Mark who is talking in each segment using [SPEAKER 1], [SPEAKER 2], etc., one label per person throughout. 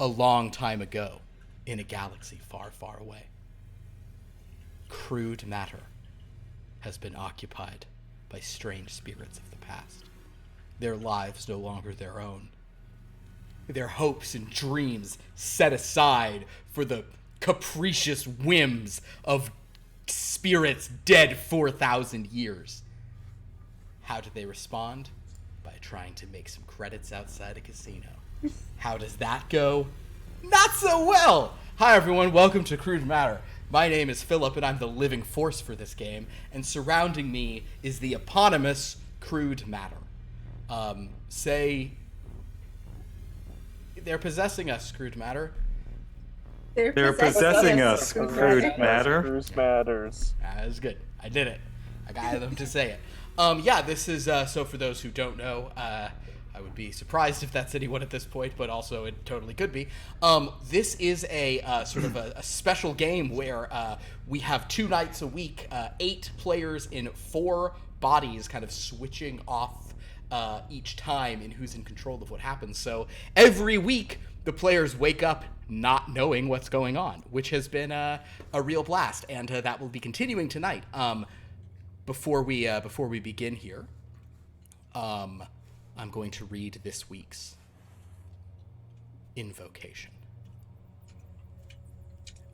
[SPEAKER 1] a long time ago, in a galaxy far, far away, crude matter has been occupied by strange spirits of the past. Their lives no longer their own. Their hopes and dreams set aside for the capricious whims of spirits dead 4,000 years. How do they respond? By trying to make some credits outside a casino. How does that go? Not so well! Hi everyone, welcome to Crude Matter. My name is Philip and I'm the living force for this game, and surrounding me is the eponymous Crude Matter. They're possessing us, Crude Matter.
[SPEAKER 2] They're possessing us, Crude Matter.
[SPEAKER 3] Crude Matters.
[SPEAKER 1] That was good. I did it. I got them to say it. This is, so for those who don't know, I would be surprised if that's anyone at this point, but also it totally could be. This is a sort of a special game where we have 2 nights a week, 8 players in 4 bodies kind of switching off each time in who's in control of what happens. So every week, the players wake up not knowing what's going on, which has been a real blast, and that will be continuing tonight. Before we begin here, I'm going to read this week's invocation.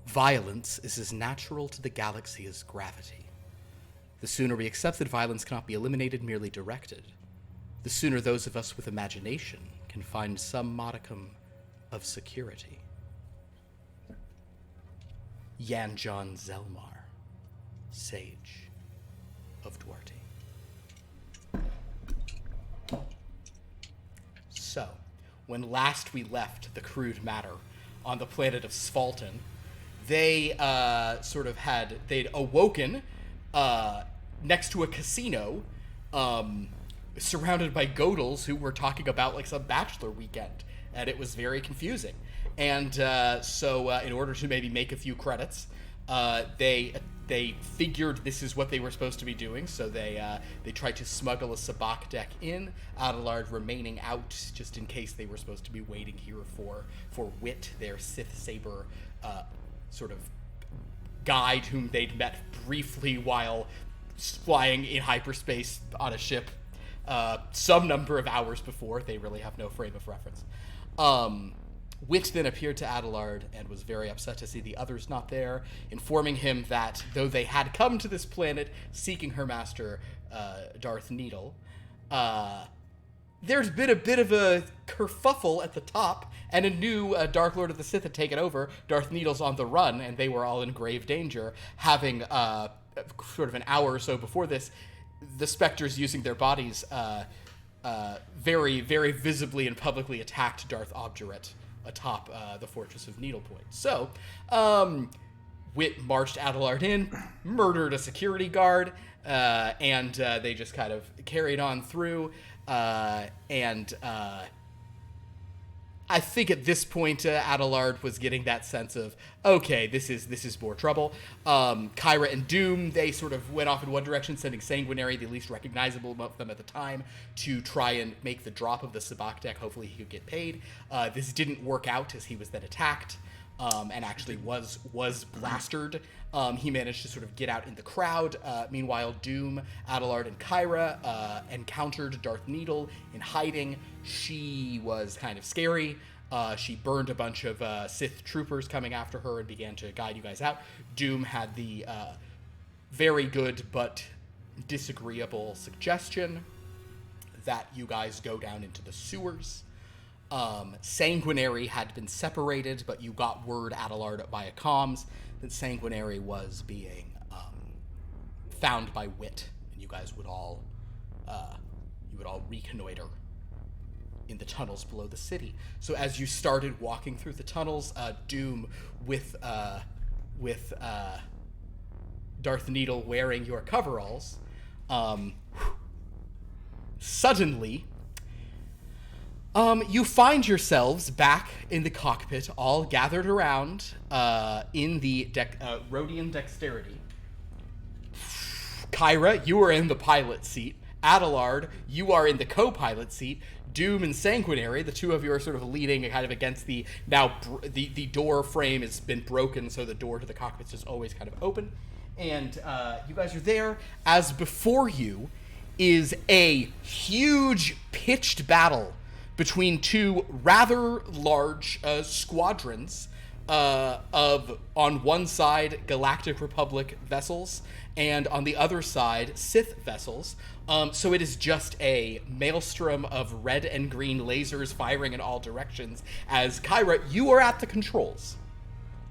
[SPEAKER 1] Violence is as natural to the galaxy as gravity. The sooner we accept that violence cannot be eliminated, merely directed, the sooner those of us with imagination can find some modicum of security. Yan-John Zelmar, Sage of Duarte. So, when last we left the Crude Matter on the planet of Svalton, they they'd awoken next to a casino, surrounded by Godels who were talking about like some bachelor weekend, and it was very confusing. And so in order to maybe make a few credits, they figured this is what they were supposed to be doing, so they tried to smuggle a sabacc deck in, Adelard remaining out just in case they were supposed to be waiting here for Wit, their Sith Saber sort of guide whom they'd met briefly while flying in hyperspace on a ship some number of hours before. They really have no frame of reference. Wit then appeared to Adelard and was very upset to see the others not there, informing him that though they had come to this planet seeking her master, Darth Needle, there's been a bit of a kerfuffle at the top, and a new Dark Lord of the Sith had taken over. Darth Needle's on the run, and they were all in grave danger, having sort of an hour or so before this, the Spectres using their bodies very, very visibly and publicly attacked Darth Obdurate atop the Fortress of Needlepoint. So, Wit marched Adelard in, murdered a security guard, and they just kind of carried on through. I think at this point, Adelard was getting that sense of, okay, this is more trouble. Kyra and Doom, they sort of went off in one direction, sending Sanguinary, the least recognizable of them at the time, to try and make the drop of the sabacc deck. Hopefully he could get paid. This didn't work out as he was then attacked, and actually was blastered. He managed to sort of get out in the crowd. Meanwhile, Doom, Adelard, and Kyra encountered Darth Needle in hiding. She was kind of scary. She burned a bunch of Sith troopers coming after her and began to guide you guys out. Doom had the very good but disagreeable suggestion that you guys go down into the sewers. Sanguinary had been separated, but you got word, Adelard, via comms, that Sanguinary was being found by Wit, and you guys would all reconnoiter in the tunnels below the city. So as you started walking through the tunnels, Doom with Darth Needle wearing your coveralls, suddenly you find yourselves back in the cockpit, all gathered around in the Rhodian Dexterity. Kyra, you are in the pilot seat, Adelard, you are in the co-pilot seat. Doom and Sanguinary, the two of you are sort of leaning kind of against the the door frame has been broken, so the door to the cockpit's is always kind of open. And you guys are there. As before you is a huge pitched battle between two rather large squadrons of, on one side, Galactic Republic vessels, and on the other side, Sith vessels. So it is just a maelstrom of red and green lasers firing in all directions. As Kyra, you are at the controls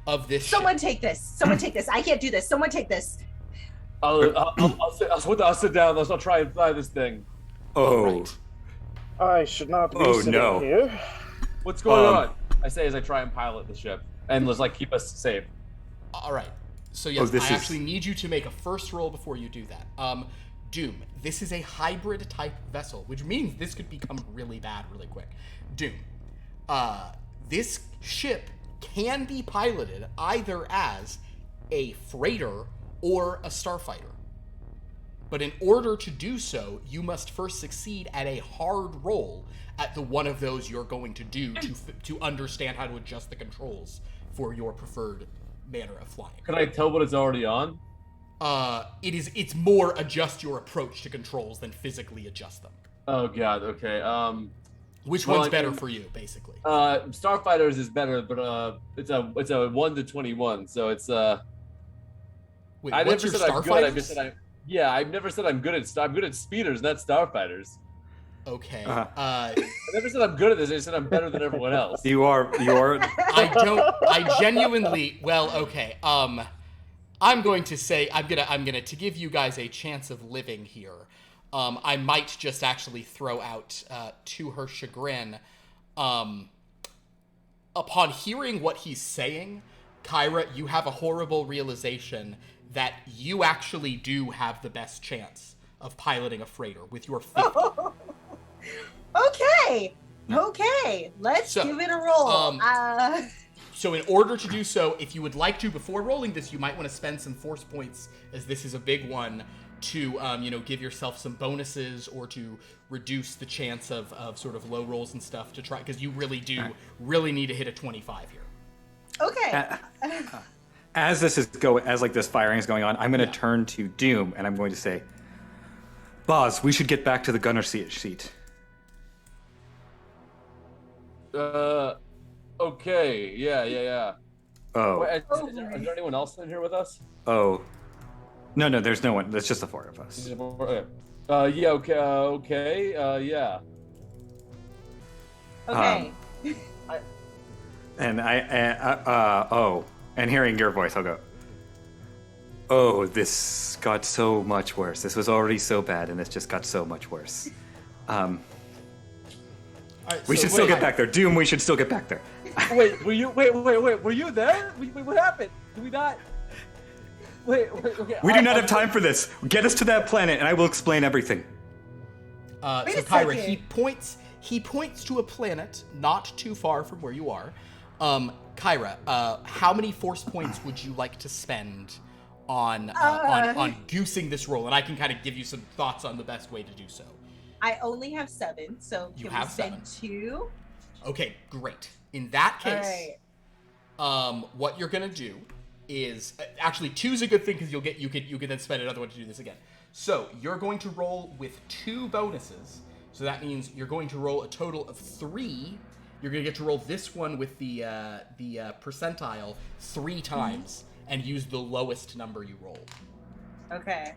[SPEAKER 1] of this
[SPEAKER 3] Someone
[SPEAKER 1] ship.
[SPEAKER 3] take this. Someone take this. I can't do this. Someone take this.
[SPEAKER 4] I'll sit down. Let's not try and fly this thing.
[SPEAKER 2] Oh.
[SPEAKER 1] Right.
[SPEAKER 5] I should not be
[SPEAKER 2] Oh,
[SPEAKER 5] sitting
[SPEAKER 2] no.
[SPEAKER 5] here.
[SPEAKER 4] What's going on? I say as I try and pilot the ship and let's like keep us safe.
[SPEAKER 1] All right. So yes,
[SPEAKER 2] this
[SPEAKER 1] I
[SPEAKER 2] is-
[SPEAKER 1] actually need you to make a first roll before you do that. Doom, this is a hybrid type vessel, which means this could become really bad really quick. Doom, this ship can be piloted either as a freighter or a starfighter. But in order to do so, you must first succeed at a hard roll at the one of those you're going to do to understand how to adjust the controls for your preferred manner of flying.
[SPEAKER 4] Can I tell what it's already on?
[SPEAKER 1] It's more adjust your approach to controls than physically adjust them.
[SPEAKER 4] Oh god, okay.
[SPEAKER 1] Which
[SPEAKER 4] Well,
[SPEAKER 1] one's
[SPEAKER 4] I
[SPEAKER 1] better
[SPEAKER 4] mean-
[SPEAKER 1] for you, basically?
[SPEAKER 4] Starfighters is better, but it's a 1 to 21, so it's
[SPEAKER 1] Wait,
[SPEAKER 4] I
[SPEAKER 1] what's
[SPEAKER 4] never
[SPEAKER 1] your
[SPEAKER 4] said I'm good. I
[SPEAKER 1] starfighters?
[SPEAKER 4] just said I've never said I'm good at I'm good at speeders, not starfighters.
[SPEAKER 1] Okay.
[SPEAKER 4] I never said I'm good at this. I just said I'm better than everyone else.
[SPEAKER 2] You are.
[SPEAKER 1] I genuinely, well, okay. I'm going to say, I'm gonna, to give you guys a chance of living here, I might just actually throw out, to her chagrin, upon hearing what he's saying, Kyra, you have a horrible realization that you actually do have the best chance of piloting a freighter with your 50.
[SPEAKER 3] Okay, let's
[SPEAKER 1] So,
[SPEAKER 3] give it a roll.
[SPEAKER 1] So in order to do so, if you would like to, before rolling this, you might want to spend some force points, as this is a big one, to, give yourself some bonuses or to reduce the chance of sort of low rolls and stuff to try, because you really need to hit a 25 here.
[SPEAKER 3] Okay.
[SPEAKER 2] As this firing is going on, I'm going to turn to Doom and I'm going to say, Boz, we should get back to the gunner seat.
[SPEAKER 4] Okay, yeah.
[SPEAKER 2] Oh.
[SPEAKER 4] Wait, is there anyone else in here with us?
[SPEAKER 2] Oh. No, there's no one. There's just the four of us.
[SPEAKER 4] Okay. Yeah, okay, yeah.
[SPEAKER 3] Okay.
[SPEAKER 2] And and hearing your voice, I'll go, oh, this got so much worse. This was already so bad, and this just got so much worse.
[SPEAKER 1] All right,
[SPEAKER 2] We
[SPEAKER 1] so
[SPEAKER 2] should still
[SPEAKER 1] wait,
[SPEAKER 2] get back there. Doom, we should still get back there.
[SPEAKER 4] Wait, were you there? Wait, what happened? Did we not? Wait, okay.
[SPEAKER 2] We do not have time for this. Get us to that planet, and I will explain everything.
[SPEAKER 1] So
[SPEAKER 3] Wait a
[SPEAKER 1] Kyra,
[SPEAKER 3] second.
[SPEAKER 1] he points to a planet not too far from where you are. Kyra, how many force points would you like to spend on goosing this roll? And I can kind of give you some thoughts on the best way to do so.
[SPEAKER 3] I only have 7, so
[SPEAKER 1] You
[SPEAKER 3] can
[SPEAKER 1] have
[SPEAKER 3] we spend
[SPEAKER 1] 7.
[SPEAKER 3] 2?
[SPEAKER 1] Okay, great. In that
[SPEAKER 3] All
[SPEAKER 1] case,
[SPEAKER 3] right.
[SPEAKER 1] what you're gonna do is actually 2's a good thing because you can then spend another one to do this again. So you're going to roll with 2 bonuses. So that means you're going to roll a total of 3. You're gonna get to roll this one with the percentile 3 times and use the lowest number you roll.
[SPEAKER 3] Okay.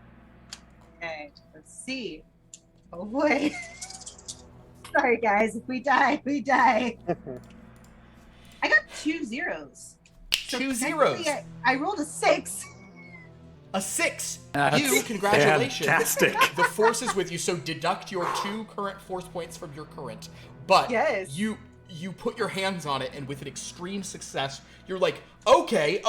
[SPEAKER 3] Let's see. Oh boy. Sorry guys, if we die, we die. I got 2 zeros. So
[SPEAKER 1] 2
[SPEAKER 3] technically
[SPEAKER 1] zeros.
[SPEAKER 3] I rolled a 6.
[SPEAKER 1] A 6.
[SPEAKER 2] That's
[SPEAKER 1] Congratulations.
[SPEAKER 2] fantastic.
[SPEAKER 1] The force is with you, so deduct your 2 current force points from your current. But
[SPEAKER 3] Yes.
[SPEAKER 1] you put your hands on it, and with an extreme success, you're like, okay,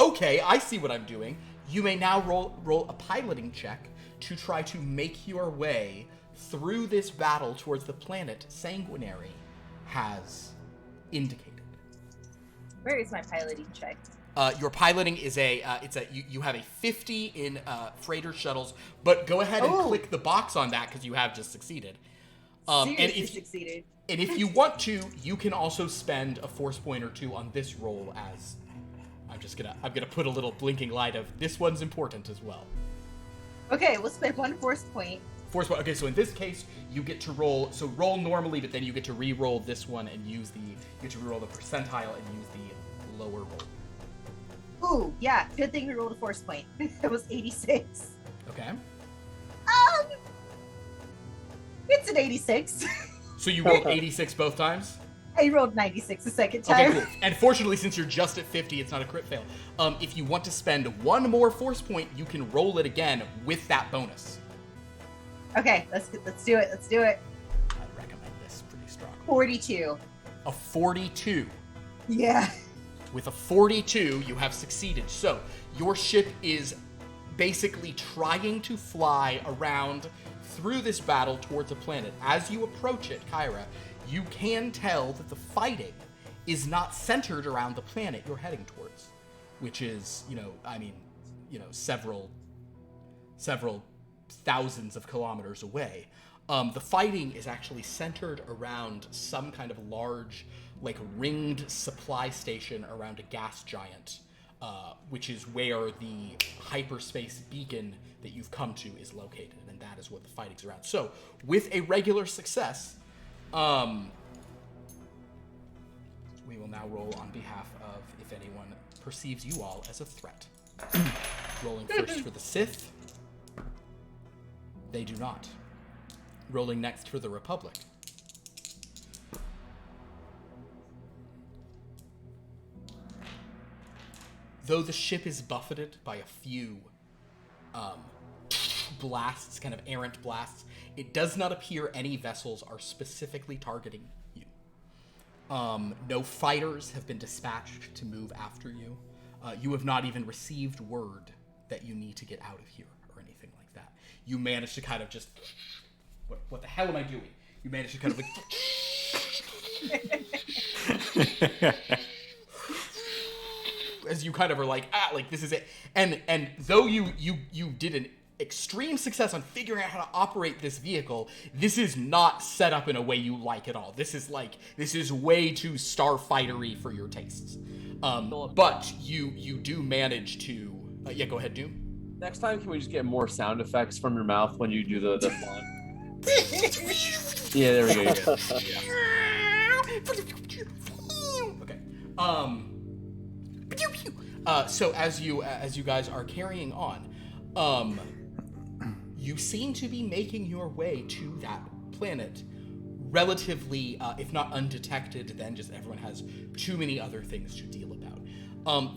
[SPEAKER 1] I see what I'm doing. You may now roll a piloting check to try to make your way through this battle towards the planet Sanguinary has indicated.
[SPEAKER 3] Where is my piloting check?
[SPEAKER 1] Your piloting is you have a 50 in freighter shuttles, but go ahead and click the box on that because you have just succeeded.
[SPEAKER 3] Seriously succeeded.
[SPEAKER 1] And if you want to, you can also spend a force point or 2 on this roll as I'm gonna put a little blinking light of this one's important as well.
[SPEAKER 3] Okay, we'll spend 1 force point.
[SPEAKER 1] Force point. Okay, so in this case, you get to roll. So roll normally, but then you get to re-roll this one and you get to re-roll the percentile and use the lower roll.
[SPEAKER 3] Ooh, yeah. Good thing we rolled a force point. It was 86.
[SPEAKER 1] Okay.
[SPEAKER 3] It's an 86.
[SPEAKER 1] So you rolled 86 both times?
[SPEAKER 3] I rolled 96 the second time.
[SPEAKER 1] Okay, cool. And fortunately, since you're just at 50, it's not a crit fail. If you want to spend 1 more force point, you can roll it again with that bonus.
[SPEAKER 3] Okay, let's do it. Let's do it.
[SPEAKER 1] I'd recommend this pretty strong.
[SPEAKER 3] 42.
[SPEAKER 1] A 42.
[SPEAKER 3] Yeah.
[SPEAKER 1] With a 42, you have succeeded. So, your ship is basically trying to fly around through this battle towards a planet. As you approach it, Kyra, you can tell that the fighting is not centered around the planet you're heading towards, which is, several thousands of kilometers away. The fighting is actually centered around some kind of large, ringed supply station around a gas giant, which is where the hyperspace beacon that you've come to is located, and that is what the fighting's around. So, with a regular success, we will now roll on behalf of if anyone perceives you all as a threat. Rolling first for the Sith. They do not. Rolling next for the Republic. Though the ship is buffeted by a few blasts, kind of errant blasts, it does not appear any vessels are specifically targeting you. No fighters have been dispatched to move after you. You have not even received word that you need to get out of here or anything like that. You managed to kind of just... What the hell am I doing? You managed to kind of as you kind of are this is it. And though you did an extreme success on figuring out how to operate this vehicle, this is not set up in a way you like at all. This is way too starfightery for your tastes. But you do manage to yeah, go ahead, Doom.
[SPEAKER 4] Next time, can we just get more sound effects from your mouth when you do the flying? Yeah, there we go.
[SPEAKER 1] Okay. So as you guys are carrying on, you seem to be making your way to that planet relatively, if not undetected, then just everyone has too many other things to deal about.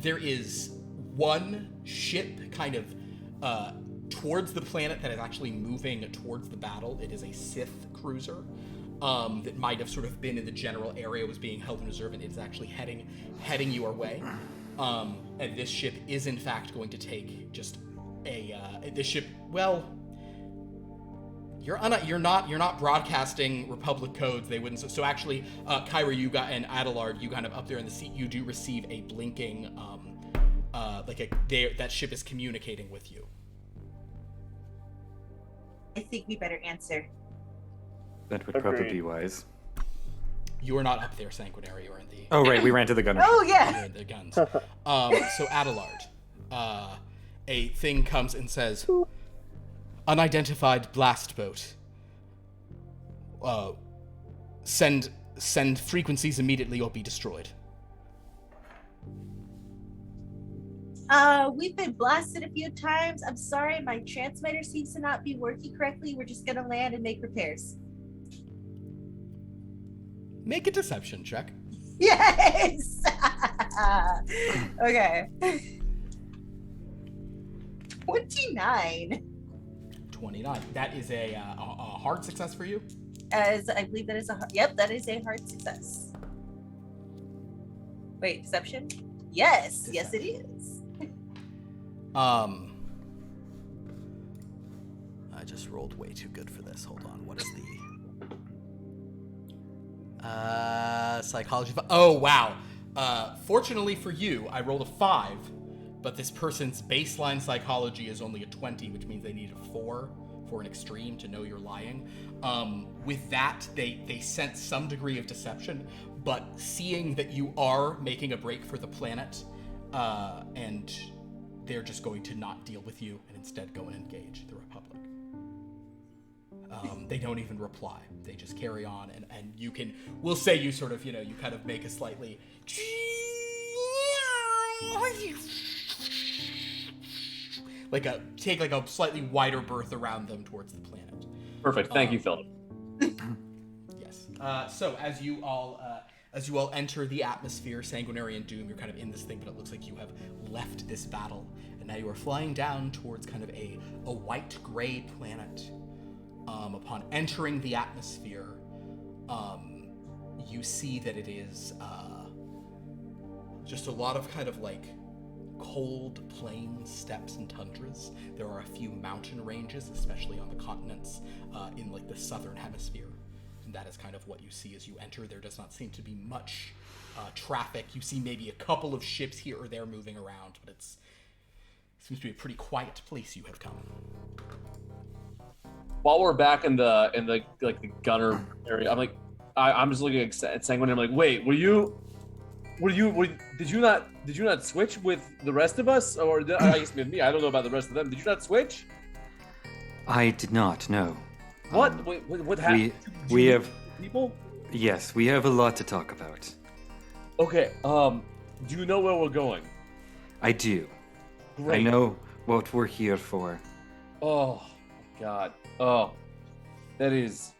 [SPEAKER 1] There is one ship kind of towards the planet that is actually moving towards the battle. It is a Sith cruiser that might have sort of been in the general area, was being held in reserve, and it's actually heading your way. And this ship is in fact going to take just this ship. Well, you're not broadcasting Republic codes. They wouldn't. So actually, Kyra, you got, and Adelard, you kind of up there in the seat. You do receive a blinking, that ship is communicating with you.
[SPEAKER 3] I think we better answer.
[SPEAKER 2] That would probably be wise.
[SPEAKER 1] You are not up there, Sanguinary, or in the...
[SPEAKER 2] Oh, right, we ran to the gunner.
[SPEAKER 3] Oh, yeah!
[SPEAKER 1] You're in the guns. So, Adelard, a thing comes and says, unidentified blast boat. Send frequencies immediately or be destroyed.
[SPEAKER 3] We've been blasted a few times. I'm sorry, my transmitter seems to not be working correctly. We're just gonna land and make repairs.
[SPEAKER 1] Make a deception check.
[SPEAKER 3] Yes! Okay. 29.
[SPEAKER 1] 29. That is a hard success for you?
[SPEAKER 3] As I believe that is that is a hard success. Wait, deception? Yes, yes it is.
[SPEAKER 1] I just rolled way too good for this. Hold on. What is the psychology? Oh wow. Fortunately for you, I rolled a 5, but this person's baseline psychology is only a 20, which means they need a 4 for an extreme to know you're lying. With that, they sense some degree of deception, but seeing that you are making a break for the planet, and they're just going to not deal with you and instead go and engage the Republic. They don't even reply. They just carry on, and you can, we'll say you sort of, you kind of make a slightly, take like a slightly wider berth around them towards the planet.
[SPEAKER 4] Perfect. Thank you, Philip.
[SPEAKER 1] Yes. So as you all enter the atmosphere, Sanguinary and Doom, you're kind of in this thing, but it looks like you have left this battle, and now you are flying down towards kind of a white-gray planet. Upon entering the atmosphere, you see that it is just a lot of kind of like cold plains, steppes, and tundras. There are a few mountain ranges, especially on the continents in like the southern hemisphere. And that is kind of what you see as you enter. There does not seem to be much traffic. You see maybe a couple of ships here or there moving around, but it seems to be a pretty quiet place you have come.
[SPEAKER 4] While we're back in the the gunner area, I'm just looking at Sanguinary. I'm like, wait, did you not switch with the rest of us, or I guess with me? I don't know about the rest of them. Did you not switch?
[SPEAKER 2] I did not know.
[SPEAKER 4] What? What happened?
[SPEAKER 2] We have
[SPEAKER 4] people.
[SPEAKER 2] Yes, we have a lot to talk about.
[SPEAKER 4] Okay. Do you know where we're going?
[SPEAKER 2] I do.
[SPEAKER 4] Great.
[SPEAKER 2] I know what we're here for.
[SPEAKER 4] Oh, God. Oh, that is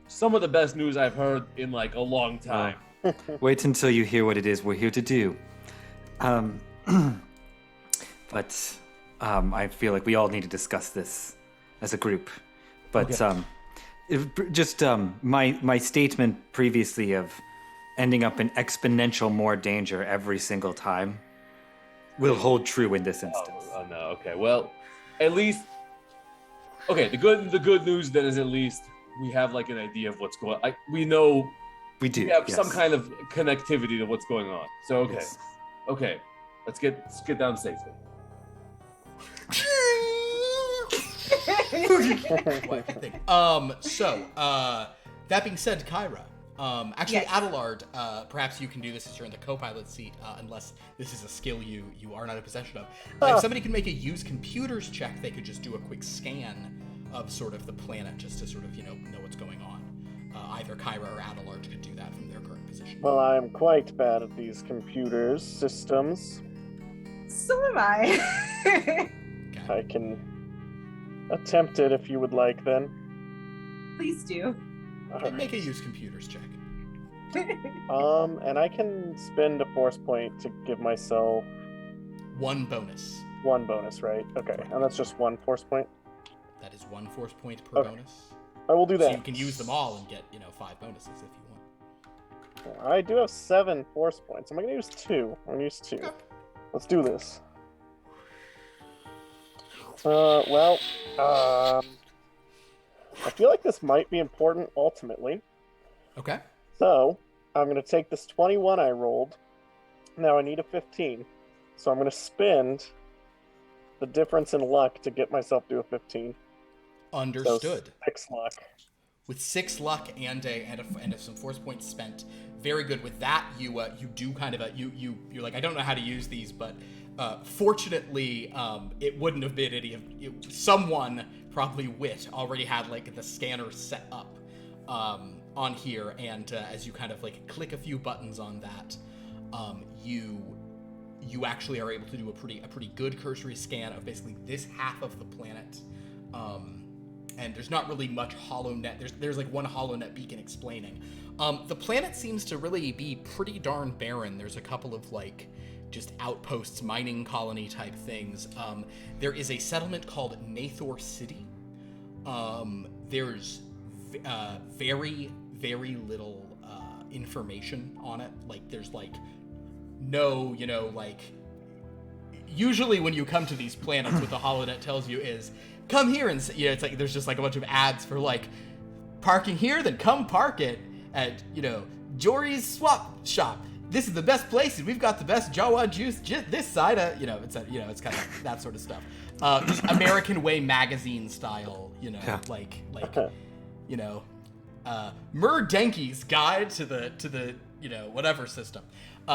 [SPEAKER 4] some of the best news I've heard in like a long time.
[SPEAKER 2] Wait until you hear what it is we're here to do. But I feel like we all need to discuss this as a group. But
[SPEAKER 4] Okay.
[SPEAKER 2] My statement previously of ending up in exponential more danger every single time will hold true in this instance.
[SPEAKER 4] Oh no. Okay. Well, at least. Okay. The good news then is at least we have like an idea of what's going. We know.
[SPEAKER 2] We do.
[SPEAKER 4] We have
[SPEAKER 2] yes.
[SPEAKER 4] some kind of connectivity to what's going on. So okay.
[SPEAKER 2] Yes.
[SPEAKER 4] Okay. Let's get down safely.
[SPEAKER 1] That being said, Kyra, actually,
[SPEAKER 3] Yes.
[SPEAKER 1] Adelard, perhaps you can do this as you're in the co-pilot seat, unless this is a skill you are not in possession of. If somebody can make a use computers check, they could just do a quick scan of sort of the planet, just to sort of, know what's going on. Either Kyra or Adelard could do that from their current position.
[SPEAKER 5] Well, I'm quite bad at these computers systems.
[SPEAKER 3] So am I.
[SPEAKER 1] Okay.
[SPEAKER 5] I can attempt it if you would like, then.
[SPEAKER 3] Please do.
[SPEAKER 5] All
[SPEAKER 1] Make a
[SPEAKER 5] right.
[SPEAKER 1] use computers check.
[SPEAKER 5] And I can spend a force point to give myself
[SPEAKER 1] 1 bonus.
[SPEAKER 5] 1 bonus, right? Okay, and that's just 1 force point.
[SPEAKER 1] That is 1 force point per
[SPEAKER 5] Okay.
[SPEAKER 1] bonus.
[SPEAKER 5] I will do that.
[SPEAKER 1] So you can use them all and get, 5 bonuses if you want.
[SPEAKER 5] I do have 7 force points. I'm gonna use 2. I'm gonna use 2.
[SPEAKER 1] Okay.
[SPEAKER 5] Let's do this. I feel like this might be important ultimately.
[SPEAKER 1] Okay.
[SPEAKER 5] So, I'm gonna take this 21 I rolled. Now I need a 15. So I'm gonna spend the difference in luck to get myself to a 15.
[SPEAKER 1] Understood.
[SPEAKER 5] So 6 luck.
[SPEAKER 1] With 6 luck and some force points spent, very good. With that, you do kind of you're like, I don't know how to use these, but fortunately, it wouldn't have been someone, probably Wit, already had like the scanner set up on here, and as you kind of like click a few buttons on that, you actually are able to do a pretty good cursory scan of basically this half of the planet. And there's not really much HoloNet. There's like one HoloNet beacon explaining. The planet seems to really be pretty darn barren. There's a couple of like just outposts, mining colony type things. There is a settlement called Nathor City. There's very, very little information on it. Like there's like no, like usually when you come to these planets, what the HoloNet tells you is, come here, and it's like there's just like a bunch of ads for like parking here, then come park it at Jory's swap shop. this is the best place, and we've got the best Jawa juice this side of, it's kind of that sort of stuff. Just American Way magazine style,
[SPEAKER 2] Yeah.
[SPEAKER 1] like Denki's guide to the whatever system.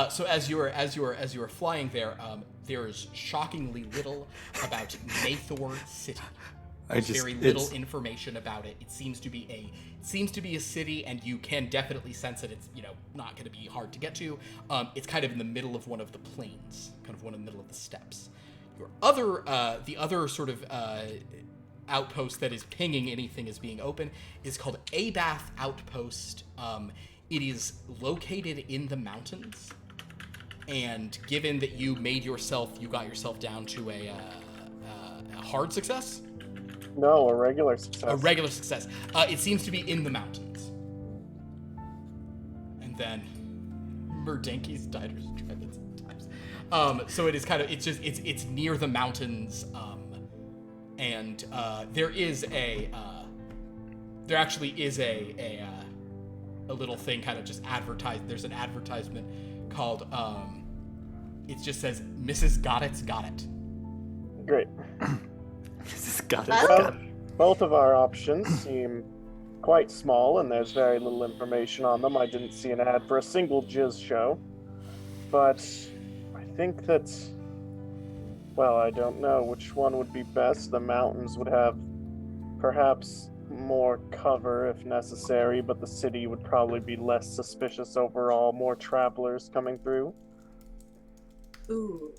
[SPEAKER 1] So as you are flying there, there is shockingly little about Nathor City. Very little information about it. It seems to be a city, and you can definitely sense that it's not going to be hard to get to. It's kind of in the middle of one of the plains, kind of one in the middle of the steppes. The other sort of outpost that is pinging anything as being open is called Abath Outpost. It is located in the mountains, and given that you got yourself down to a hard success.
[SPEAKER 5] No, a regular success.
[SPEAKER 1] A regular success. It seems to be in the mountains. And then Merdenki's died sometimes. So it is kind of it's near the mountains. And there actually is a little thing kind of just advertised. There's an advertisement called it just says Mrs. Goddard's got it.
[SPEAKER 5] Great.
[SPEAKER 2] Got it.
[SPEAKER 3] Well,
[SPEAKER 5] Both of our options seem quite small, and there's very little information on them. I didn't see an ad for a single jizz show, but I think that, well, I don't know which one would be best. The mountains would have perhaps more cover if necessary, but the city would probably be less suspicious overall, more travelers coming through.
[SPEAKER 3] Ooh.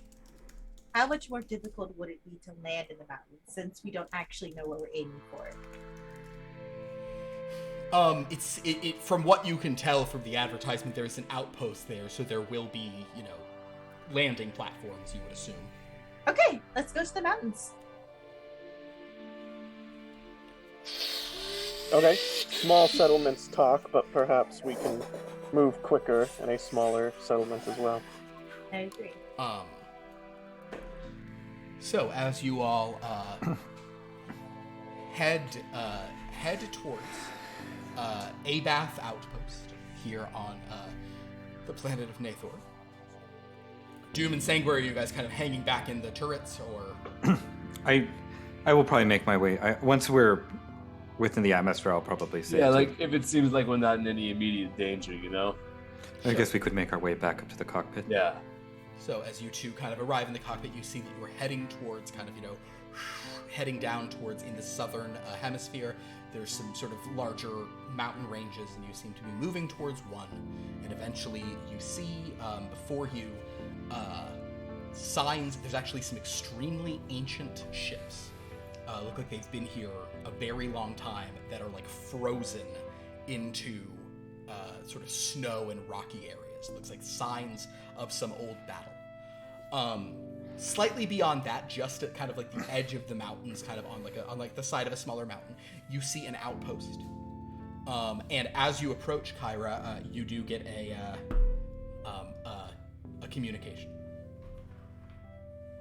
[SPEAKER 3] How much more difficult would it be to land in the mountains, since we don't actually know what we're aiming for?
[SPEAKER 1] It's from what you can tell from the advertisement, there's an outpost there, so there will be, landing platforms, you would assume.
[SPEAKER 3] Okay, let's go to the mountains.
[SPEAKER 5] Okay, small settlements talk, but perhaps we can move quicker in a smaller settlement as well.
[SPEAKER 3] I agree.
[SPEAKER 1] So as you all head towards Abath Outpost here on the planet of Nathor, Doom and Sanguine, are you guys kind of hanging back in the turrets, or?
[SPEAKER 2] I will probably make my way. Once we're within the atmosphere, I'll probably say.
[SPEAKER 4] Yeah, like if it seems like we're not in any immediate danger,
[SPEAKER 2] I guess we could make our way back up to the cockpit.
[SPEAKER 4] Yeah.
[SPEAKER 1] So as you two kind of arrive in the cockpit, you see that you are heading towards heading down towards in the southern hemisphere. There's some sort of larger mountain ranges, and you seem to be moving towards one. And eventually you see before you signs. There's actually some extremely ancient ships. Look like they've been here a very long time, that are like frozen into sort of snow and rocky areas. Looks like signs of some old battle. Slightly beyond that, just at kind of like the edge of the mountains, kind of on the side of a smaller mountain, you see an outpost. And as you approach Kyra, you do get a communication.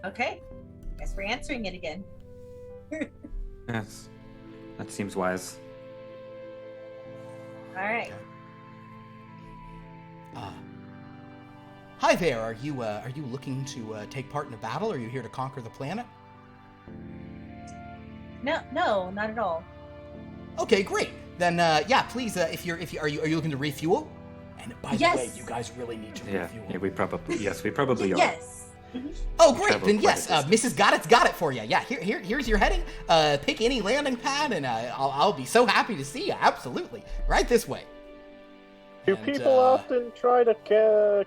[SPEAKER 3] Okay, guess we're answering it again.
[SPEAKER 2] Yes, that seems wise.
[SPEAKER 3] All right.
[SPEAKER 1] Okay. Hi there. Are you looking to take part in a battle? Or are you here to conquer the planet?
[SPEAKER 3] No, not at all.
[SPEAKER 1] Okay, great. Then please. If you are you looking to refuel? And by the way, you guys really need to refuel.
[SPEAKER 2] Yeah, we probably are.
[SPEAKER 3] Yes.
[SPEAKER 1] Oh, great.
[SPEAKER 2] Travel
[SPEAKER 1] Then
[SPEAKER 2] quite
[SPEAKER 1] yes,
[SPEAKER 2] a
[SPEAKER 1] Mrs. Goddard's got it for you. Yeah, here's your heading. Pick any landing pad, and I'll be so happy to see you. Absolutely, right this way.
[SPEAKER 5] Do people often try to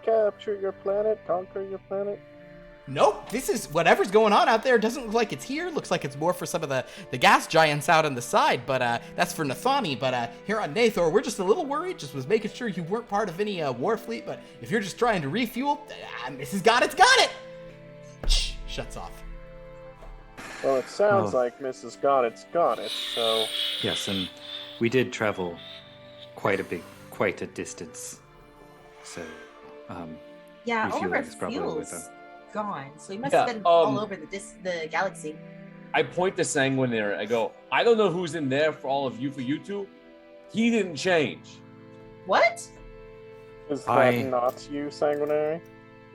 [SPEAKER 5] capture your planet, conquer your planet?
[SPEAKER 1] Nope. This is whatever's going on out there. Doesn't look like it's here. Looks like it's more for some of the gas giants out on the side. But that's for Nathani. But here on Nathor, we're just a little worried. Just was making sure you weren't part of any war fleet. But if you're just trying to refuel, Mrs. Goddard's got it. Shuts off.
[SPEAKER 5] Well, it sounds like Mrs. Goddard's got it, so...
[SPEAKER 2] Yes, and we did travel quite a distance. So,
[SPEAKER 3] Yeah, all of our
[SPEAKER 2] refueling is probably with them.
[SPEAKER 3] fuel's gone, so we must have been all over the galaxy.
[SPEAKER 4] I point to Sanguinary. I go, I don't know who's in there for all of you, for you two. He didn't change.
[SPEAKER 3] What?
[SPEAKER 5] Is that not you, Sanguinary?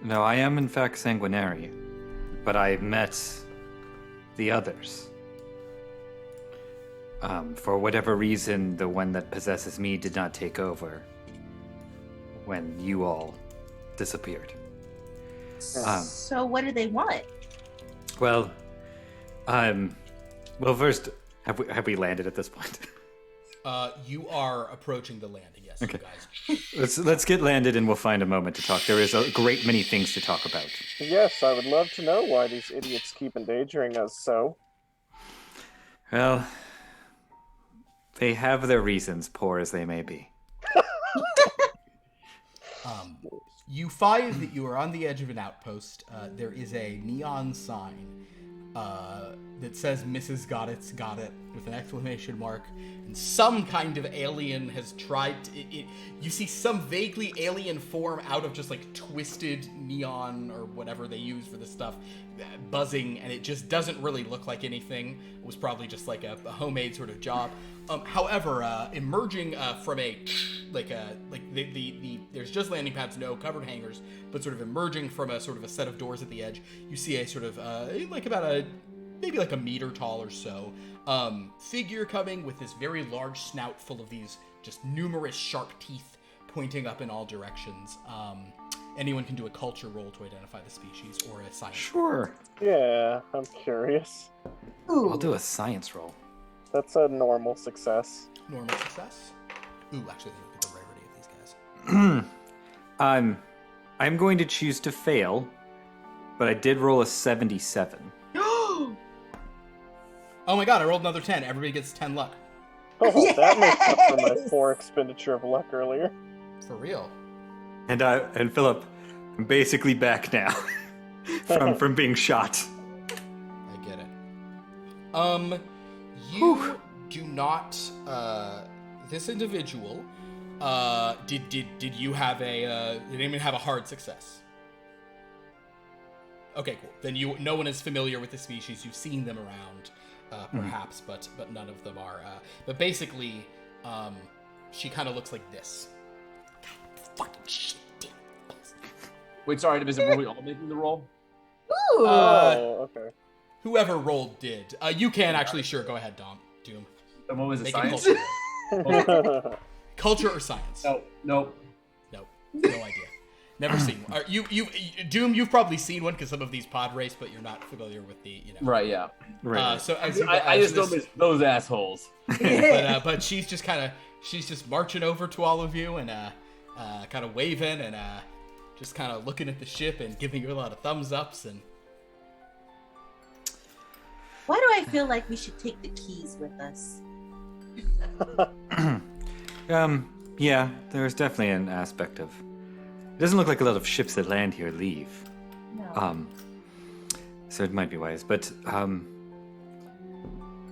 [SPEAKER 2] No, I am in fact sanguinary, but I met the others. For whatever reason, the one that possesses me did not take over when you all disappeared.
[SPEAKER 3] So what do they want?
[SPEAKER 2] Well, first, have we landed at this point?
[SPEAKER 1] You are approaching the landing, yes,
[SPEAKER 2] Okay.
[SPEAKER 1] you guys.
[SPEAKER 2] Let's get landed and we'll find a moment to talk. There is a great many things to talk about.
[SPEAKER 5] Yes, I would love to know why these idiots keep endangering us so.
[SPEAKER 2] Well, they have their reasons, poor as they may be.
[SPEAKER 1] You find that you are on the edge of an outpost. There is a neon sign that says Mrs. Goddard's got it with an exclamation mark, and some kind of alien has tried to, you see some vaguely alien form out of just like twisted neon or whatever they use for this stuff buzzing, and it just doesn't really look like anything. It was probably just like a homemade sort of job. However, emerging from there's just landing pads, no covered hangars, but sort of emerging from a sort of a set of doors at the edge, you see a sort of maybe like a meter tall or so figure coming with this very large snout full of these just numerous sharp teeth pointing up in all directions. Anyone can do a culture roll to identify the species or a science.
[SPEAKER 2] Sure.
[SPEAKER 5] Yeah, I'm curious.
[SPEAKER 3] Ooh.
[SPEAKER 2] I'll do a science roll.
[SPEAKER 5] That's a normal success.
[SPEAKER 1] Normal success. Ooh, actually, look at the rarity of these guys.
[SPEAKER 2] I'm going to choose to fail, but I did roll a 77.
[SPEAKER 1] Oh my god, I rolled another 10. Everybody gets 10 luck.
[SPEAKER 5] Oh, that makes up for my
[SPEAKER 3] Yes!
[SPEAKER 5] poor expenditure of luck earlier.
[SPEAKER 1] For real.
[SPEAKER 2] And Philip, I'm basically back now from being shot.
[SPEAKER 1] I get it. You do not, this individual, did you have did anyone have a hard success? Okay, cool. Then no one is familiar with the species. You've seen them around, perhaps, but none of them are. But basically, she kind of looks like this. Fucking shit, damn.
[SPEAKER 4] Wait, sorry, were we all making the roll?
[SPEAKER 3] Ooh.
[SPEAKER 5] Oh, okay.
[SPEAKER 1] Whoever rolled did. You can actually, sure, go ahead, Doom.
[SPEAKER 4] And what was it,
[SPEAKER 1] Make
[SPEAKER 4] science?
[SPEAKER 1] a culture roll. Culture or science?
[SPEAKER 4] Nope.
[SPEAKER 1] No idea. Never seen one. Doom, you've probably seen one because some of these pod race, but you're not familiar with the,
[SPEAKER 4] Right, yeah.
[SPEAKER 2] Right.
[SPEAKER 1] So as
[SPEAKER 4] I just don't miss those assholes.
[SPEAKER 1] but she's just marching over to all of you and kind of waving and just kind of looking at the ship and giving you a lot of thumbs ups and.
[SPEAKER 3] Why do I feel like we should take the keys with us?
[SPEAKER 2] Yeah, there's definitely an aspect of. It doesn't look like a lot of ships that land here leave.
[SPEAKER 3] No.
[SPEAKER 2] So it might be wise, but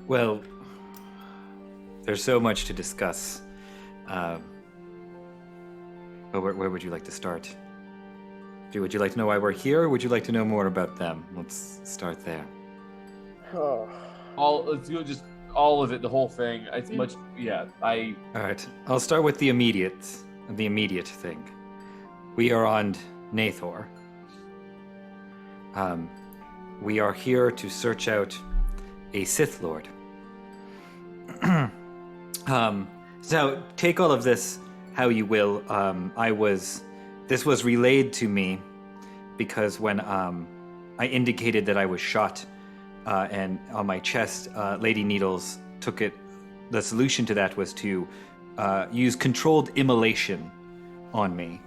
[SPEAKER 2] well, there's so much to discuss. Well, where would you like to start? Would you like to know why we're here, or would you like to know more about them? Let's start there.
[SPEAKER 5] Oh.
[SPEAKER 4] Let's go just all of it, the whole thing. It's much, yeah.
[SPEAKER 2] All right, I'll start with the immediate thing. We are on Nathor. We are here to search out a Sith Lord. So take all of this how you will. This was relayed to me because when I indicated that I was shot and on my chest, Lady Needles took it. The solution to that was to use controlled immolation on me,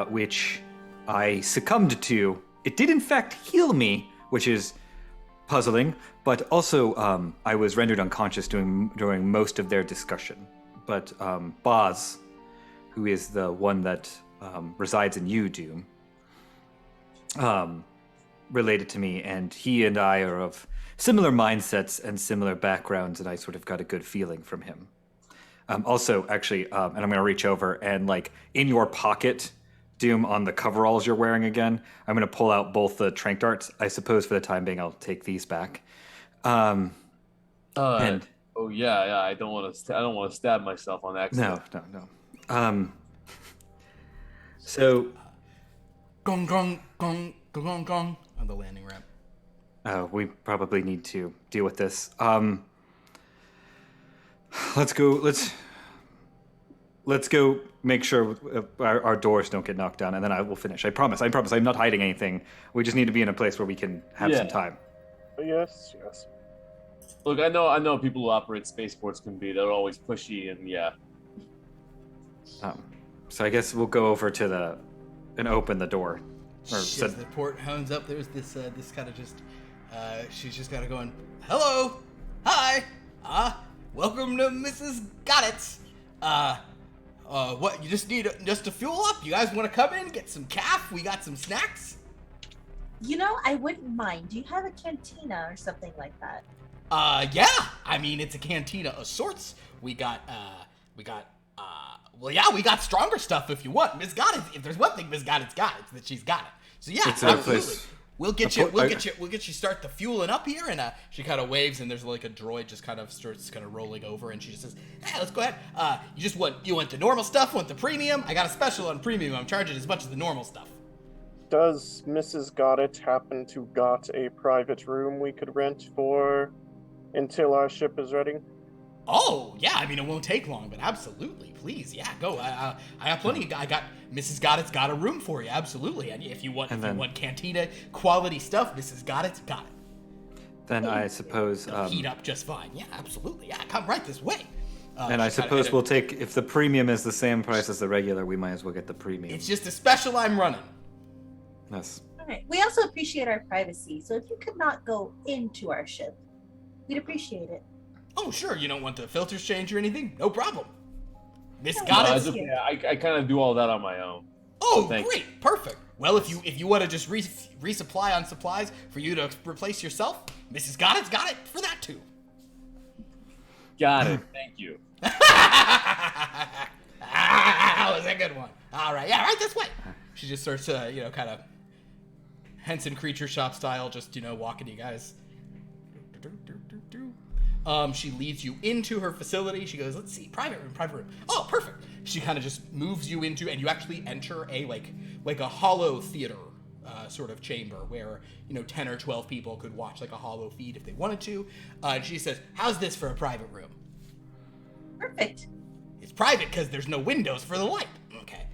[SPEAKER 2] which I succumbed to. It did in fact heal me, which is puzzling, but also I was rendered unconscious during most of their discussion. But Boz, who is the one that resides in you, Doom, related to me, and he and I are of similar mindsets and similar backgrounds, and I sort of got a good feeling from him. Also, actually, and I'm going to reach over and, like, in your pocket, Doom, on the coveralls you're wearing again, I'm going to pull out both the tranq darts. I suppose for the time being, I'll take these back. And
[SPEAKER 4] Oh yeah. I don't want to. I don't want to stab myself on accident.
[SPEAKER 2] no. So,
[SPEAKER 1] Gong, gong, gong, gong, gong, gong on the landing ramp.
[SPEAKER 2] we probably need to deal with this. Let's go. Let's go make sure our doors don't get knocked down, and then I will finish. I promise. I'm not hiding anything. We just need to be in a place where we can have some time.
[SPEAKER 5] Yes.
[SPEAKER 4] Look, I know people who operate spaceports can be. They're always pushy and yeah.
[SPEAKER 2] So I guess we'll go over to and open the door.
[SPEAKER 1] As the port hones up, there's this kind of just, she's just kind of going, hello, hi, welcome to Mrs. Goddard's. What, you just need just to fuel up? You guys want to come in, get some calf? We got some snacks.
[SPEAKER 3] You know, I wouldn't mind. Do you have a cantina or something like that?
[SPEAKER 1] Yeah. I mean, it's a cantina of sorts. We got stronger stuff if you want. Miss Goddard, if there's one thing Miss Goddard's got, it's that she's got it. So yeah,
[SPEAKER 2] It's
[SPEAKER 1] absolutely.
[SPEAKER 2] a place.
[SPEAKER 1] We'll get you start the fueling up here, and she kind of waves, and there's like a droid just kind of starts kind of rolling over, and she just says, "Hey, let's go ahead. You want the normal stuff? Want the premium? I got a special on premium. I'm charging as much as the normal stuff."
[SPEAKER 5] Does Mrs. Goddard happen to got a private room we could rent for until our ship is ready?
[SPEAKER 1] Oh yeah, I mean it won't take long, but absolutely, please, yeah, go. I got plenty. I got Mrs. Goddard's got a room for you, absolutely. And if you want cantina quality stuff, Mrs. Goddard's got it.
[SPEAKER 2] Then I suppose
[SPEAKER 1] Heat up just fine. Yeah, absolutely. Yeah, come right this way.
[SPEAKER 2] and I suppose we'll take, if the premium is the same price as the regular, we might as well get the premium.
[SPEAKER 1] It's just a special I'm running.
[SPEAKER 2] Yes.
[SPEAKER 3] All right. We also appreciate our privacy, so if you could not go into our ship, we'd appreciate it.
[SPEAKER 1] Oh, sure. You don't want the filters change or anything? No problem. Miss
[SPEAKER 3] No,
[SPEAKER 1] Goddard's.
[SPEAKER 4] I kind of do all that on my own.
[SPEAKER 1] Oh,
[SPEAKER 4] Thanks.
[SPEAKER 1] great, perfect. Well, if you want to just resupply on supplies for you to replace yourself, Mrs. Goddard's got it for that too.
[SPEAKER 4] Got it. Thank you.
[SPEAKER 1] That was a good one. All right, yeah, right this way. She just starts to, kind of Henson Creature Shop style, just walking you guys. She leads you into her facility. She goes, let's see, private room. Oh, perfect. She kind of just moves you into, and you actually enter a like a hollow theater sort of chamber where 10 or 12 people could watch like a hollow feed if they wanted to. And she says, how's this for a private room?
[SPEAKER 3] Perfect.
[SPEAKER 1] It's private because there's no windows for the light. Okay.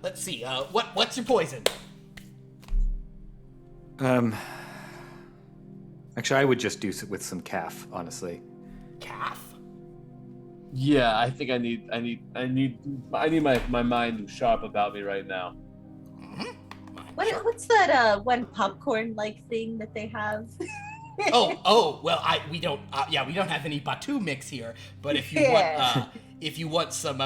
[SPEAKER 1] Let's see. What's your poison?
[SPEAKER 2] Actually, I would just do it with some calf, honestly.
[SPEAKER 1] Calf?
[SPEAKER 4] Yeah, I think I need my mind sharp about me right now.
[SPEAKER 1] Mm-hmm.
[SPEAKER 3] What's that one popcorn like thing that they have?
[SPEAKER 1] Well, we don't have any Batu mix here, but if you want some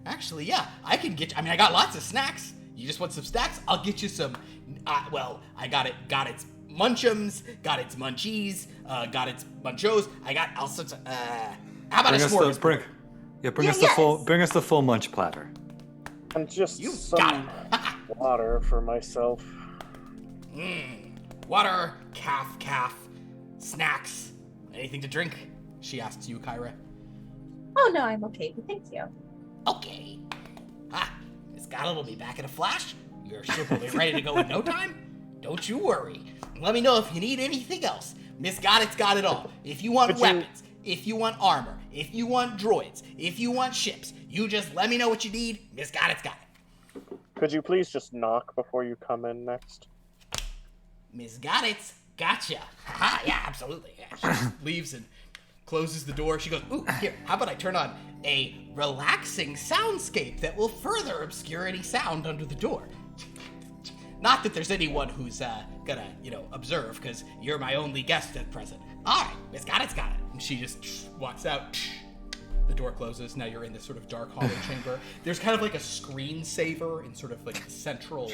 [SPEAKER 1] actually, yeah, I can get, I got lots of snacks. You just want some snacks? I'll get you some I got its munchums, got its munchies, got its munchos. I got all sorts of how about a smorgasbord?
[SPEAKER 2] Bring us the full munch platter.
[SPEAKER 5] And just
[SPEAKER 1] You
[SPEAKER 5] some
[SPEAKER 1] got
[SPEAKER 5] water for myself.
[SPEAKER 1] Water, calf, snacks, anything to drink? She asks you, Kyra.
[SPEAKER 3] Oh no, I'm okay, but thank you.
[SPEAKER 1] Okay. Miss Goddard will be back in a flash. Your ship will be ready to go in no time. Don't you worry. Let me know if you need anything else. Miss Goddard's got it all. If you want weapons, if you want armor, if you want droids, if you want ships, you just let me know what you need. Miss Goddard's got it.
[SPEAKER 5] Could you please just knock before you come in next?
[SPEAKER 1] Miss Goddard's gotcha. Haha, yeah, absolutely. Yeah, she just leaves and closes the door. She goes, ooh, here, how about I turn on a relaxing soundscape that will further obscure any sound under the door. Not that there's anyone who's gonna, observe, because you're my only guest at present. All right, Miss Goddard's got it. And she just walks out. The door closes. Now you're in this sort of dark hollow chamber. There's kind of like a screensaver in sort of like the central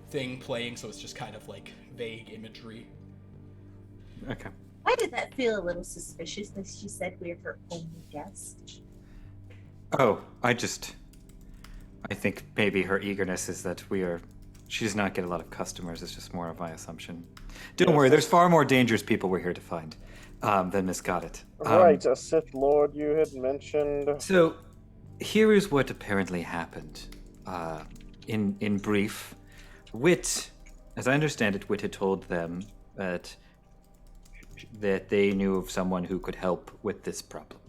[SPEAKER 1] thing playing, so it's just kind of like vague imagery.
[SPEAKER 2] Okay.
[SPEAKER 3] Why did that feel a little suspicious that she said we're her only guest?
[SPEAKER 2] Oh, I think maybe her eagerness is that she does not get a lot of customers. It's just more of my assumption. Don't worry, there's far more dangerous people we're here to find than Miss Goddard.
[SPEAKER 5] Right, a Sith Lord you had mentioned.
[SPEAKER 2] So, here is what apparently happened. in brief, Wit, as I understand it, Wit had told them that they knew of someone who could help with this problem,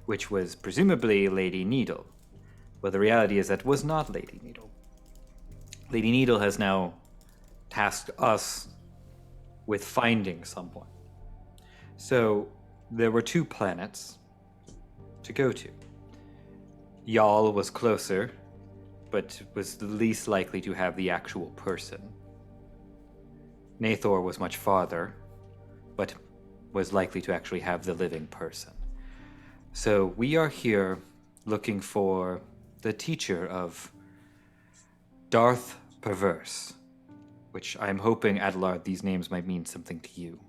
[SPEAKER 2] which was presumably Lady Needle. But the reality is that was not Lady Needle. Lady Needle has now tasked us with finding someone. So there were 2 planets to go to. Y'all was closer, but was the least likely to have the actual person. Nathor was much farther, but was likely to actually have the living person. So we are here looking for the teacher of Darth Perverse, which I'm hoping, Adelard, these names might mean something to you.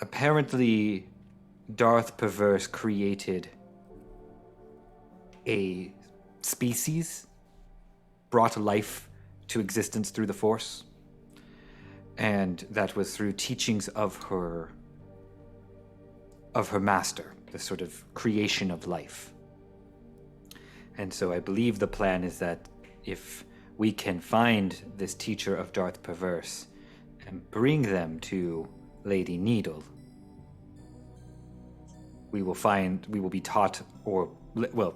[SPEAKER 2] Apparently, Darth Perverse created a species, brought life to existence through the Force, and that was through teachings of her master, the sort of creation of life. And so I believe the plan is that if we can find this teacher of Darth Perverse and bring them to Lady Needle, we will be taught, or, well,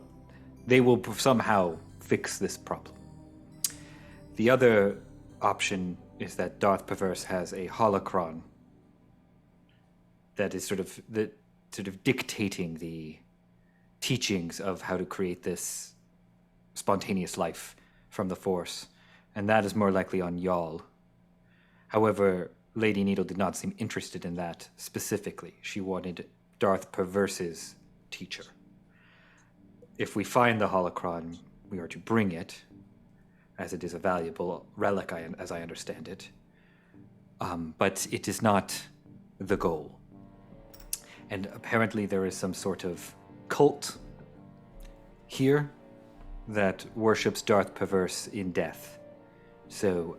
[SPEAKER 2] they will somehow fix this problem. The other option is that Darth Perverse has a holocron that is sort of dictating the teachings of how to create this spontaneous life from the Force, and that is more likely on y'all. However, Lady Needle did not seem interested in that specifically. She wanted Darth Perverse's teacher. If we find the holocron, we are to bring it, as it is a valuable relic, as I understand it. But it is not the goal. And apparently there is some sort of cult here that worships Darth Perverse in death. So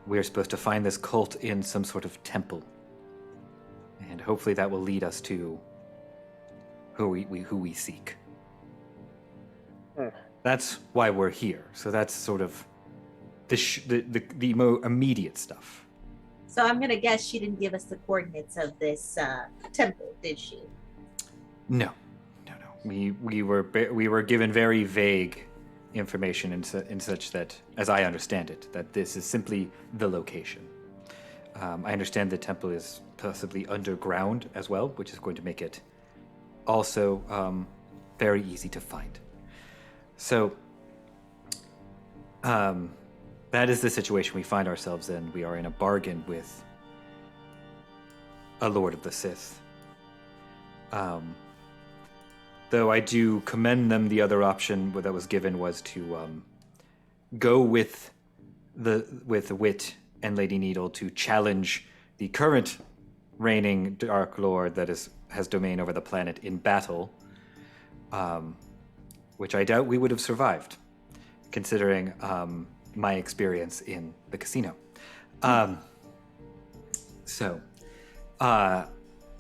[SPEAKER 2] we're supposed to find this cult in some sort of temple. And hopefully that will lead us to who we seek. That's why we're here. So that's sort of the more immediate stuff.
[SPEAKER 3] So I'm gonna guess she didn't give us the coordinates of this temple, did she?
[SPEAKER 2] No. We were given very vague information in such that, as I understand it, that this is simply the location. I understand the temple is possibly underground as well, which is going to make it also very easy to find. So that is the situation we find ourselves in. We are in a bargain with a Lord of the Sith. Though I do commend them, the other option that was given was to go with Wit and Lady Needle to challenge the current reigning Dark Lord that has domain over the planet in battle, which I doubt we would have survived, considering my experience in the casino. So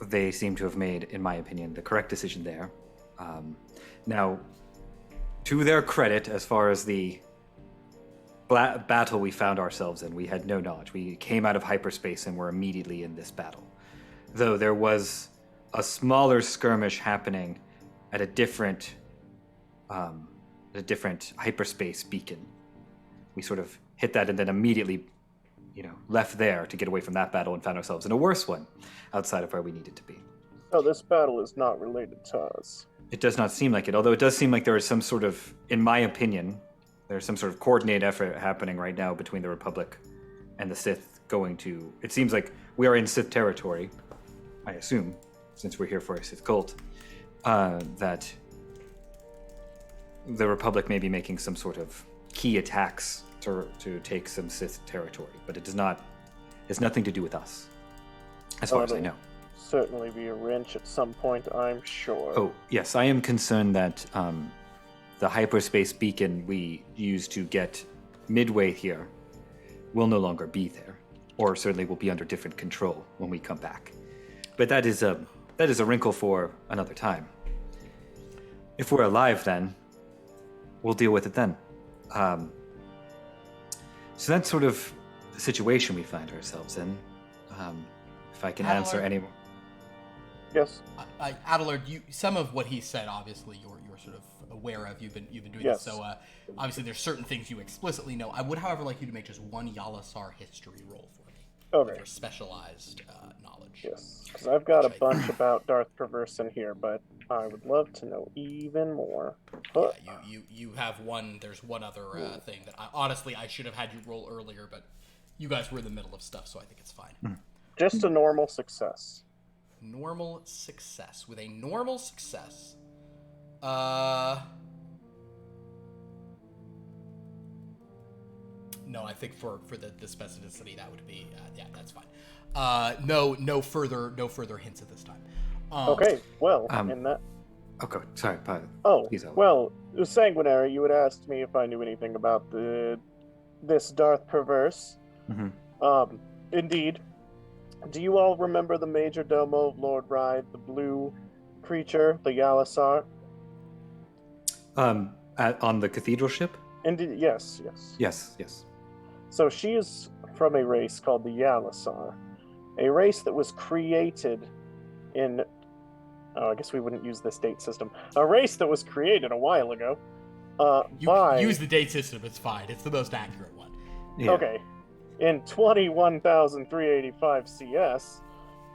[SPEAKER 2] they seem to have made, in my opinion, the correct decision there. Now, to their credit, as far as the battle we found ourselves in, we had no knowledge. We came out of hyperspace and were immediately in this battle. Though there was a smaller skirmish happening at a different hyperspace beacon. We sort of hit that and then immediately, left there to get away from that battle and found ourselves in a worse one outside of where we needed to be.
[SPEAKER 5] So this battle is not related to us.
[SPEAKER 2] It does not seem like it, although it does seem like there is some sort of, in my opinion, there's some sort of coordinated effort happening right now between the Republic and the Sith it seems like we are in Sith territory, I assume, since we're here for a Sith cult, that the Republic may be making some sort of key attacks to take some Sith territory, but it's nothing to do with us, as far as I know.
[SPEAKER 5] Certainly be a wrench at some point, I'm sure.
[SPEAKER 2] Oh, yes, I am concerned that the hyperspace beacon we used to get midway here will no longer be there, or certainly will be under different control when we come back. But that is a wrinkle for another time. if we're alive, then we'll deal with it then. So that's sort of the situation we find ourselves in. If I can answer
[SPEAKER 1] Adelard?
[SPEAKER 2] any.
[SPEAKER 5] Yes.
[SPEAKER 1] Adelard, some of what he said, obviously, you're sort of aware of. You've been doing
[SPEAKER 5] Yes.
[SPEAKER 1] this, so obviously there's certain things you explicitly know. I would, however, like you to make just one Yalasar history roll for me.
[SPEAKER 5] Okay.
[SPEAKER 1] Your specialized knowledge.
[SPEAKER 5] Yes. Because I've got a bunch about Darth Perverse in here, but I would love to know even more. But
[SPEAKER 1] Yeah, you have one. There's one other thing that honestly I should have had you roll earlier, but you guys were in the middle of stuff, so I think it's fine.
[SPEAKER 5] just a normal success.
[SPEAKER 1] Normal success. With a normal success, no, I think for the specificity that would be yeah, that's fine. No further hints at this time.
[SPEAKER 5] Okay, well,
[SPEAKER 2] Um,
[SPEAKER 5] in that.
[SPEAKER 2] Okay, sorry, pardon.
[SPEAKER 5] Oh,
[SPEAKER 2] Please, Alan.
[SPEAKER 5] well, Sanguinary, you had asked me if I knew anything about this Darth Perverse.
[SPEAKER 2] Mhm.
[SPEAKER 5] Indeed. Do you all remember the major domo of Lord Ride, the blue creature, the Yalasar?
[SPEAKER 2] On the cathedral ship?
[SPEAKER 5] Indeed, yes.
[SPEAKER 2] Yes.
[SPEAKER 5] So she is from a race called the Yalasar, a race that was created in. Oh, I guess we wouldn't use this date system. A race that was created a while ago.
[SPEAKER 1] You
[SPEAKER 5] by
[SPEAKER 1] use the date system. It's fine. It's the most accurate one.
[SPEAKER 2] Yeah.
[SPEAKER 5] Okay, in 21,385 CS,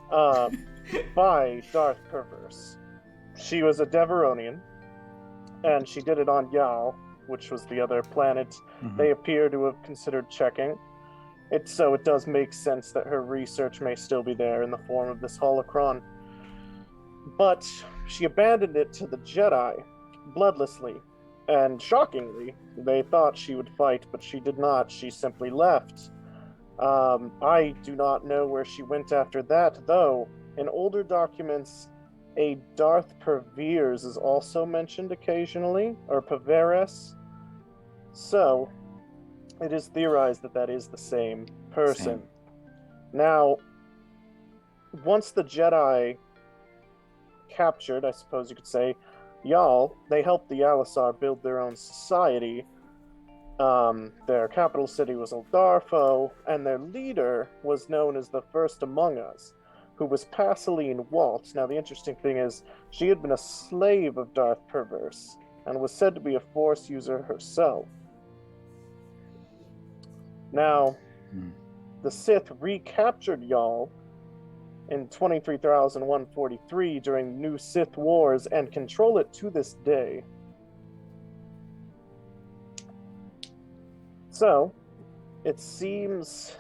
[SPEAKER 5] by Darth Perverse. She was a Deveronian, and she did it on Yal, which was the other planet
[SPEAKER 2] Mhm.
[SPEAKER 5] they appear to have considered checking. So it does make sense that her research may still be there in the form of this holocron. But she abandoned it to the Jedi, bloodlessly. And shockingly, they thought she would fight, but she did not. She simply left. I do not know where she went after that, though. In older documents, a Darth Perveres is also mentioned occasionally, or Perveres. So, it is theorized that that is the same person.
[SPEAKER 2] Same.
[SPEAKER 5] Now, once the Jedi captured, I suppose you could say, Yal, they helped the Yalasar build their own society. Their capital city was Eldarfo, and their leader was known as the First Among Us, who was Passaline Walt. Now, the interesting thing is, she had been a slave of Darth Perverse, and was said to be a Force user herself. Now, the Sith recaptured Yal in 23,143 during New Sith Wars and control it to this day. So, it seems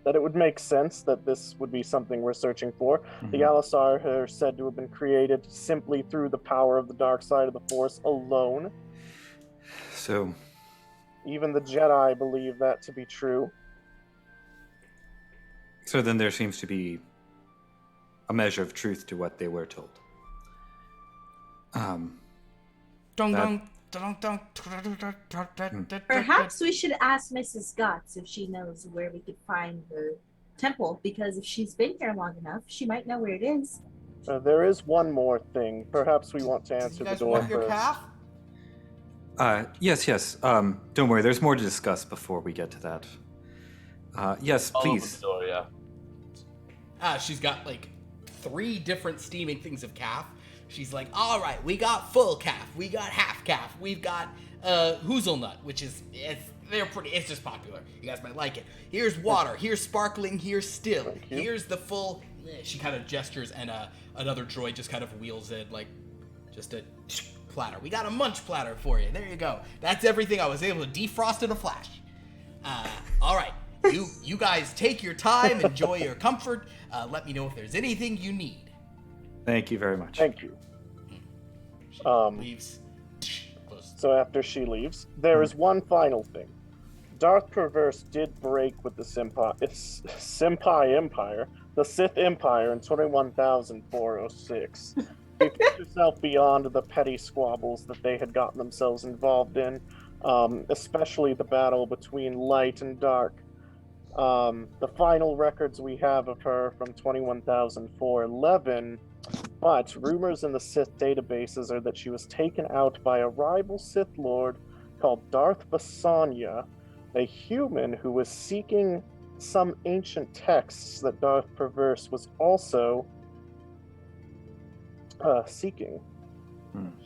[SPEAKER 5] that it would make sense that this would be something we're searching for. The
[SPEAKER 2] Mhm.
[SPEAKER 5] Yalasar are said to have been created simply through the power of the dark side of the Force alone.
[SPEAKER 2] So,
[SPEAKER 5] Even the Jedi believe that to be true.
[SPEAKER 2] so then there seems to be a measure of truth to what they were told.
[SPEAKER 1] Dong
[SPEAKER 2] That-
[SPEAKER 1] dong dong dong.
[SPEAKER 3] Perhaps we should ask Mrs. Gotts if she knows where we could find the temple, because if she's been here long enough, she might know where it is.
[SPEAKER 5] There is one more thing. Perhaps we want to
[SPEAKER 1] You
[SPEAKER 5] answer the
[SPEAKER 1] guys
[SPEAKER 5] door
[SPEAKER 1] want your
[SPEAKER 5] first.
[SPEAKER 1] calf?
[SPEAKER 2] Yes. Don't worry, there's more to discuss before we get to that. Yes,
[SPEAKER 4] I'll open
[SPEAKER 2] please.
[SPEAKER 4] the door, yeah.
[SPEAKER 1] She's got like 3 different steaming things of calf. She's like, all right, we got full calf, we got half calf, we've got hazelnut, which is it's just popular. You guys might like it. Here's water, here's sparkling, here's still,
[SPEAKER 5] Thank you.
[SPEAKER 1] here's the full. She kind of gestures, and another droid just kind of wheels in like just a platter. We got a munch platter for you. There you go. That's everything I was able to defrost in a flash. All right. You guys take your time, enjoy your comfort. Let me know if there's anything you need.
[SPEAKER 2] Thank you very much.
[SPEAKER 5] Thank you.
[SPEAKER 1] Leaves. Close.
[SPEAKER 5] So after she leaves, there is one final thing. Darth Perverse did break with the Senpai Empire, the Sith Empire in 21,406. She pushed herself beyond the petty squabbles that they had gotten themselves involved in, especially the battle between light and dark. The final records we have of her from 21,411 But rumors in the Sith databases are that she was taken out by a rival Sith Lord called Darth Basanya, a human who was seeking some ancient texts that Darth Perverse was also seeking.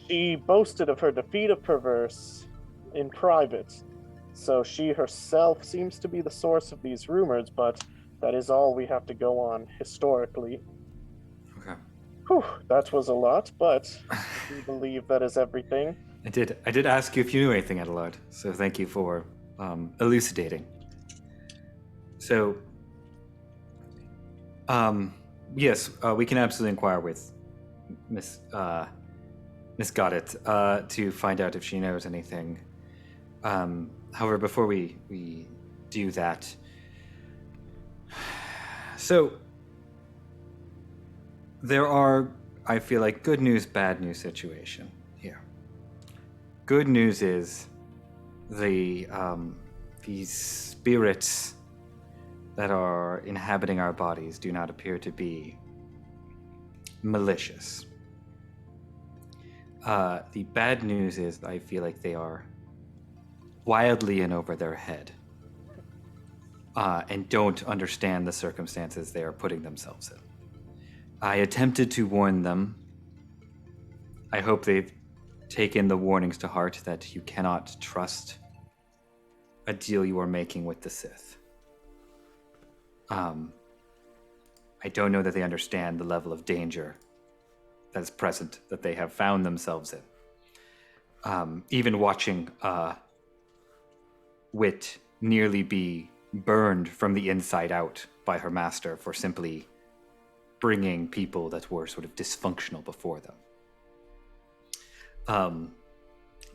[SPEAKER 5] She boasted of her defeat of Perverse in private, so she herself seems to be the source of these rumors, but that is all we have to go on historically.
[SPEAKER 2] Okay.
[SPEAKER 5] Whew, that was a lot, but we believe that is everything.
[SPEAKER 2] I did ask you if you knew anything, Adelard, so thank you for elucidating. So, yes, we can absolutely inquire with Miss Goddard to find out if she knows anything. However, before we do that, so there are, I feel like, good news, bad news situation here. Good news is these spirits that are inhabiting our bodies do not appear to be malicious. The bad news is I feel like they are wildly in over their head and don't understand the circumstances they are putting themselves in. I attempted to warn them. I hope they've taken the warnings to heart that you cannot trust a deal you are making with the Sith. I don't know that they understand the level of danger that is present that they have found themselves in. Even watching Wit nearly be burned from the inside out by her master for simply bringing people that were sort of dysfunctional before them.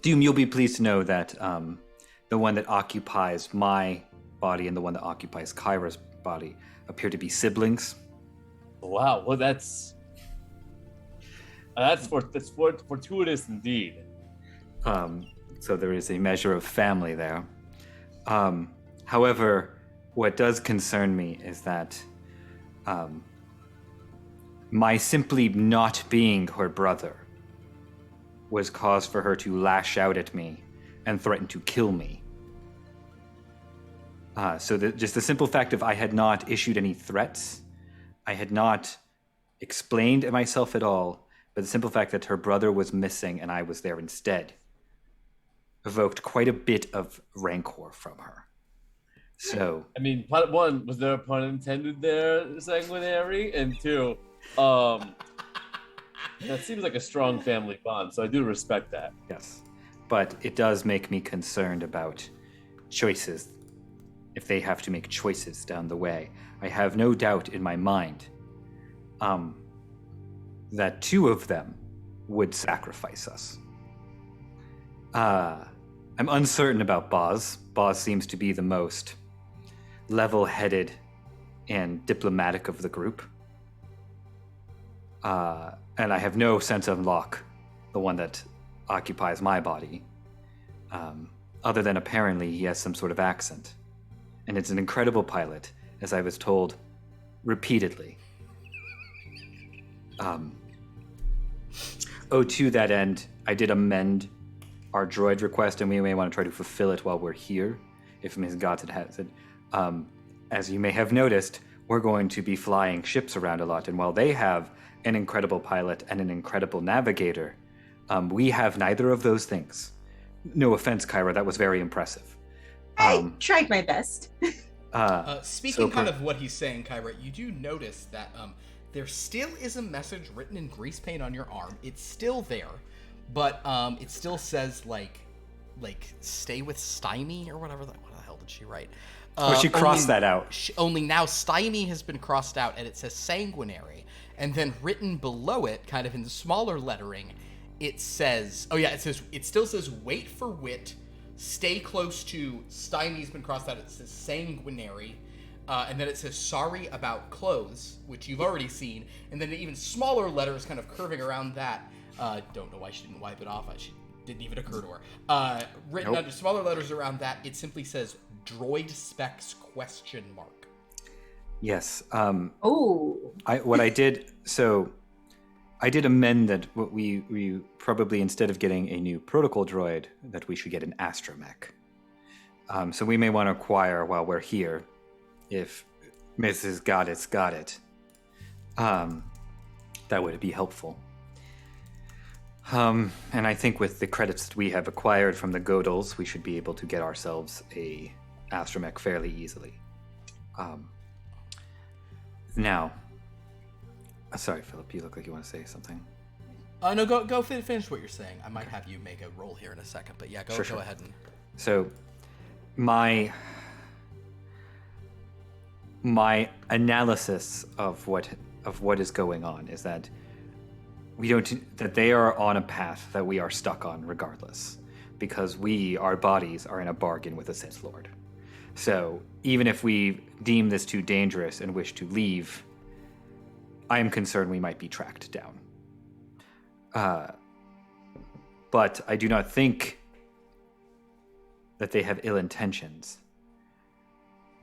[SPEAKER 2] Doom, you'll be pleased to know that the one that occupies my body and the one that occupies Kyra's body appear to be siblings.
[SPEAKER 4] Wow, well that's fortuitous indeed.
[SPEAKER 2] So there is a measure of family there. However, what does concern me is that my simply not being her brother was cause for her to lash out at me and threaten to kill me. Just the simple fact of I had not issued any threats, I had not explained myself at all, but the simple fact that her brother was missing and I was there instead evoked quite a bit of rancor from her. So,
[SPEAKER 4] I mean, part one, was there a pun intended there, sanguinary? And two, that seems like a strong family bond, so I do respect that.
[SPEAKER 2] yes. But it does make me concerned about choices, if they have to make choices down the way. I have no doubt in my mind that two of them would sacrifice us. I'm uncertain about Boz. Boz seems to be the most level-headed and diplomatic of the group. And I have no sense of Locke, the one that occupies my body, other than apparently he has some sort of accent. And it's an incredible pilot, as I was told repeatedly. To that end, I did amend our droid request, and we may want to try to fulfill it while we're here, if Ms. Goddard has it. As you may have noticed, we're going to be flying ships around a lot, and while they have an incredible pilot and an incredible navigator, we have neither of those things. No offense, Kyra, that was very impressive.
[SPEAKER 3] I tried my best.
[SPEAKER 1] Speaking kind of what he's saying, Kyra, you do notice that there still is a message written in grease paint on your arm. It's still there, but it still says like stay with Stymie or whatever. What the hell did she write?
[SPEAKER 2] She crossed that out.
[SPEAKER 1] Only now Stymie has been crossed out, and it says sanguinary. And then written below it, kind of in smaller lettering, it says, it still says wait for Wit, stay close to, Stymie's been crossed out, it says sanguinary, and then it says sorry about clothes, which you've already seen, and then even smaller letters kind of curving around that. Don't know why she didn't wipe it off, it didn't even occur to her. Written under smaller letters around that, it simply says droid specs ?
[SPEAKER 2] Yes.
[SPEAKER 3] Oh.
[SPEAKER 2] What I did, so I did amend that. What we probably, instead of getting a new protocol droid, that we should get an astromech. So we may want to acquire while we're here, if Mrs. Goddess got it. That would be helpful. And I think with the credits that we have acquired from the Godels, we should be able to get ourselves a astromech fairly easily. Now, sorry, Philip, you look like you want to say something.
[SPEAKER 1] No, go finish what you're saying. I might have you make a roll here in a second, but yeah, go ahead and.
[SPEAKER 2] So, my analysis of what is going on is that that they are on a path that we are stuck on regardless, because our bodies are in a bargain with the Sith Lord. So even if we deem this too dangerous and wish to leave, I am concerned we might be tracked down. But I do not think that they have ill intentions.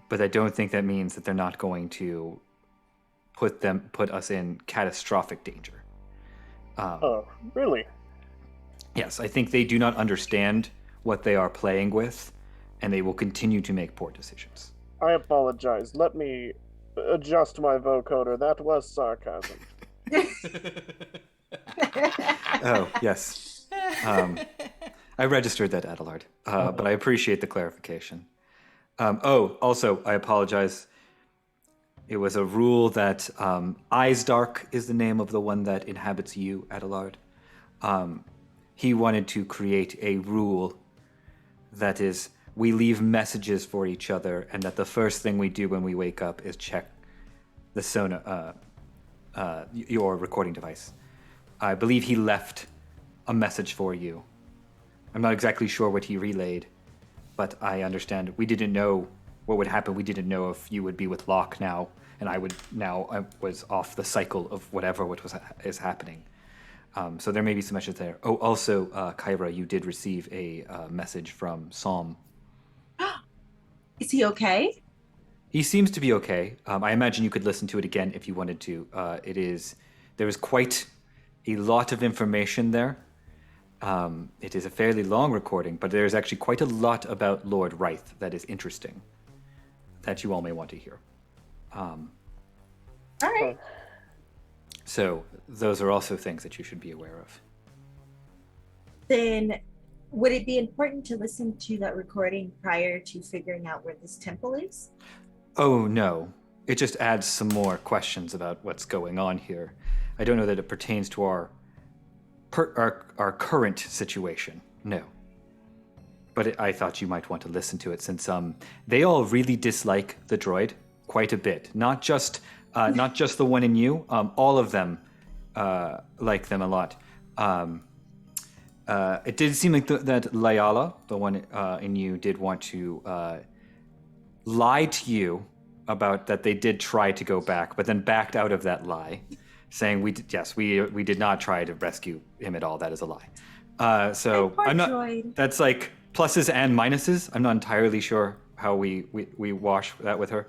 [SPEAKER 2] But I don't think that means that they're not going to put us in catastrophic danger.
[SPEAKER 5] Oh, really?
[SPEAKER 2] Yes, I think they do not understand what they are playing with, and they will continue to make poor decisions.
[SPEAKER 5] I apologize. Let me adjust my vocoder. That was sarcasm.
[SPEAKER 2] Oh, yes. I registered that, Adelard, but I appreciate the clarification. Also, I apologize. It was a rule that Eyesdark is the name of the one that inhabits you, Adelard. He wanted to create a rule that is, we leave messages for each other, and that the first thing we do when we wake up is check the your recording device. I believe he left a message for you. I'm not exactly sure what he relayed, but I understand we didn't know what would happen. We didn't know if you would be with Locke now, and I was off the cycle of whatever is happening. So there may be some messages there. Oh, also, Kyra, you did receive a message from Psalm.
[SPEAKER 3] Is he okay?
[SPEAKER 2] He seems to be okay. I imagine you could listen to it again if you wanted to. There is quite a lot of information there. It is a fairly long recording, but there's actually quite a lot about Lord Ryth that is interesting that you all may want to hear.
[SPEAKER 3] All right.
[SPEAKER 2] So those are also things that you should be aware of.
[SPEAKER 3] Then would it be important to listen to that recording prior to figuring out where this temple is?
[SPEAKER 2] Oh, no. It just adds some more questions about what's going on here. I don't know that it pertains to our current situation. No. But I thought you might want to listen to it, since they all really dislike the droid quite a bit. Not just the one in you. All of them like them a lot. It did seem like that Layala, the one in you, did want to lie to you about that they did try to go back, but then backed out of that lie, saying we did not try to rescue him at all. That is a lie. So I'm not.
[SPEAKER 3] Droid.
[SPEAKER 2] That's like pluses and minuses. I'm not entirely sure how we wash that with her.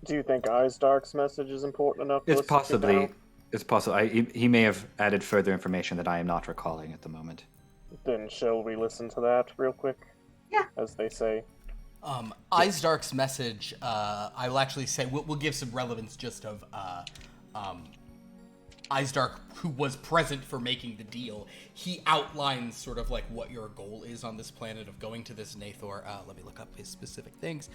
[SPEAKER 5] Do you think Eyesdark's message is important enough to listen to now?
[SPEAKER 2] It's possible. He may have added further information that I am not recalling at the moment.
[SPEAKER 5] Then shall we listen to that real quick?
[SPEAKER 3] Yeah.
[SPEAKER 5] As they say.
[SPEAKER 1] Eyesdark's message, I will actually say, we'll give some relevance just of Eyesdark, who was present for making the deal. He outlines sort of like what your goal is on this planet of going to this Nathor. Let me look up his specific things.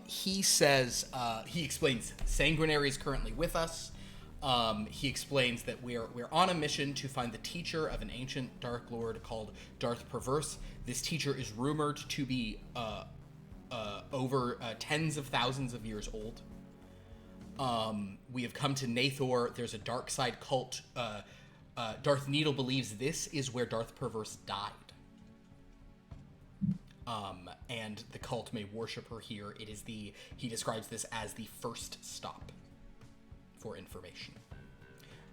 [SPEAKER 1] He says, he explains Sanguinary is currently with us. He explains that we're on a mission to find the teacher of an ancient Dark Lord called Darth Perverse. This teacher is rumored to be over tens of thousands of years old. We have come to Nathor. There's a dark side cult. Darth Needle believes this is where Darth Perverse died. And the cult may worship her here. He describes this as the first stop for information.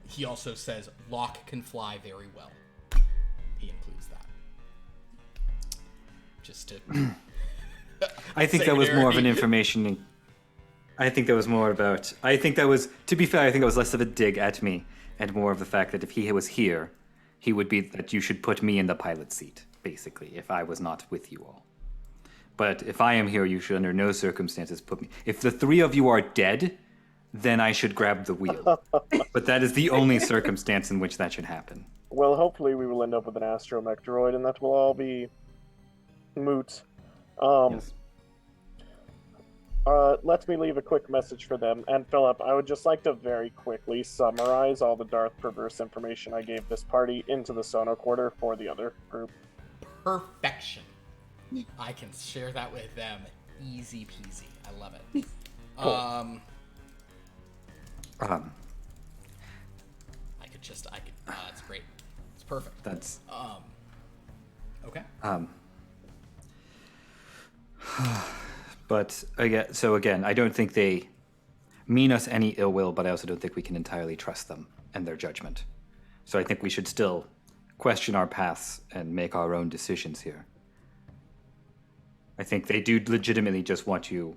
[SPEAKER 1] He also says Locke can fly very well. He includes that. Just to...
[SPEAKER 2] I think that was more of an information I think that was more about. I think that was, to be fair, I think it was less of a dig at me and more of the fact that if he was here, he would be that you should put me in the pilot seat, basically, if I was not with you all. But if I am here, you should under no circumstances put me. If the three of you are dead, then I should grab the wheel. But that is the only circumstance in which that should happen.
[SPEAKER 5] Well, hopefully we will end up with an astromech droid, and that will all be moot.
[SPEAKER 2] Yes.
[SPEAKER 5] Let me leave a quick message for them. And Philip, I would just like to very quickly summarize all the Darth Perverse information I gave this party into the sonocorder for the other group.
[SPEAKER 1] Perfection. I can share that with them. Easy peasy. I love it.
[SPEAKER 5] Cool.
[SPEAKER 1] It's great. It's perfect.
[SPEAKER 2] That's
[SPEAKER 1] Okay.
[SPEAKER 2] But again, I don't think they mean us any ill will, but I also don't think we can entirely trust them and their judgment. So I think we should still question our paths and make our own decisions here. I think they do legitimately just want to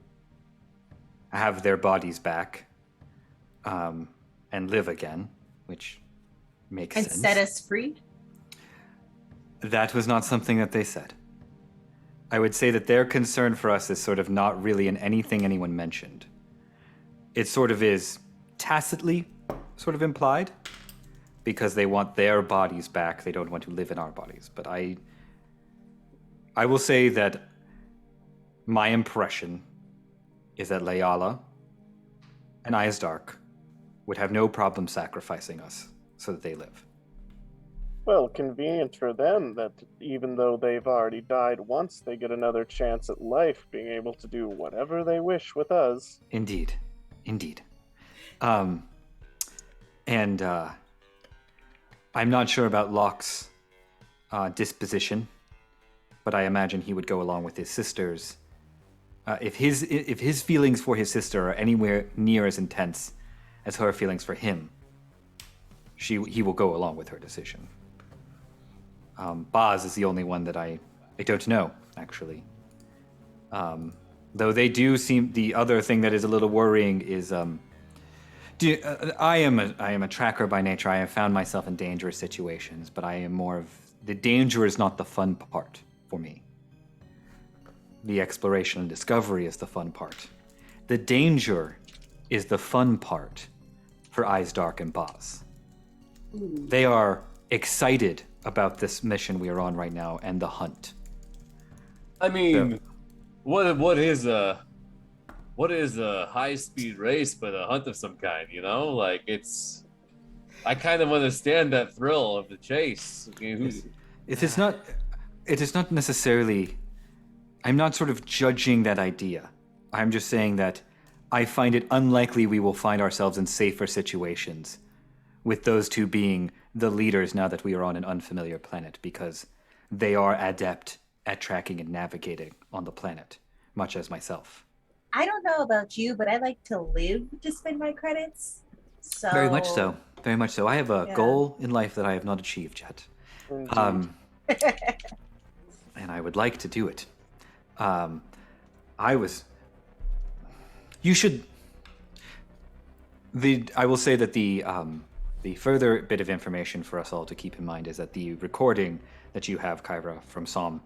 [SPEAKER 2] have their bodies back and live again, which makes sense.
[SPEAKER 3] And set us free?
[SPEAKER 2] That was not something that they said. I would say that their concern for us is sort of not really in anything anyone mentioned. It sort of is tacitly sort of implied because they want their bodies back. They don't want to live in our bodies. But I will say that my impression is that Layala and Izdark would have no problem sacrificing us so that they live.
[SPEAKER 5] Well, convenient for them that even though they've already died once, they get another chance at life, being able to do whatever they wish with us.
[SPEAKER 2] Indeed. I'm not sure about Locke's disposition, but I imagine he would go along with his sister's. If his feelings for his sister are anywhere near as intense as her feelings for him, he will go along with her decision. Boz is the only one that I don't know, actually. Though they do seem, the other thing that is a little worrying is, I am a tracker by nature. I have found myself in dangerous situations, but I am more of, the danger is not the fun part for me. The exploration and discovery is the fun part. The danger is the fun part for Izdark and Boz. They are excited about this mission we are on right now and the hunt.
[SPEAKER 4] I mean, what is a high-speed race but a hunt of some kind, you know? Like, it's... I kind of understand that thrill of the chase. I mean,
[SPEAKER 2] It is not necessarily... I'm not sort of judging that idea. I'm just saying that I find it unlikely we will find ourselves in safer situations with those two being the leaders now that we are on an unfamiliar planet, because they are adept at tracking and navigating on the planet, much as myself.
[SPEAKER 3] I don't know about you, but I like to live to spend my credits. So
[SPEAKER 2] Very much so. Very much so. I have a goal in life that I have not achieved yet. And I would like to do it. I will say that the further bit of information for us all to keep in mind is that the recording that you have, Kyra, from Psalm,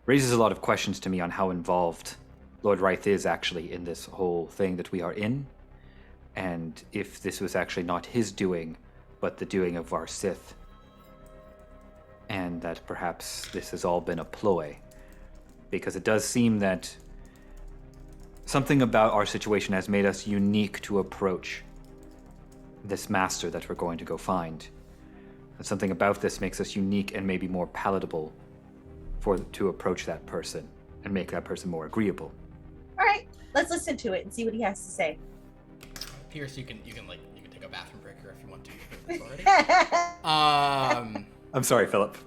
[SPEAKER 2] raises a lot of questions to me on how involved Lord Reith is actually in this whole thing that we are in, and if this was actually not his doing, but the doing of our Sith, and that perhaps this has all been a ploy, because it does seem that something about our situation has made us unique to approach this master that we're going to go find. And something about this makes us unique and maybe more palatable to approach that person and make that person more agreeable.
[SPEAKER 3] All right, let's listen to it and see what he has to say.
[SPEAKER 1] Pierce, you can take a bathroom break here if you want to.
[SPEAKER 2] I'm sorry, Philip.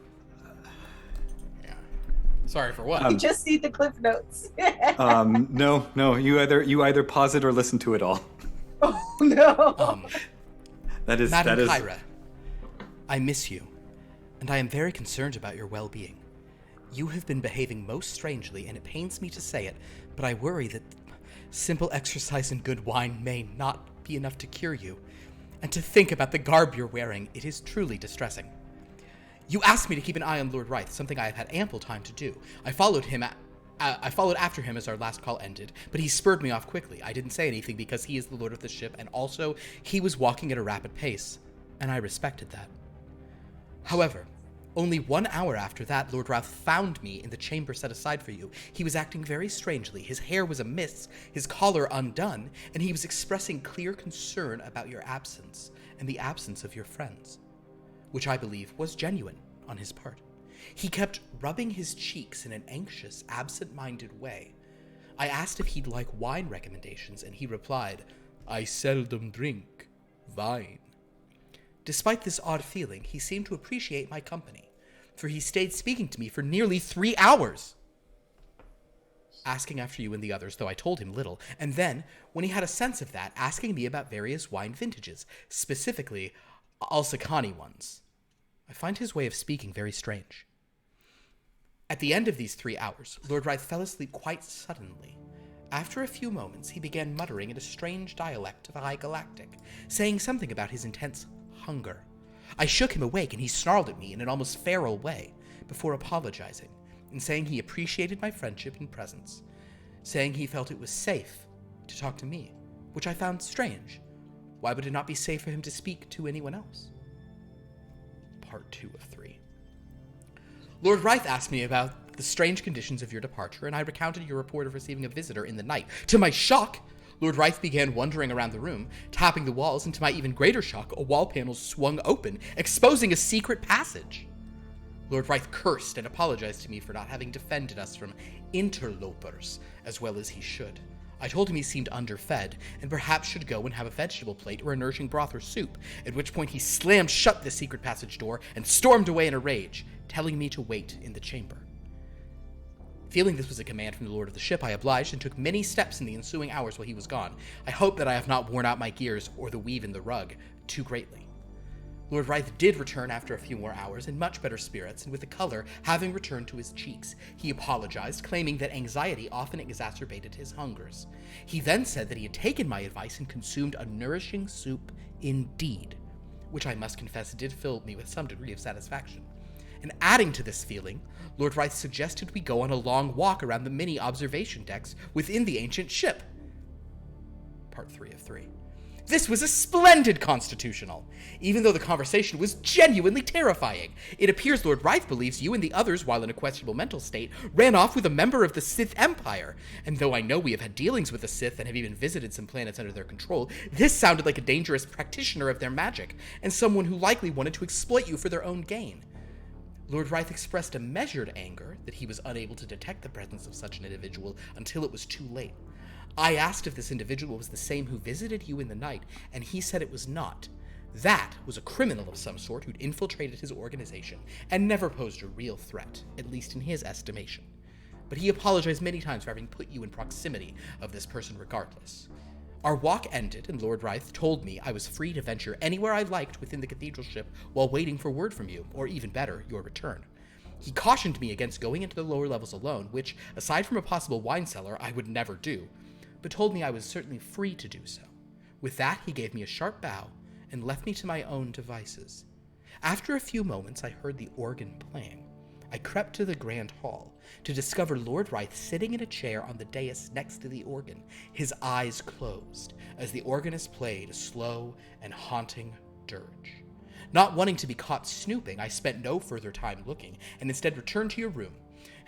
[SPEAKER 1] Yeah. Sorry for what?
[SPEAKER 3] You just need the cliff notes.
[SPEAKER 2] No. You either pause it or listen to it all.
[SPEAKER 3] Oh no.
[SPEAKER 1] Madam Kyra, I miss you, and I am very concerned about your well-being. You have been behaving most strangely, and it pains me to say it, but I worry that simple exercise in good wine may not be enough to cure you. And to think about the garb you're wearing, it is truly distressing. You asked me to keep an eye on Lord Wright, something I have had ample time to do. I followed after him as our last call ended, but he spurred me off quickly. I didn't say anything because he is the lord of the ship, and also he was walking at a rapid pace, and I respected that. However, only 1 hour after that, Lord Routh found me in the chamber set aside for you. He was acting very strangely. His hair was amiss, his collar undone, and he was expressing clear concern about your absence and the absence of your friends, which I believe was genuine on his part. He kept rubbing his cheeks in an anxious, absent-minded way. I asked if he'd like wine recommendations, and he replied, "I seldom drink wine." Despite this odd feeling, he seemed to appreciate my company, for he stayed speaking to me for nearly 3 hours, asking after you and the others, though I told him little, and then, when he had a sense of that, asking me about various wine vintages, specifically Alsacani ones. I find his way of speaking very strange. At the end of these 3 hours, Lord Wright fell asleep quite suddenly. After a few moments, he began muttering in a strange dialect of High Galactic, saying something about his intense hunger. I shook him awake, and he snarled at me in an almost feral way, before apologizing, and saying he appreciated my friendship and presence, saying he felt it was safe to talk to me, which I found strange. Why would it not be safe for him to speak to anyone else? Part 2 of 3. Lord Wright asked me about the strange conditions of your departure, and I recounted your report of receiving a visitor in the night. To my shock, Lord Wright began wandering around the room, tapping the walls, and to my even greater shock, a wall panel swung open, exposing a secret passage. Lord Wright cursed and apologized to me for not having defended us from interlopers as well as he should. I told him he seemed underfed, and perhaps should go and have a vegetable plate or a nourishing broth or soup, at which point he slammed shut the secret passage door and stormed away in a rage, telling me to wait in the chamber. Feeling this was a command from the lord of the ship, I obliged and took many steps in the ensuing hours while he was gone. I hope that I have not worn out my gears or the weave in the rug too greatly. Lord Wright did return after a few more hours in much better spirits, and with the color having returned to his cheeks. He apologized, claiming that anxiety often exacerbated his hungers. He then said that he had taken my advice and consumed a nourishing soup indeed, which I must confess did fill me with some degree of satisfaction. And adding to this feeling, Lord Wright suggested we go on a long walk around the many observation decks within the ancient ship. Part 3 of 3. This was a splendid constitutional, even though the conversation was genuinely terrifying. It appears Lord Wright believes you and the others, while in a questionable mental state, ran off with a member of the Sith Empire. And though I know we have had dealings with the Sith and have even visited some planets under their control, this sounded like a dangerous practitioner of their magic, and someone who likely wanted to exploit you for their own gain. Lord Wright expressed a measured anger that he was unable to detect the presence of such an individual until it was too late. I asked if this individual was the same who visited you in the night, and he said it was not. That was a criminal of some sort who'd infiltrated his organization and never posed a real threat, at least in his estimation. But he apologized many times for having put you in proximity of this person regardless. Our walk ended, and Lord Wright told me I was free to venture anywhere I liked within the cathedral ship while waiting for word from you, or even better, your return. He cautioned me against going into the lower levels alone, which, aside from a possible wine cellar, I would never do, but told me I was certainly free to do so. With that, he gave me a sharp bow and left me to my own devices. After a few moments, I heard the organ playing. I crept to the grand hall to discover Lord Wright sitting in a chair on the dais next to the organ, his eyes closed, as the organist played a slow and haunting dirge. Not wanting to be caught snooping, I spent no further time looking, and instead returned to your room.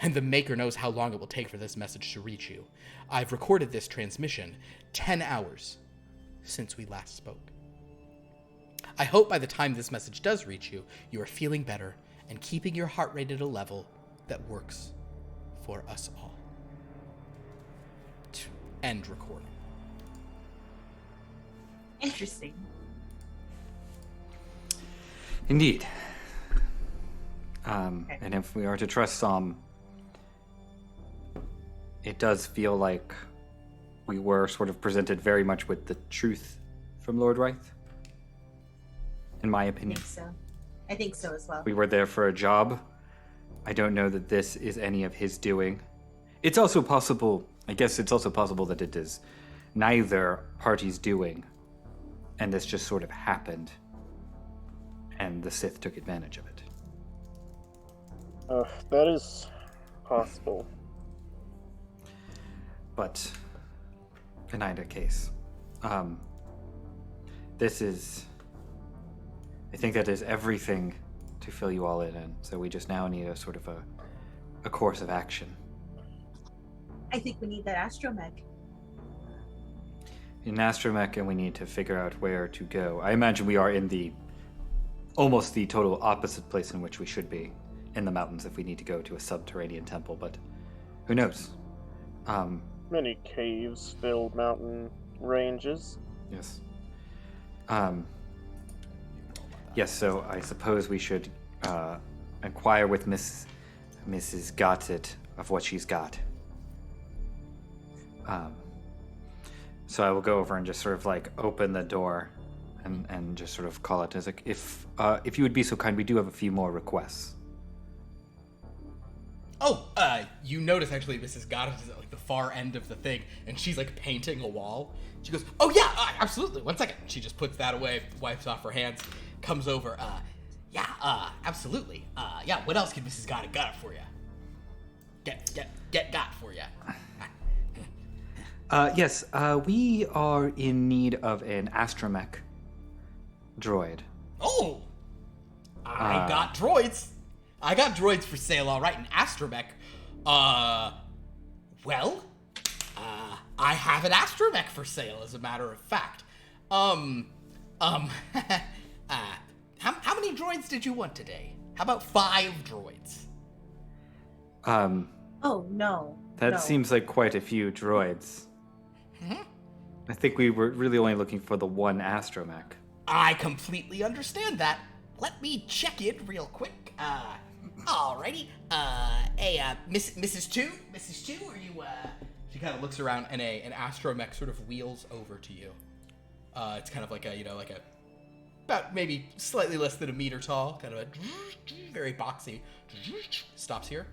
[SPEAKER 1] And the Maker knows how long it will take for this message to reach you. I've recorded this transmission 10 hours since we last spoke. I hope by the time this message does reach you, you are feeling better and keeping your heart rate at a level that works for us all. End recording.
[SPEAKER 3] Interesting.
[SPEAKER 2] Indeed. And if we are to trust Psalm, it does feel like we were sort of presented very much with the truth from Lord Wright, in my opinion.
[SPEAKER 3] I think so as well.
[SPEAKER 2] We were there for a job. I don't know that this is any of his doing. It's also possible I guess it's also possible that it is neither party's doing, and this just sort of happened, and the Sith took advantage of it.
[SPEAKER 5] That is possible.
[SPEAKER 2] But in either case, this is, I think that is everything to fill you all in. So we just now need a sort of a course of action.
[SPEAKER 3] I think we need that astromech.
[SPEAKER 2] In Astromech, and we need to figure out where to go. I imagine we are in almost the total opposite place in which we should be, in the mountains, if we need to go to a subterranean temple, but who knows?
[SPEAKER 5] Many caves filled mountain ranges.
[SPEAKER 2] Yes. Yes, so I suppose we should inquire with Mrs. Gottett of what she's got. So I will go over and just sort of like open the door and just sort of call it as like, if you would be so kind, we do have a few more requests.
[SPEAKER 1] Oh, you notice actually Mrs. Goddard is at like the far end of the thing, and she's like painting a wall. She goes, "Oh yeah, absolutely. 1 second." She just puts that away, wipes off her hands, comes over. Yeah, absolutely. Yeah. What else can Mrs. Goddard got for you? Get got for you.
[SPEAKER 2] Yes, we are in need of an astromech droid.
[SPEAKER 1] Oh, I got droids. I got droids for sale, all right, in astromech. Well, I have an astromech for sale, as a matter of fact. How many droids did you want today? How about 5 droids?
[SPEAKER 3] Oh, no.
[SPEAKER 2] That
[SPEAKER 3] no.
[SPEAKER 2] seems like quite a few droids.
[SPEAKER 1] Mm-hmm.
[SPEAKER 2] I think we were really only looking for the one astromech.
[SPEAKER 1] I completely understand that. Let me check it real quick. Alrighty. Hey, Mrs. Two? Mrs. Two, are you, She kind of looks around and an astromech sort of wheels over to you. It's kind of like about maybe slightly less than a meter tall, kind of a very boxy. Stops here.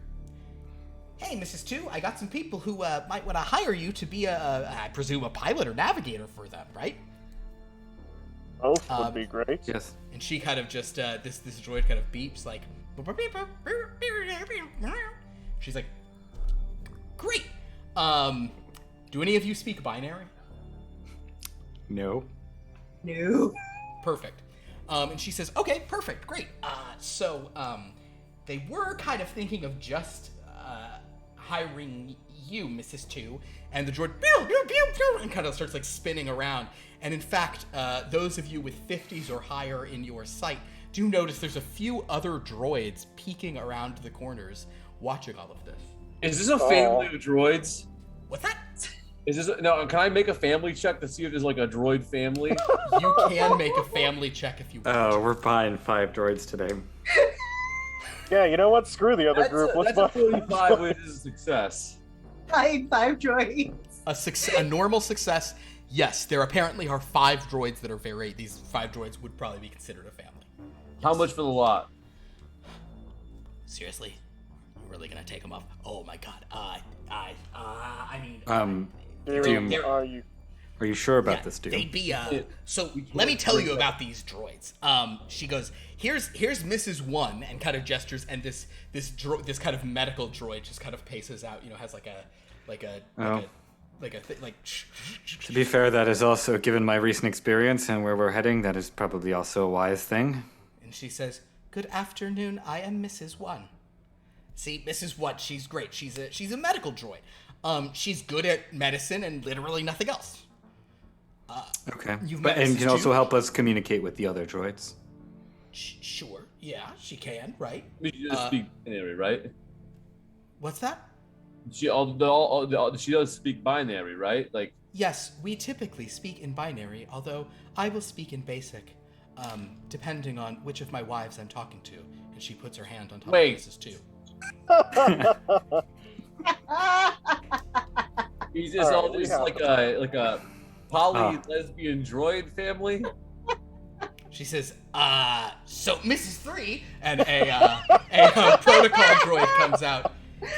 [SPEAKER 1] Hey, Mrs. Two, I got some people who might want to hire you to be I presume a pilot or navigator for them, right?
[SPEAKER 5] Both would be great.
[SPEAKER 2] Yes.
[SPEAKER 1] And she kind of just this droid kind of beeps like. She's like, great. Do any of you speak binary?
[SPEAKER 2] No.
[SPEAKER 3] No.
[SPEAKER 1] Perfect. And she says, okay, perfect, great. So they were kind of thinking of just hiring you, Mrs. Two, and the droid and kind of starts like spinning around. And in fact, those of you with 50s or higher in your sight do notice there's a few other droids peeking around the corners, watching all of this.
[SPEAKER 4] Is this a family of droids?
[SPEAKER 1] What's that?
[SPEAKER 4] Is this no? Can I make a family check to see if there's like a droid family?
[SPEAKER 1] You can make a family check if you want.
[SPEAKER 2] Oh, we're buying 5 droids today.
[SPEAKER 5] Yeah, you know what? Screw the other group.
[SPEAKER 4] That's a 45, which is a success.
[SPEAKER 3] 5 droids.
[SPEAKER 1] A normal success. Yes, there apparently are 5 droids that are these 5 droids would probably be considered a family.
[SPEAKER 4] How much for the lot?
[SPEAKER 1] Seriously? You're really gonna take them up? Oh my god. I mean...
[SPEAKER 2] Doom,
[SPEAKER 5] Are you?
[SPEAKER 2] are you sure about this, Doom?
[SPEAKER 1] They'd be, so let me tell you about these droids. She goes, here's Mrs. One, and kind of gestures, and this kind of medical droid just kind of paces out, has
[SPEAKER 2] To be fair, that is also, given my recent experience and where we're heading, that is probably also a wise thing.
[SPEAKER 1] And she says, good afternoon, I am Mrs. One. See, Mrs. One, she's great. She's a medical droid. She's good at medicine and literally nothing else.
[SPEAKER 2] Okay.
[SPEAKER 1] You've
[SPEAKER 2] But,
[SPEAKER 1] met
[SPEAKER 2] and
[SPEAKER 1] Mrs.
[SPEAKER 2] can also
[SPEAKER 1] Two?
[SPEAKER 2] help us communicate with the other droids.
[SPEAKER 1] Sure, yeah, she can, right?
[SPEAKER 4] She does speak binary, right?
[SPEAKER 1] What's that?
[SPEAKER 4] She does speak binary, right? Like,
[SPEAKER 1] Yes, we typically speak in binary, although I will speak in basic, depending on which of my wives I'm talking to. And she puts her hand on top
[SPEAKER 4] Wait.
[SPEAKER 1] of Mrs. Two.
[SPEAKER 4] is this all just like a poly lesbian droid family?
[SPEAKER 1] She says, so Mrs. Three, and a protocol droid comes out,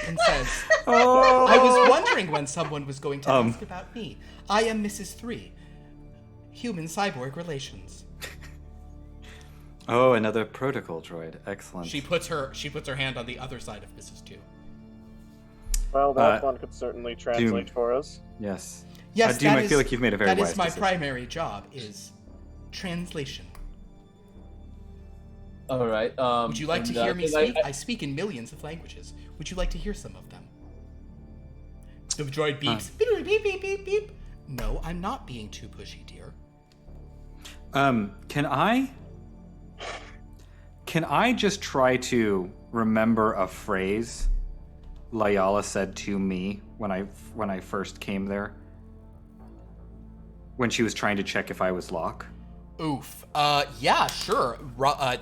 [SPEAKER 1] and says,
[SPEAKER 2] Oh.
[SPEAKER 1] I was wondering when someone was going to ask about me. I am Mrs. 3. Human-cyborg relations.
[SPEAKER 2] Oh, another protocol droid. Excellent.
[SPEAKER 1] She puts her hand on the other side of Mrs. 2.
[SPEAKER 5] Well, that one could certainly translate
[SPEAKER 2] Doom.
[SPEAKER 5] for us.
[SPEAKER 2] Yes.
[SPEAKER 1] Yes,
[SPEAKER 2] Doom,
[SPEAKER 1] that
[SPEAKER 2] I
[SPEAKER 1] is,
[SPEAKER 2] feel like you've made a very
[SPEAKER 1] that
[SPEAKER 2] wise
[SPEAKER 1] is my
[SPEAKER 2] decision.
[SPEAKER 1] primary job, is translation.
[SPEAKER 4] All right.
[SPEAKER 1] Would you like to
[SPEAKER 4] and,
[SPEAKER 1] hear me
[SPEAKER 4] 'cause
[SPEAKER 1] speak? I speak in millions of languages. Would you like to hear some of them? The droid beeps. Beep, beep, beep, beep, beep. No, I'm not being too pushy, dear.
[SPEAKER 2] Can I just try to remember a phrase Layala said to me when I first came there? When she was trying to check if I was Locke?
[SPEAKER 1] Oof. Yeah, sure.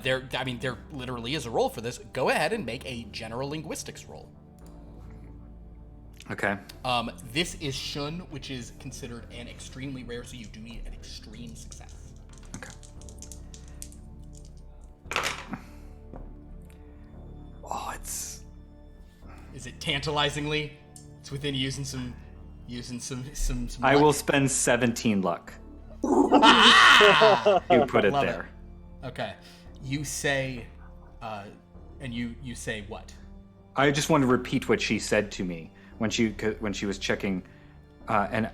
[SPEAKER 1] There literally is a roll for this. Go ahead and make a general linguistics roll.
[SPEAKER 2] Okay.
[SPEAKER 1] This is Shun, which is considered an extremely rare, so you do need an extreme success.
[SPEAKER 2] Okay. Oh, it's...
[SPEAKER 1] Is it tantalizingly? It's within using some
[SPEAKER 2] I
[SPEAKER 1] luck?
[SPEAKER 2] will spend 17 luck. You put it
[SPEAKER 1] Love
[SPEAKER 2] there.
[SPEAKER 1] Okay. You say, and you say what?
[SPEAKER 2] I just want to repeat what she said to me when she was checking, when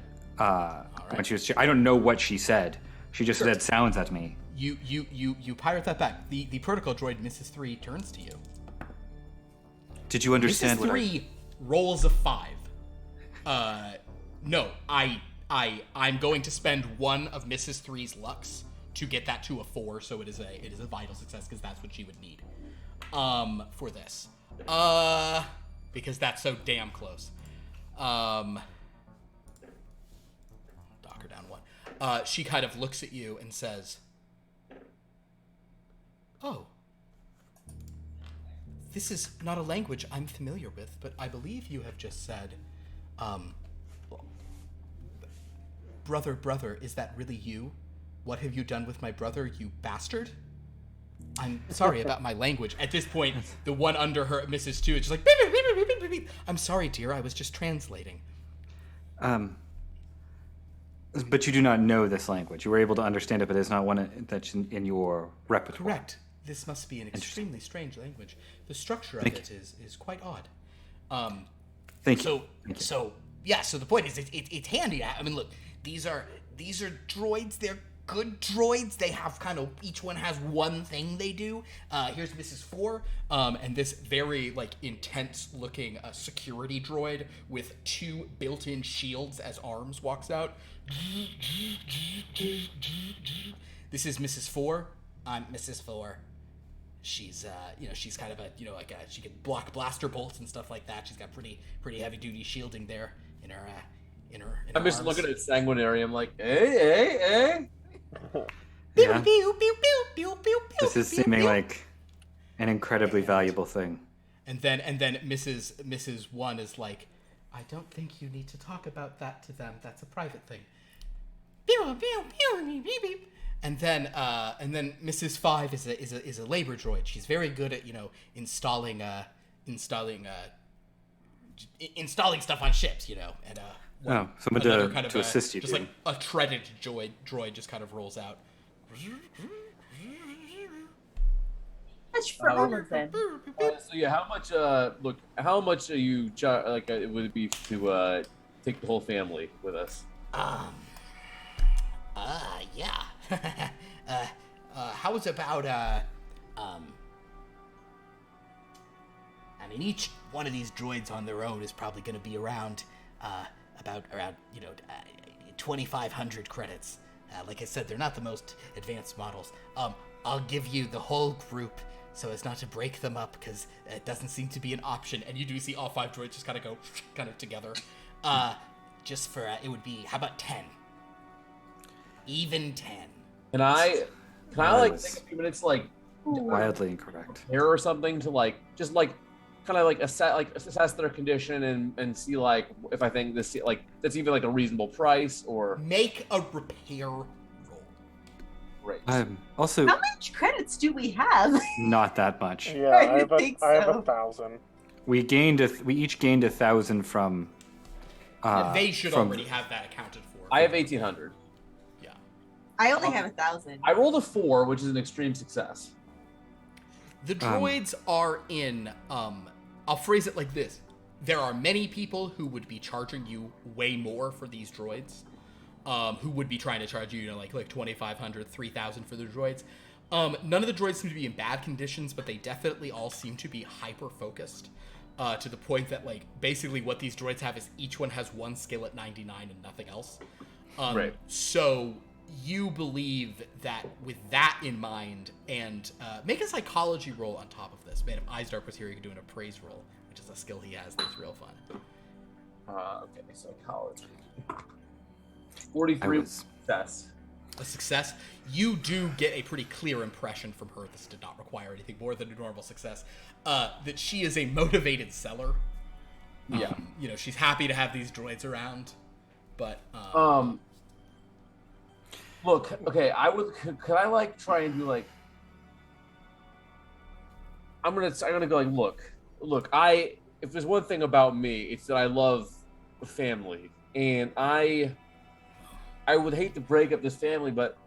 [SPEAKER 2] she was. I don't know what she said. She just said sounds at me.
[SPEAKER 1] You pirate that back. The protocol droid Mrs. 3 turns to you.
[SPEAKER 2] Did you understand
[SPEAKER 1] Mrs. 3 rolls a 5. No, I'm going to spend one of Mrs. 3's lucks to get that to a 4, so it is a vital success because that's what she would need. For this. Because that's so damn close. Dock her down 1. She kind of looks at you and says, "Oh. This is not a language I'm familiar with, but I believe you have just said, brother, is that really you? What have you done with my brother, you bastard? I'm sorry about my language." At this point, the one under her, Mrs. 2, is just like, beep, beep, beep, beep, beep, beep, beep. "I'm sorry, dear, I was just translating."
[SPEAKER 2] But you do not know this language. You were able to understand it, but it's not one that's in your repertoire.
[SPEAKER 1] Correct. This must be an extremely strange language. The structure of it is quite odd.
[SPEAKER 2] Thank you.
[SPEAKER 1] So the point is, it's handy. I mean, look, these are droids. They're good droids. They have each one has one thing they do. Here's Mrs. 4, and this very intense looking security droid with 2 built-in shields as arms walks out. This is Mrs. 4. I'm Mrs. 4. She's she's kind of she can block blaster bolts and stuff like that. She's got pretty heavy duty shielding there in her
[SPEAKER 4] I'm just
[SPEAKER 1] arms.
[SPEAKER 4] looking at Sanguinary. I'm like, hey.
[SPEAKER 2] Yeah.
[SPEAKER 1] Pew, pew, pew, pew, pew,
[SPEAKER 2] This is
[SPEAKER 1] pew,
[SPEAKER 2] seeming
[SPEAKER 1] pew.
[SPEAKER 2] like an incredibly valuable thing.
[SPEAKER 1] And then Mrs. 1 is like, "I don't think you need to talk about that to them. That's a private thing." Pew, pew, pew, beep, beep, beep. And then Mrs. 5 is a labor droid. She's very good at installing stuff on ships, and
[SPEAKER 2] someone
[SPEAKER 1] another
[SPEAKER 2] to assist you.
[SPEAKER 1] just like a treaded droid just kind of rolls out.
[SPEAKER 3] Much for all of them.
[SPEAKER 4] So yeah, how much are you would it be to take the whole family with us?
[SPEAKER 1] Yeah. How is about I mean, each one of these droids on their own is probably going to be around 2,500 credits. Like I said, they're not the most advanced models. I'll give you the whole group so as not to break them up, because it doesn't seem to be an option. And you do see all 5 droids just kind of go together. Just for it would be, how about 10? Even 10.
[SPEAKER 4] Can I take a few minutes
[SPEAKER 2] Wildly incorrect.
[SPEAKER 4] hair or something to assess their condition and see if I think this that's even a reasonable price or
[SPEAKER 1] Make a repair roll.
[SPEAKER 4] great.
[SPEAKER 2] Also,
[SPEAKER 3] How much credits do we have?
[SPEAKER 2] not that much.
[SPEAKER 5] Yeah,
[SPEAKER 3] I
[SPEAKER 5] I have
[SPEAKER 3] think
[SPEAKER 5] I have
[SPEAKER 3] so.
[SPEAKER 5] 1,000.
[SPEAKER 2] we each gained 1,000 from.
[SPEAKER 1] They should
[SPEAKER 2] from-
[SPEAKER 1] already have that accounted for.
[SPEAKER 4] I have 1,800.
[SPEAKER 1] Yeah.
[SPEAKER 3] I only have 1,000.
[SPEAKER 4] I rolled a 4, which is an extreme success.
[SPEAKER 1] The droids are in, I'll phrase it like this. There are many people who would be charging you way more for these droids, who would be trying to charge you, like 2,500, 3,000 for the droids. None of the droids seem to be in bad conditions, but they definitely all seem to be hyper-focused, to the point that, like, basically what these droids have is each one has one skill at 99 and nothing else.
[SPEAKER 4] Right.
[SPEAKER 1] So you believe that with that in mind, and make a psychology roll on top of this. Man, if Eisdark was here, he could do an appraise roll, which is a skill he has that's real fun.
[SPEAKER 4] Okay, psychology. 43 success.
[SPEAKER 1] A success. You do get a pretty clear impression from her, this did not require anything more than a normal success, that she is a motivated seller.
[SPEAKER 4] Yeah.
[SPEAKER 1] She's happy to have these droids around, but
[SPEAKER 4] Look, okay, could I like try and do like I'm gonna go like look, if there's one thing about me, it's that I love family. And I would hate to break up this family, but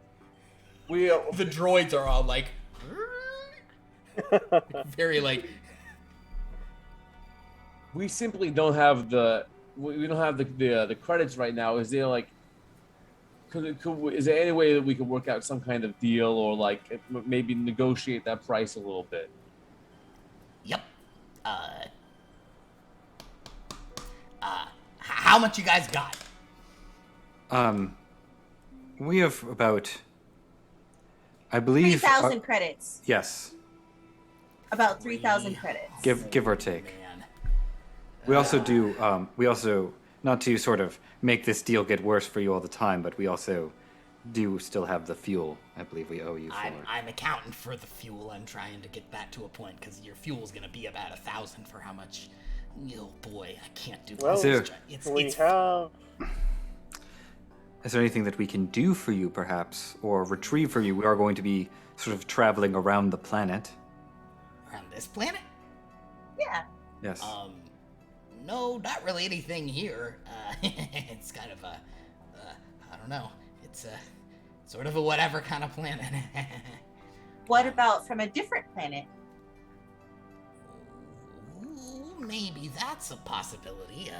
[SPEAKER 1] the droids are all like very like
[SPEAKER 4] we simply don't have the credits right now. Is there like is there any way that we could work out some kind of deal or like maybe negotiate that price a little bit?
[SPEAKER 6] Yep. How much you guys got?
[SPEAKER 2] We have about, I believe,
[SPEAKER 3] 3,000 credits.
[SPEAKER 2] Yes,
[SPEAKER 3] About 3,000 credits.
[SPEAKER 2] give or take.
[SPEAKER 6] Man.
[SPEAKER 2] We also do. We also, not to sort of make this deal get worse for you all the time, but we also do still have the fuel. I believe we owe you for.
[SPEAKER 6] I'm accounting for the fuel. I'm trying to get that to a point because your fuel's gonna be about 1,000 for how much. Oh boy, I can't do
[SPEAKER 5] Well,
[SPEAKER 6] this.
[SPEAKER 5] we have.
[SPEAKER 2] Is there anything that we can do for you, perhaps, or retrieve for you? We are going to be sort of traveling around the planet.
[SPEAKER 6] Around this planet?
[SPEAKER 3] Yeah.
[SPEAKER 2] Yes.
[SPEAKER 6] No, not really anything here. It's kind of a, I don't know. It's sort of a whatever kind of planet.
[SPEAKER 3] What about from a different planet?
[SPEAKER 6] Ooh, maybe that's a possibility.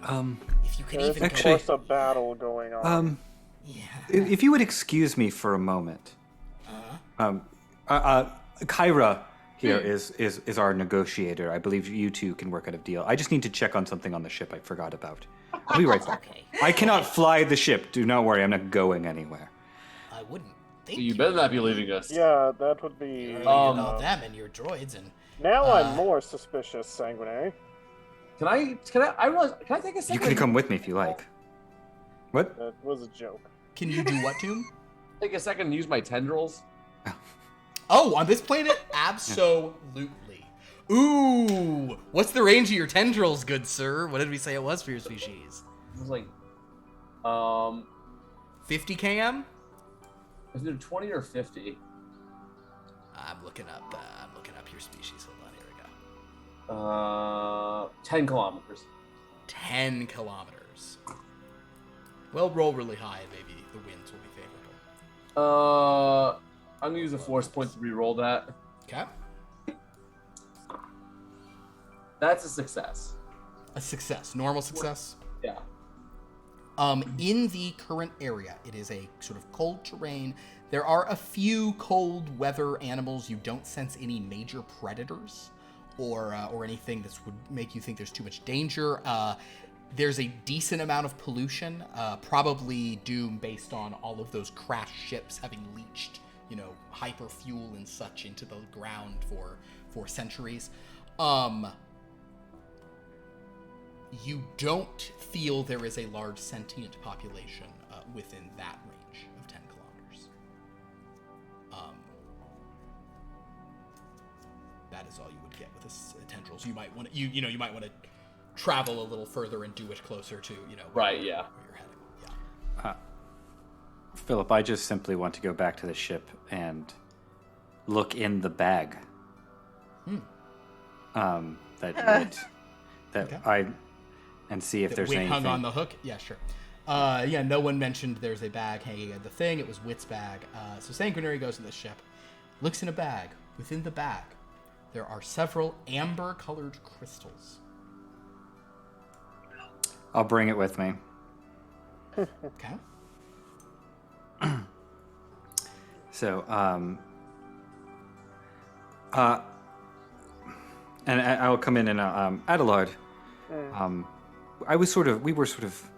[SPEAKER 2] Um,
[SPEAKER 6] if you could
[SPEAKER 5] There's
[SPEAKER 6] even
[SPEAKER 5] of
[SPEAKER 2] Actually-
[SPEAKER 5] course a battle going on.
[SPEAKER 6] yeah.
[SPEAKER 2] If you would excuse me for a moment. Kyra here is our negotiator. I believe you two can work out a deal. I just need to check on something on the ship I forgot about. I'll be right back.
[SPEAKER 6] Okay.
[SPEAKER 2] I cannot fly the ship. Do not worry. I'm not going anywhere.
[SPEAKER 6] I wouldn't think
[SPEAKER 4] You better not be leaving us.
[SPEAKER 5] Yeah, that would be.
[SPEAKER 6] You know them and your droids and.
[SPEAKER 5] Now I'm more suspicious, Sanguinary.
[SPEAKER 4] Can I take a second?
[SPEAKER 2] You can come with me if you like. What?
[SPEAKER 5] That was a joke.
[SPEAKER 1] Can you do what to him?
[SPEAKER 4] Take a second and use my tendrils?
[SPEAKER 1] Oh, on this planet? Absolutely. Ooh, what's the range of your tendrils, good sir? What did we say it was for your species?
[SPEAKER 4] It was like
[SPEAKER 1] 50 km?
[SPEAKER 4] is it 20 or 50?
[SPEAKER 1] I'm looking up your species. Hold on, here we go.
[SPEAKER 4] 10 kilometers.
[SPEAKER 1] 10 kilometers. Well, roll really high and maybe the winds will be favorable.
[SPEAKER 4] I'm gonna use a force point to re-roll that.
[SPEAKER 1] Okay.
[SPEAKER 4] That's a success.
[SPEAKER 1] A success. Normal success.
[SPEAKER 4] Yeah.
[SPEAKER 1] In the current area, it is a sort of cold terrain. There are a few cold weather animals. You don't sense any major predators or anything that would make you think there's too much danger. There's a decent amount of pollution, probably due based on all of those crashed ships having leached, hyper fuel and such into the ground for centuries. You don't feel there is a large sentient population within that range of 10 kilometers. That is all you would get with this tendrils. You might want to, you might want to travel a little further and do it closer to,
[SPEAKER 4] Right, yeah.
[SPEAKER 1] where you're heading. Yeah.
[SPEAKER 2] Philip, I just simply want to go back to the ship and look in the bag. that
[SPEAKER 1] Okay.
[SPEAKER 2] and see if
[SPEAKER 1] That
[SPEAKER 2] there's
[SPEAKER 1] Wit
[SPEAKER 2] anything.
[SPEAKER 1] hung on the hook? Yeah, sure. Yeah, no one mentioned there's a bag hanging at the thing. It was Wit's bag. So Sanguinary goes to the ship, looks in a bag. Within the bag, there are several amber-colored crystals.
[SPEAKER 2] I'll bring it with me.
[SPEAKER 1] Okay.
[SPEAKER 2] So, and I will come in and Adelard. We were sort of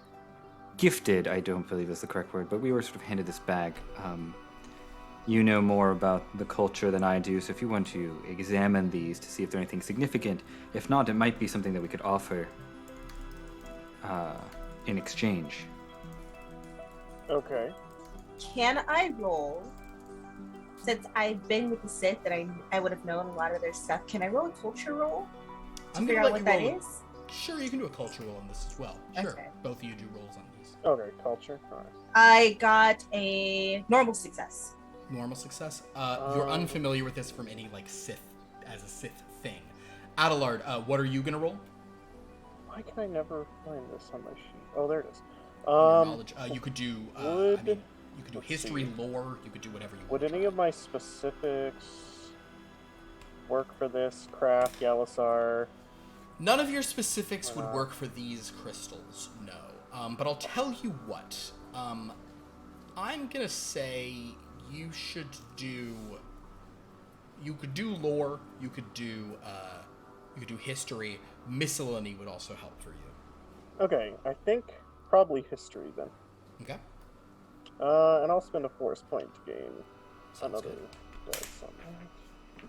[SPEAKER 2] gifted. I don't believe is the correct word, but we were sort of handed this bag. You know more about the culture than I do, so if you want to examine these to see if there's anything significant, if not, it might be something that we could offer in exchange.
[SPEAKER 5] Okay.
[SPEAKER 3] Can I roll? Since I've been with the Sith and I would have known a lot of their stuff, can I roll a culture roll to
[SPEAKER 1] I'm
[SPEAKER 3] figure
[SPEAKER 1] gonna
[SPEAKER 3] out
[SPEAKER 1] let
[SPEAKER 3] what
[SPEAKER 1] you
[SPEAKER 3] that
[SPEAKER 1] roll.
[SPEAKER 3] is?
[SPEAKER 1] Sure, you can do a culture roll on this as well. Sure.
[SPEAKER 3] Okay.
[SPEAKER 1] Both of you do rolls on these.
[SPEAKER 5] Okay, culture. All right.
[SPEAKER 3] I got a normal success.
[SPEAKER 1] Normal success. You're unfamiliar with this from any Sith as a Sith thing. Adelard, what are you gonna roll?
[SPEAKER 5] Why can I never find this on my sheet? Oh, there it is.
[SPEAKER 1] Your knowledge. You could do.
[SPEAKER 5] would-
[SPEAKER 1] You could do
[SPEAKER 5] let's
[SPEAKER 1] history,
[SPEAKER 5] see.
[SPEAKER 1] lore. You could do whatever you
[SPEAKER 5] Would
[SPEAKER 1] want.
[SPEAKER 5] any of my specifics work for this? Craft, Yalisar.
[SPEAKER 1] None of your specifics would
[SPEAKER 5] not?
[SPEAKER 1] work for these crystals, no. But I'll tell you what. I'm gonna say you should do. You could do lore. You could do history. Miscellany would also help for you.
[SPEAKER 5] Okay, I think probably history then.
[SPEAKER 1] Okay.
[SPEAKER 5] And I'll spend a force point to gain
[SPEAKER 1] Sounds
[SPEAKER 5] another
[SPEAKER 1] good.
[SPEAKER 5] dice on that.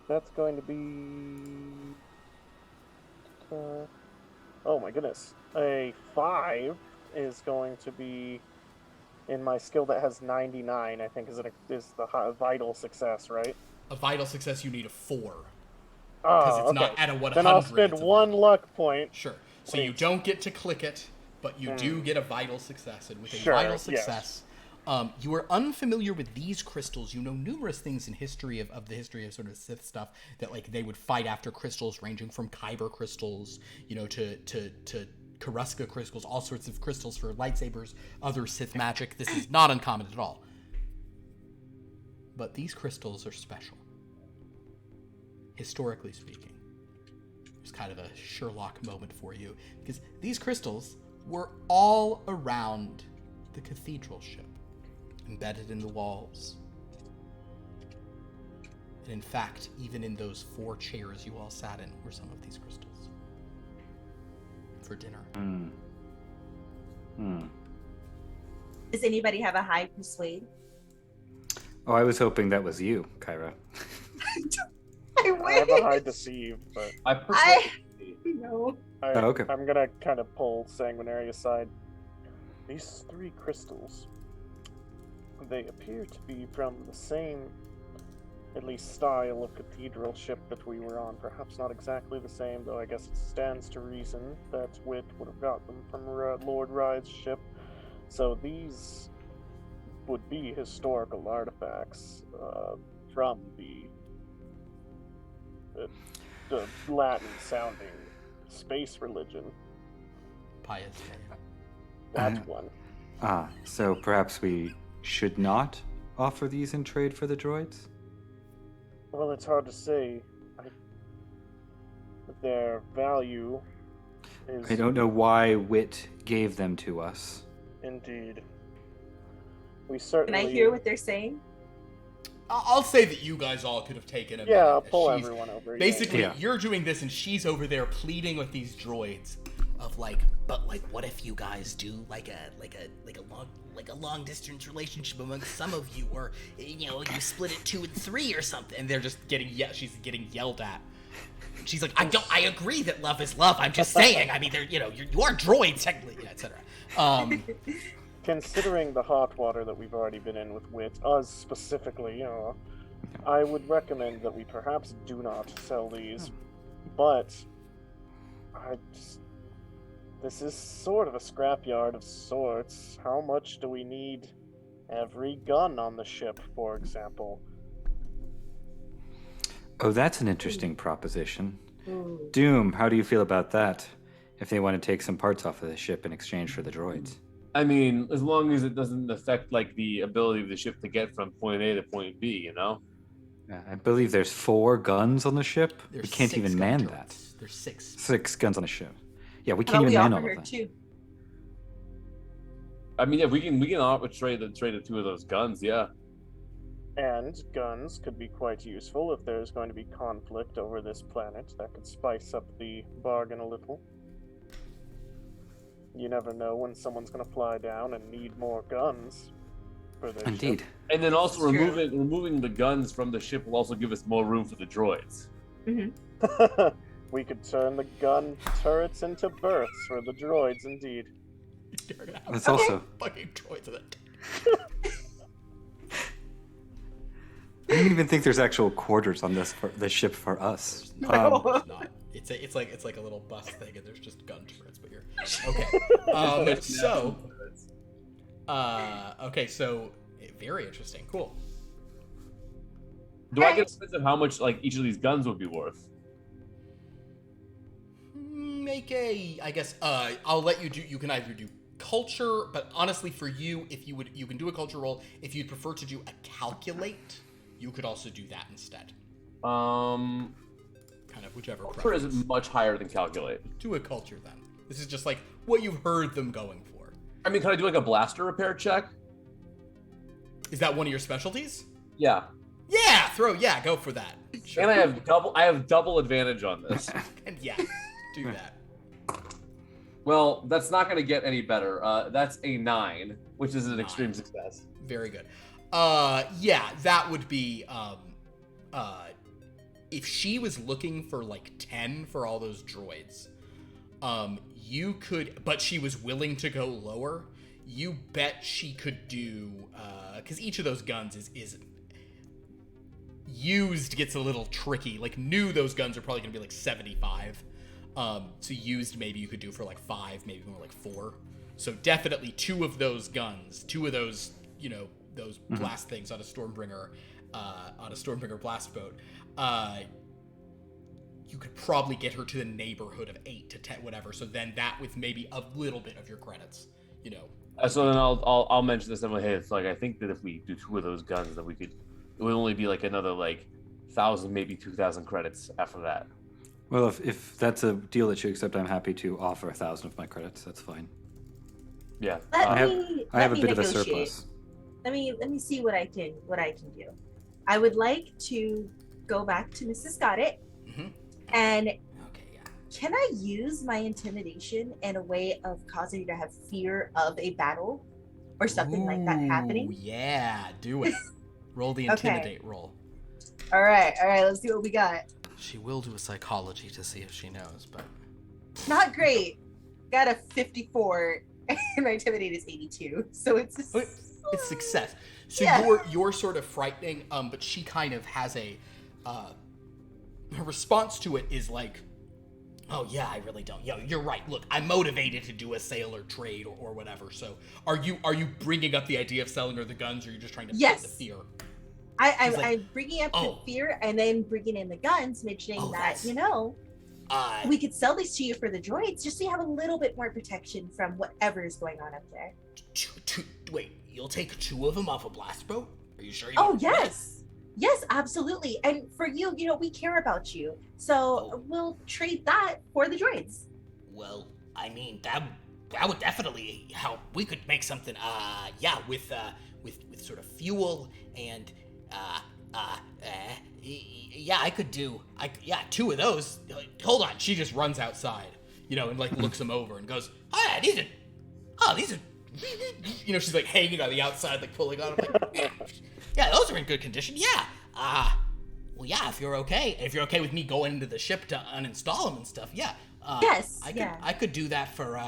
[SPEAKER 5] That's going to be. Oh my goodness. A 5 is going to be in my skill that has 99, I think, is the vital success, right?
[SPEAKER 1] A vital success, you need a 4. Because it's
[SPEAKER 5] Okay.
[SPEAKER 1] not at a 100.
[SPEAKER 5] Then I'll spend
[SPEAKER 1] it's a
[SPEAKER 5] one
[SPEAKER 1] vital.
[SPEAKER 5] luck point.
[SPEAKER 1] Sure. So you
[SPEAKER 5] Wait.
[SPEAKER 1] don't get to click it, but you do get a vital success. And with a
[SPEAKER 5] Sure,
[SPEAKER 1] vital
[SPEAKER 5] yes.
[SPEAKER 1] success, you are unfamiliar with these crystals. You know numerous things in history of the history of sort of Sith stuff that they would fight after crystals, ranging from Kyber crystals, to Karuska crystals, all sorts of crystals for lightsabers, other Sith magic. This is not uncommon at all. But these crystals are special. Historically speaking. It's kind of a Sherlock moment for you, because these crystals were all around the cathedral ship, embedded in the walls. And in fact, even in those 4 chairs you all sat in were some of these crystals. For dinner.
[SPEAKER 3] Does anybody have a high persuade?
[SPEAKER 2] Oh, I was hoping that was you, Kyra.
[SPEAKER 3] I
[SPEAKER 5] I have a
[SPEAKER 3] wish.
[SPEAKER 5] high deceive, but
[SPEAKER 3] No.
[SPEAKER 2] Oh, okay.
[SPEAKER 5] I'm gonna kind of pull Sanguinary aside. These 3 crystals, they appear to be from the same, at least style of cathedral ship that we were on. Perhaps not exactly the same, though I guess it stands to reason that Wit would have got them from Lord Rye's ship. So these would be historical artifacts from the Latin-sounding space religion.
[SPEAKER 1] Pious.
[SPEAKER 5] That's one.
[SPEAKER 2] So perhaps we should not offer these in trade for the droids?
[SPEAKER 5] Well, it's hard to say. Their value is
[SPEAKER 2] I don't know why Wit gave them to us.
[SPEAKER 5] indeed. We
[SPEAKER 3] Can
[SPEAKER 5] certainly.
[SPEAKER 3] I hear what they're saying?
[SPEAKER 1] I'll say that you guys all could have taken a
[SPEAKER 5] Yeah, I'll
[SPEAKER 1] minute.
[SPEAKER 5] pull
[SPEAKER 1] She's-
[SPEAKER 5] everyone over.
[SPEAKER 1] Basically,
[SPEAKER 2] Yeah.
[SPEAKER 1] you're doing this, and she's over there pleading with these droids of but what if you guys do a long distance relationship amongst some of you, or you split it 2 and 3 or something, and they're just she's getting yelled at. She's like, I agree that love is love. I'm just saying. I mean, you are droids technically, etc.
[SPEAKER 5] Considering the hot water that we've already been in with Wit, us specifically, I would recommend that we perhaps do not sell these. But this is sort of a scrapyard of sorts. How much do we need every gun on the ship, for example?
[SPEAKER 2] Oh, that's an interesting proposition.
[SPEAKER 3] Ooh.
[SPEAKER 2] Doom, how do you feel about that? If they want to take some parts off of the ship in exchange for the droids.
[SPEAKER 4] I mean, as long as it doesn't affect like the ability of the ship to get from point A to point B, you know?
[SPEAKER 2] I believe there's 4 guns on the ship.
[SPEAKER 1] There's
[SPEAKER 2] We can't
[SPEAKER 1] 6
[SPEAKER 2] even
[SPEAKER 1] gun
[SPEAKER 2] man
[SPEAKER 1] turrets.
[SPEAKER 2] that.
[SPEAKER 1] There's 6.
[SPEAKER 2] 6 guns on the ship. Yeah, we
[SPEAKER 3] How
[SPEAKER 2] can't
[SPEAKER 3] about
[SPEAKER 2] even
[SPEAKER 3] we
[SPEAKER 2] man
[SPEAKER 3] offer
[SPEAKER 2] all
[SPEAKER 3] her
[SPEAKER 2] of that.
[SPEAKER 3] 2?
[SPEAKER 4] I mean, yeah, we can arbitrate the trade of 2 of those guns, yeah.
[SPEAKER 5] And guns could be quite useful if there's going to be conflict over this planet. That could spice up the bargain a little. You never know when someone's going to fly down and need more guns for their
[SPEAKER 2] Indeed.
[SPEAKER 4] And then also
[SPEAKER 3] True.
[SPEAKER 4] removing the guns from the ship will also give us more room for the droids.
[SPEAKER 5] ship. We could turn the gun turrets into berths for the droids, indeed.
[SPEAKER 1] You're gonna have
[SPEAKER 2] That's also...
[SPEAKER 1] fucking droids in it.
[SPEAKER 2] I don't even think there's actual quarters on this ship for us.
[SPEAKER 1] No, it's not. It's like a little bus thing, and there's just gun turrets. But you're okay. So very interesting. Cool.
[SPEAKER 4] Do I get a sense of how much like each of these guns would be worth?
[SPEAKER 1] Make a, I guess. I'll let you do. You can either do culture, but honestly, for you, if you can do a culture roll. If you'd prefer to do a calculate, you could also do that instead. Kind of whichever.
[SPEAKER 4] Culture is much higher than calculate.
[SPEAKER 1] Do a culture then. This is just like what you've heard them going for.
[SPEAKER 4] I mean, can I do like a blaster repair check?
[SPEAKER 1] Is that one of your specialties?
[SPEAKER 4] Yeah.
[SPEAKER 1] Yeah, go for that. Sure.
[SPEAKER 4] And I have double advantage on this.
[SPEAKER 1] And yeah, do that.
[SPEAKER 4] Well, that's not going to get any better. That's a 9, which is an extreme success.
[SPEAKER 1] Very good. Yeah, that would be if she was looking for like 10 for all those droids, you could, but she was willing to go lower. You bet she could do, because each of those guns is used gets a little tricky. Like new, those guns are probably gonna be like 75. So used, maybe you could do for like 5, maybe more like 4. So definitely 2 of those guns, 2 of those, those blast things on a Stormbringer blast boat. You could probably get her to the neighborhood of 8 to 10, whatever. So then that with maybe a little bit of your credits,
[SPEAKER 4] So then I'll mention this. I'm like, hey, it's like I think that if we do 2 of those guns, then it would only be like another like 1,000, maybe 2,000 credits after that.
[SPEAKER 2] Well, if that's a deal that you accept, I'm happy to offer 1,000 of my credits. That's fine.
[SPEAKER 4] Yeah.
[SPEAKER 2] I have a bit of a
[SPEAKER 3] negotiate.
[SPEAKER 2] surplus.
[SPEAKER 3] Let me see what I can do. I would like to go back to Mrs. Goddard, and can I use my intimidation in a way of causing you to have fear of a battle or something like that happening?
[SPEAKER 1] Yeah, do it. Roll the intimidate roll.
[SPEAKER 3] All right, let's see what we got.
[SPEAKER 1] She will do a psychology to see if she knows, but
[SPEAKER 3] Not great. Got a 54, and my intimidate is 82, so it's
[SPEAKER 1] it's success. So
[SPEAKER 3] Yeah.
[SPEAKER 1] you're sort of frightening, but she kind of has a her response to it is like, oh yeah, I really don't. You're right. Look, I'm motivated to do a sailor trade or whatever. So are you bringing up the idea of selling her the guns, or are you just trying to
[SPEAKER 3] Yes.
[SPEAKER 1] put the fear?
[SPEAKER 3] I'm bringing up the fear and then bringing in the guns, mentioning that, we could sell these to you for the droids just so you have a little bit more protection from whatever is going on up there.
[SPEAKER 1] Wait, you'll take 2 of them off a blast boat? Are you sure?
[SPEAKER 3] Yes. Yes, absolutely. And for you, we care about you. So we'll trade that for the droids.
[SPEAKER 6] Well, I mean, that would definitely help. We could make something, with sort of fuel and, I could do,
[SPEAKER 1] 2 of those. Hold on, she just runs outside, and like looks them over and goes, these are, she's like hanging on the outside, like pulling on them, like, yeah, those are in good condition. Yeah. If you're okay with me going into the ship to uninstall them and stuff, yeah.
[SPEAKER 3] Yes.
[SPEAKER 1] I could do that for,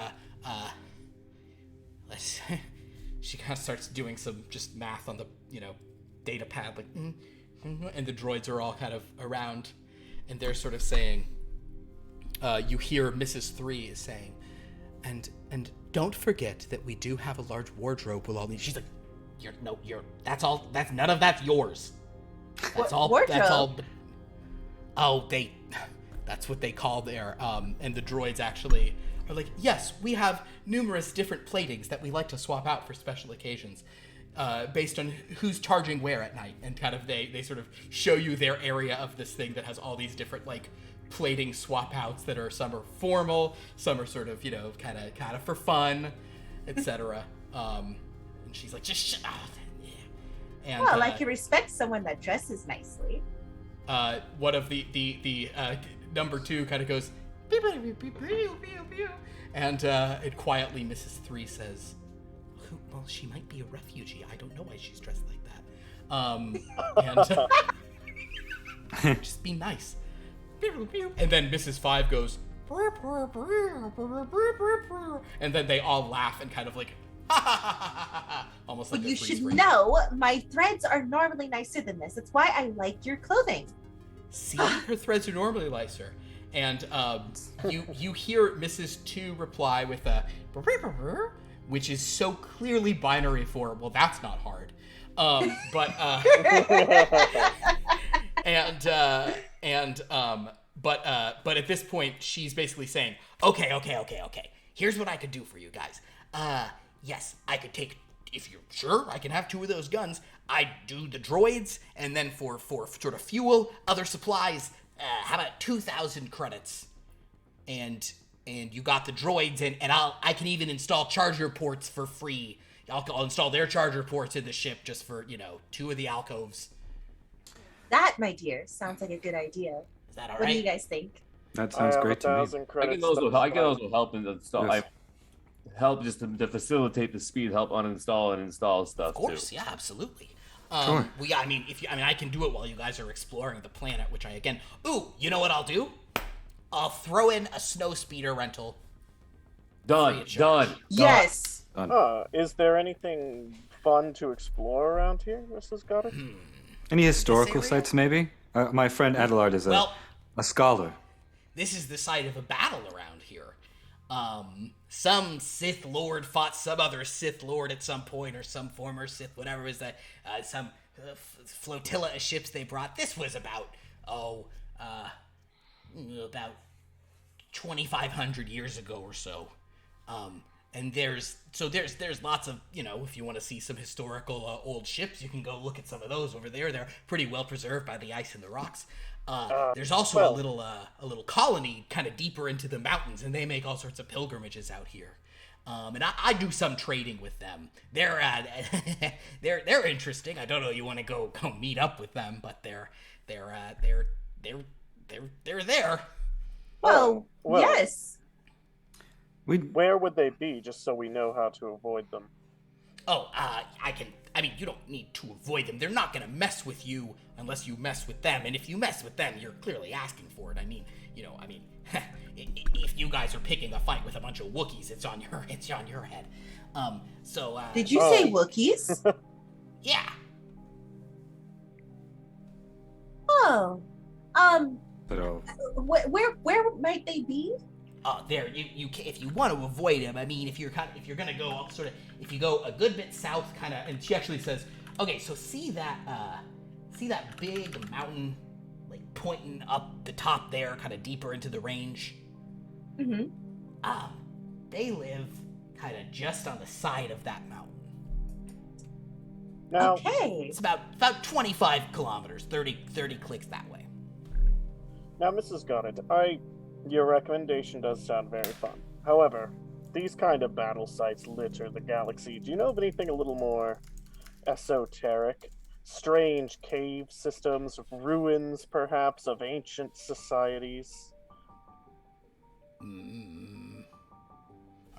[SPEAKER 1] she kind of starts doing some just math on the, data pad, like, and the droids are all kind of around, and they're sort of saying, you hear Mrs. 3 is saying, and don't forget that we do have a large wardrobe with all these. She's like, that's none of that's yours. That's all.
[SPEAKER 3] Wardrobe?
[SPEAKER 1] That's all. Oh, that's what they call there. And the droids actually are like, yes, we have numerous different platings that we like to swap out for special occasions, based on who's charging where at night. And kind of they sort of show you their area of this thing that has all these different like plating swap outs that are, some are formal, some are sort of, kind of for fun, etc. And she's like, just shut up. And,
[SPEAKER 3] well, I can respect someone that dresses nicely.
[SPEAKER 1] One of the number 2 kind of goes, pew, pew, pew, pew, pew, pew. And quietly Mrs. 3 says, well, she might be a refugee. I don't know why she's dressed like that. And just be nice. And then Mrs. 5 goes, and then they all laugh and kind of like, almost like
[SPEAKER 3] you
[SPEAKER 1] a freeze
[SPEAKER 3] should
[SPEAKER 1] frame.
[SPEAKER 3] know my threads are normally nicer than this. That's why I like your clothing.
[SPEAKER 1] See, her threads are normally nicer. And you hear Mrs. 2 reply with a, which is so clearly binary for, well, that's not hard. But at this point, she's basically saying, okay. Here's what I could do for you guys. Yes, I could take, if you're sure, I can have 2 of those guns. I do the droids, and then for sort of fuel, other supplies, how about 2,000 credits? And you got the droids, and I can even install charger ports for free. I'll install their charger ports in the ship just for, 2 of the alcoves.
[SPEAKER 3] That, my dear, sounds like a good idea.
[SPEAKER 1] Is that all
[SPEAKER 3] What
[SPEAKER 1] right?
[SPEAKER 3] do you guys think?
[SPEAKER 2] That sounds great to me.
[SPEAKER 4] I can also help in install.
[SPEAKER 2] Yes.
[SPEAKER 4] Help just to facilitate the speed, help uninstall and install stuff.
[SPEAKER 1] Of course,
[SPEAKER 4] too.
[SPEAKER 1] yeah, absolutely.
[SPEAKER 2] Sure.
[SPEAKER 1] Well, yeah, I can do it while you guys are exploring the planet, which you know what I'll do? I'll throw in a snow speeder rental.
[SPEAKER 4] Done.
[SPEAKER 3] Yes.
[SPEAKER 5] Is there anything fun to explore around here, Mrs. Goddard?
[SPEAKER 2] Any historical
[SPEAKER 1] area?
[SPEAKER 2] sites, maybe? My friend Adelard is a scholar.
[SPEAKER 1] This is the site of a battle around here. Some Sith Lord fought some other Sith Lord at some point, or some former Sith, whatever it was that, some flotilla of ships they brought. This was about 2,500 years ago or so. And there's lots of, if you want to see some historical old ships, you can go look at some of those over there. They're pretty well preserved by the ice and the rocks. There's also a little colony kind of deeper into the mountains, and they make all sorts of pilgrimages out here. And I do some trading with them. They're they're interesting. I don't know you want to go meet up with them, but they're there.
[SPEAKER 3] Well,
[SPEAKER 5] well.
[SPEAKER 3] yes.
[SPEAKER 5] Where would they be, just so we know how to avoid them?
[SPEAKER 1] You don't need to avoid them. They're not going to mess with you unless you mess with them. And if you mess with them, you're clearly asking for it. If you guys are picking a fight with a bunch of Wookiees, it's on your head.
[SPEAKER 3] Did you say Wookiees?
[SPEAKER 1] Yeah.
[SPEAKER 3] Oh.
[SPEAKER 2] But
[SPEAKER 3] Where might they be?
[SPEAKER 1] There. You if you want to avoid them. If you're gonna go up if you go a good bit south, and she actually says, okay, so see that big mountain, like pointing up the top there, kind of deeper into the range.
[SPEAKER 3] Mm-hmm.
[SPEAKER 1] They live kind of just on the side of that mountain.
[SPEAKER 5] Now,
[SPEAKER 3] Okay.
[SPEAKER 1] It's about 25 kilometers, 30 clicks that way.
[SPEAKER 5] Now, Mrs. Goddard, your recommendation does sound very fun. However, these kind of battle sites litter the galaxy. Do you know of anything a little more esoteric? Strange cave systems, ruins, perhaps, of ancient societies?
[SPEAKER 1] I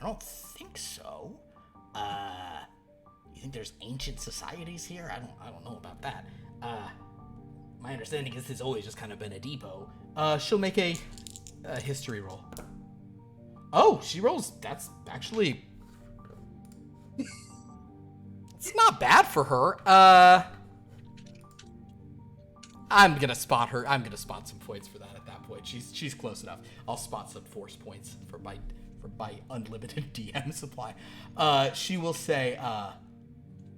[SPEAKER 1] don't think so. You think there's ancient societies here? I don't know about that. My understanding is this has always just kind of been a depot. She'll make a history roll. Oh, she rolls. That's actually... it's not bad for her. I'm gonna spot her. I'm gonna spot some points for that at that point. She's close enough. I'll spot some force points for my unlimited DM supply. She will say,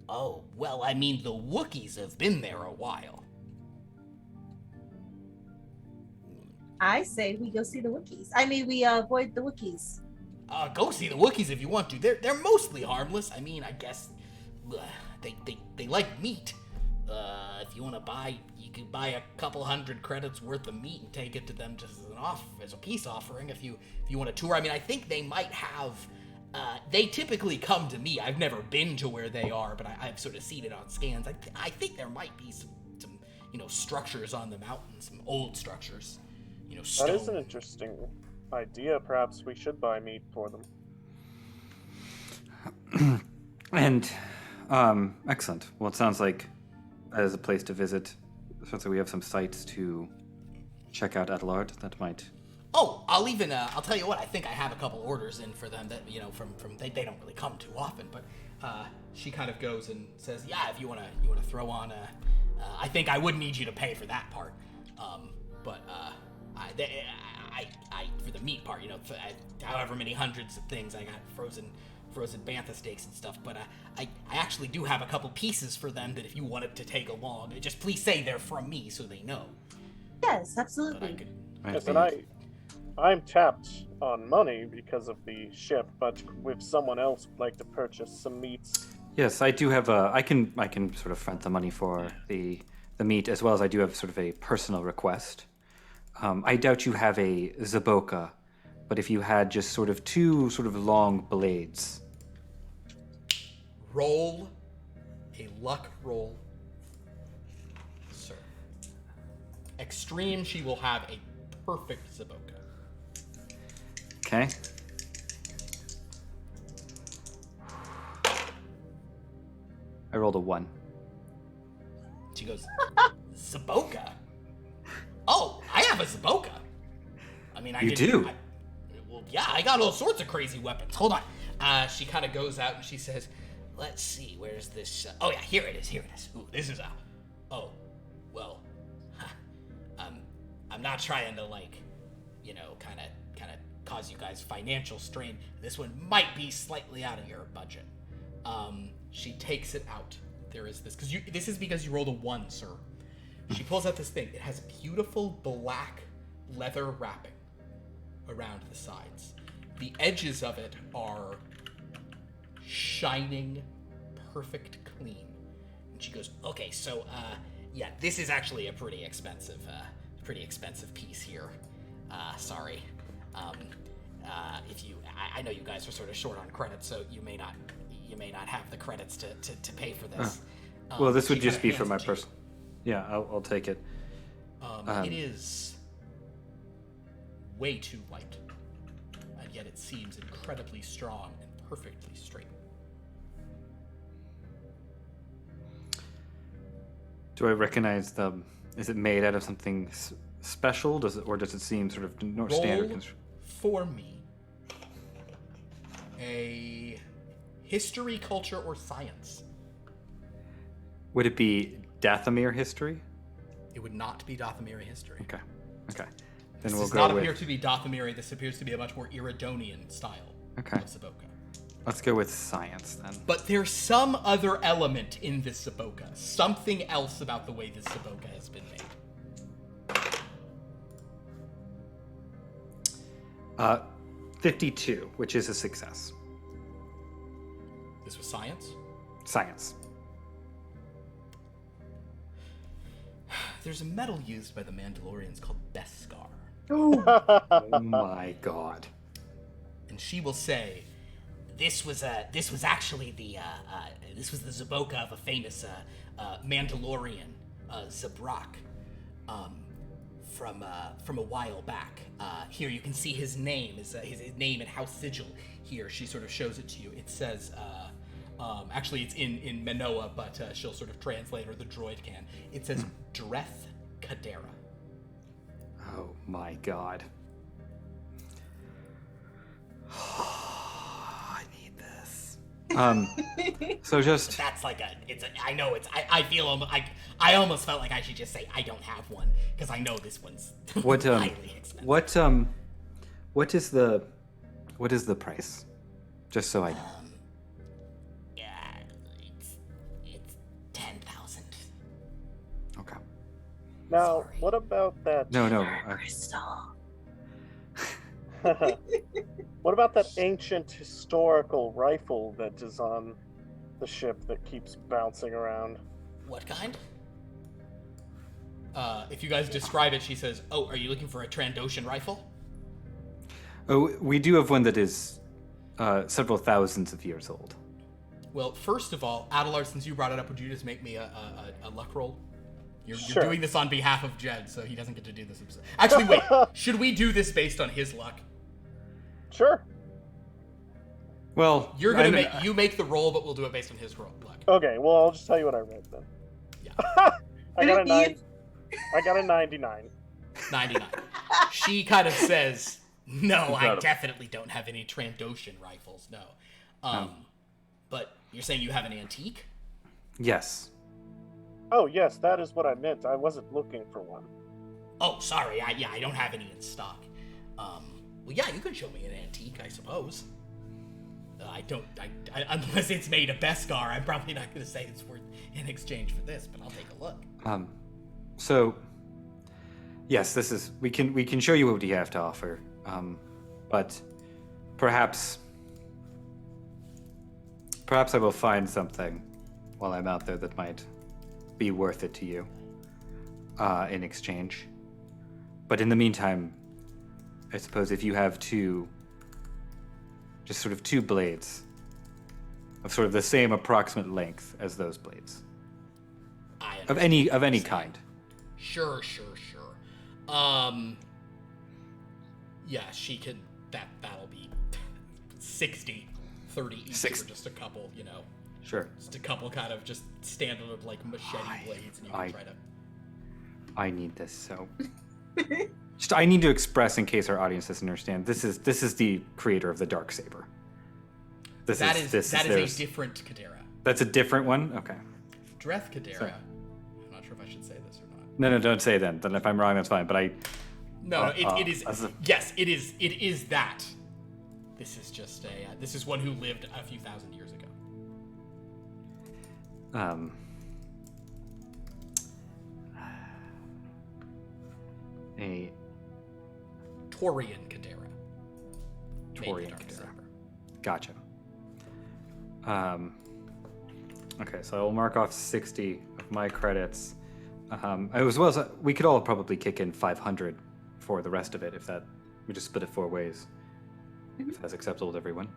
[SPEAKER 1] oh, well, the Wookiees have been there a while.
[SPEAKER 3] I say we go see the Wookiees. I mean, we avoid the Wookiees.
[SPEAKER 6] Go see the Wookiees if you want to. They're mostly harmless. I mean, I guess they like meat. If you want to buy, you could buy a couple hundred credits worth of meat and take it to them just as a peace offering. If you want to tour, I mean, I think they might have. They typically come to me. I've never been to where they are, but I've sort of seen it on scans. I think there might be some structures on the mountain, some old structures. Stone.
[SPEAKER 5] That is an interesting idea. Perhaps we should buy meat for them.
[SPEAKER 2] And, excellent. Well, it sounds like as a place to visit, sounds like we have some sites to check out Adelard that might...
[SPEAKER 6] Oh, I'll tell you what, I think I have a couple orders in for them that, from they don't really come too often, but, she kind of goes and says, yeah, if you wanna throw on I think I would need you to pay for that part. But I for the meat part, however many hundreds of things I got frozen bantha steaks and stuff. But I actually do have a couple pieces for them that if you wanted to take along, just please say they're from me so they know.
[SPEAKER 3] Yes, absolutely.
[SPEAKER 5] Yes, and I'm tapped on money because of the ship, but if someone else would like to purchase some meats.
[SPEAKER 2] Yes, I do have I can sort of front the money for the meat, as well as I do have sort of a personal request. I doubt you have a zaboka, but if you had just sort of two sort of long blades.
[SPEAKER 1] Roll a luck roll, sir. Extreme, she will have a perfect zaboka.
[SPEAKER 2] Okay. I rolled a 1.
[SPEAKER 6] She goes, Zaboka? Oh, I have a Zaboka. I mean,
[SPEAKER 2] You do?
[SPEAKER 6] Well, yeah, I got all sorts of crazy weapons. Hold on. She kind of goes out and she says, let's see, where's this? Oh, yeah, here it is. Ooh, this is oh, well, I'm not trying to, kind of cause you guys financial strain. This one might be slightly out of your budget.
[SPEAKER 1] She takes it out. There is this, this is because you rolled a 1, sir. She pulls out this thing. It has beautiful black leather wrapping around the sides. The edges of it are shining, perfect clean. And she goes, okay, so, yeah, this is actually a pretty expensive piece here. Sorry. I know you guys are sort of short on credits, so you may not have the credits to pay for this.
[SPEAKER 2] Well, this would just be for my personal. Yeah, I'll take it.
[SPEAKER 1] It is way too light, and yet it seems incredibly strong and perfectly straight.
[SPEAKER 2] Do I recognize them? Is it made out of something special? Does it seem sort of standard?
[SPEAKER 1] Roll for me a history, culture, or science.
[SPEAKER 2] Would it be Dathomir history?
[SPEAKER 1] It would not be Dathomiri history.
[SPEAKER 2] Okay. Then
[SPEAKER 1] This
[SPEAKER 2] we'll
[SPEAKER 1] does
[SPEAKER 2] go
[SPEAKER 1] not
[SPEAKER 2] with.
[SPEAKER 1] appear to be Dathomiri. This appears to be a much more Iridonian style
[SPEAKER 2] Okay.
[SPEAKER 1] of Zaboka.
[SPEAKER 2] Let's go with science then.
[SPEAKER 1] But there's some other element in this Zaboka. Something else about the way this Zaboka has been made.
[SPEAKER 2] 52, which is a success.
[SPEAKER 1] This was science?
[SPEAKER 2] Science.
[SPEAKER 1] There's a metal used by the Mandalorians called Beskar.
[SPEAKER 2] Oh my god.
[SPEAKER 6] And she will say, this was actually the Zaboka of a famous Mandalorian, Zabrak, from a while back. Here you can see his name, his name and house sigil. Here she sort of shows it to you. It says, actually it's in Manoa, but she'll sort of translate, or the droid can. It says Dreth Kadera.
[SPEAKER 2] Oh my god. I need this. So just
[SPEAKER 6] That's like I almost felt like I should just say I don't have one, because I know this one's
[SPEAKER 2] what
[SPEAKER 6] highly expensive.
[SPEAKER 2] what is the price? Just so I know.
[SPEAKER 6] Yeah, it's 10,000.
[SPEAKER 2] Okay.
[SPEAKER 5] Now,
[SPEAKER 1] Sorry.
[SPEAKER 5] what about that?
[SPEAKER 2] No.
[SPEAKER 3] Crystal.
[SPEAKER 5] What about that ancient historical rifle that is on the ship that keeps bouncing around?
[SPEAKER 1] What kind? If you guys describe it, she says, "Oh, are you looking for a Trandoshan rifle?"
[SPEAKER 2] Oh, we do have one that is several thousands of years old.
[SPEAKER 1] Well, first of all, Adelard, since you brought it up, would you just make me a luck roll? You're
[SPEAKER 5] Sure.
[SPEAKER 1] doing this on behalf of Jed, so he doesn't get to do this. Actually, wait. Should we do this based on his luck?
[SPEAKER 5] Sure.
[SPEAKER 2] Well,
[SPEAKER 1] You're gonna you make the roll, but we'll do it based on his luck.
[SPEAKER 5] Okay, well, I'll just tell you what I read then.
[SPEAKER 1] Yeah.
[SPEAKER 5] I got a 99.
[SPEAKER 1] 99. She kind of says, "No, I
[SPEAKER 4] Incredible.
[SPEAKER 1] definitely don't have any Trandoshan rifles. No." But you're saying you have an antique?
[SPEAKER 2] Yes.
[SPEAKER 5] Oh, yes, that is what I meant. I wasn't looking for one.
[SPEAKER 1] Oh, sorry. I don't have any in stock. Well, yeah, you can show me an antique, I suppose. I unless it's made of Beskar, I'm probably not going to say it's worth in exchange for this, but I'll take a look.
[SPEAKER 2] So, yes, this is we can show you what we have to offer, but perhaps I will find something while I'm out there that might be worth it to you in exchange. But in the meantime, I suppose if you have two blades of sort of the same approximate length as those blades of any kind.
[SPEAKER 1] Sure. Yeah, she can. That'll be 60, 30 each for just a couple.
[SPEAKER 2] Sure.
[SPEAKER 1] Just a couple kind of just standard like machete blades, and you can try to.
[SPEAKER 2] I need this so. I need to express, in case our audience doesn't understand, this is the creator of the Darksaber.
[SPEAKER 1] That is a different Kadera.
[SPEAKER 2] That's a different one? Okay.
[SPEAKER 1] Dreth Kadera.
[SPEAKER 2] Sorry.
[SPEAKER 1] I'm not sure if I should say this or not.
[SPEAKER 2] No, don't say then. Then if I'm wrong, that's fine. But I.
[SPEAKER 1] No, it is. Yes, it is. It is that. This is just this is one who lived a few thousand years ago.
[SPEAKER 2] A
[SPEAKER 1] Taurian Kadera.
[SPEAKER 2] Taurian Kadera. Gotcha. Okay, so I will mark off 60 of my credits. As well as we could all probably kick in 500 for the rest of it if we just split it 4 ways. If that's acceptable to everyone.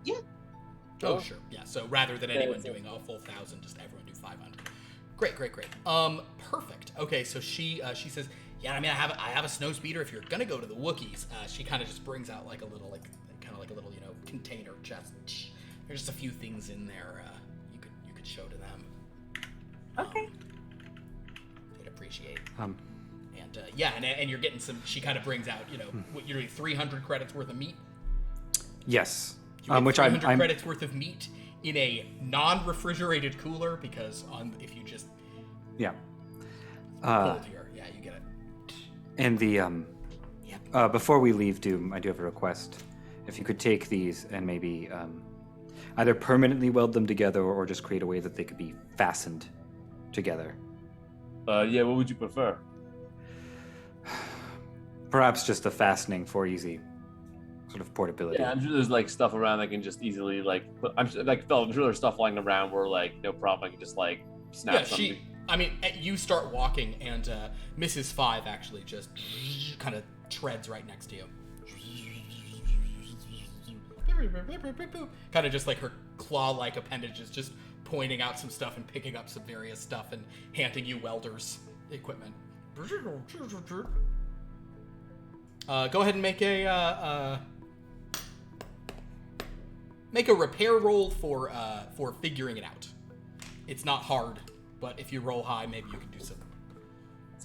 [SPEAKER 3] Yeah.
[SPEAKER 1] Oh, sure. Yeah. So rather than anyone doing a full 1,000, just everyone do 500. Great. Perfect. Okay, so she says, yeah, I mean, I have a snow speeder. If you're gonna go to the Wookiees, she kind of just brings out like a little container chest. There's just a few things in there you could show to them.
[SPEAKER 3] Okay.
[SPEAKER 1] They'd appreciate. And you're getting some. She kind of brings out, what you're doing 300 credits worth of meat.
[SPEAKER 2] Yes.
[SPEAKER 1] You get
[SPEAKER 2] Which
[SPEAKER 1] 300
[SPEAKER 2] I'm
[SPEAKER 1] credits worth of meat in a non-refrigerated cooler because if you just
[SPEAKER 2] yeah.
[SPEAKER 1] cold here, yeah, you get it.
[SPEAKER 2] And before we leave Doom, I do have a request. If you could take these and maybe either permanently weld them together or just create a way that they could be fastened together.
[SPEAKER 4] Yeah, what would you prefer?
[SPEAKER 2] Perhaps just a fastening for easy sort of portability.
[SPEAKER 4] Yeah, I'm sure there's like stuff around that can just easily I'm sure there's stuff lying around where no problem I can just snap something.
[SPEAKER 1] You start walking and Mrs. Five actually just kind of treads right next to you. Kind of just like her claw-like appendages just pointing out some stuff and picking up some various stuff and handing you welder's equipment. Go ahead and make a repair roll for figuring it out. It's not hard, but if you roll high, maybe you can do something.
[SPEAKER 4] It's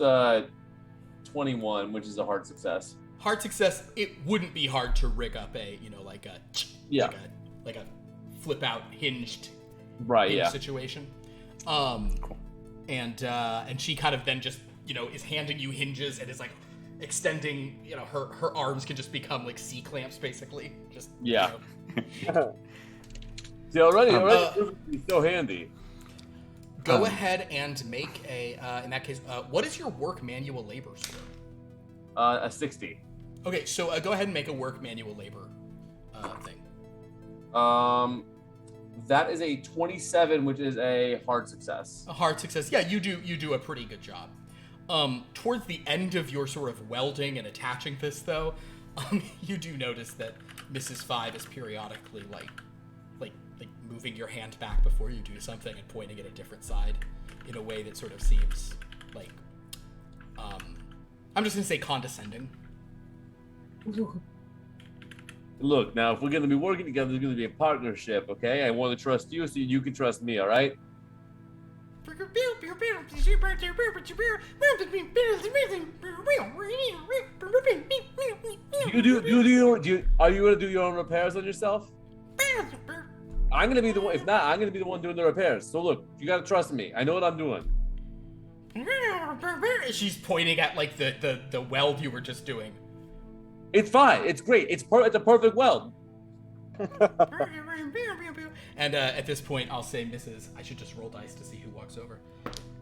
[SPEAKER 4] 21, which is a hard success.
[SPEAKER 1] Hard success. It wouldn't be hard to rig up a like a flip out hinged situation. And she kind of then just is handing you hinges and is like extending. Her arms can just become like C clamps basically. Just
[SPEAKER 4] See, already it's so handy.
[SPEAKER 1] Go ahead and make a. In that case, what is your work manual labor score?
[SPEAKER 4] A 60.
[SPEAKER 1] Okay, so go ahead and make a work manual labor thing.
[SPEAKER 4] That is a 27, which is a hard success.
[SPEAKER 1] A hard success. Yeah, you do a pretty good job. Towards the end of your sort of welding and attaching this, though, you do notice that Mrs. Five is periodically like moving your hand back before you do something and pointing at a different side in a way that sort of seems like, I'm just gonna say condescending.
[SPEAKER 4] Look, now if we're going to be working together, there's going to be a partnership, okay? I want to trust you so you can trust me, all right? Are you going to do your own repairs on yourself? I'm going to be the one. If not, I'm going to be the one doing the repairs. So look, you got to trust me. I know what I'm doing.
[SPEAKER 1] She's pointing at like the weld you were just doing.
[SPEAKER 4] It's fine. It's great. It's a perfect weld.
[SPEAKER 1] And at this point, I'll say Mrs. I should just roll dice to see who walks over.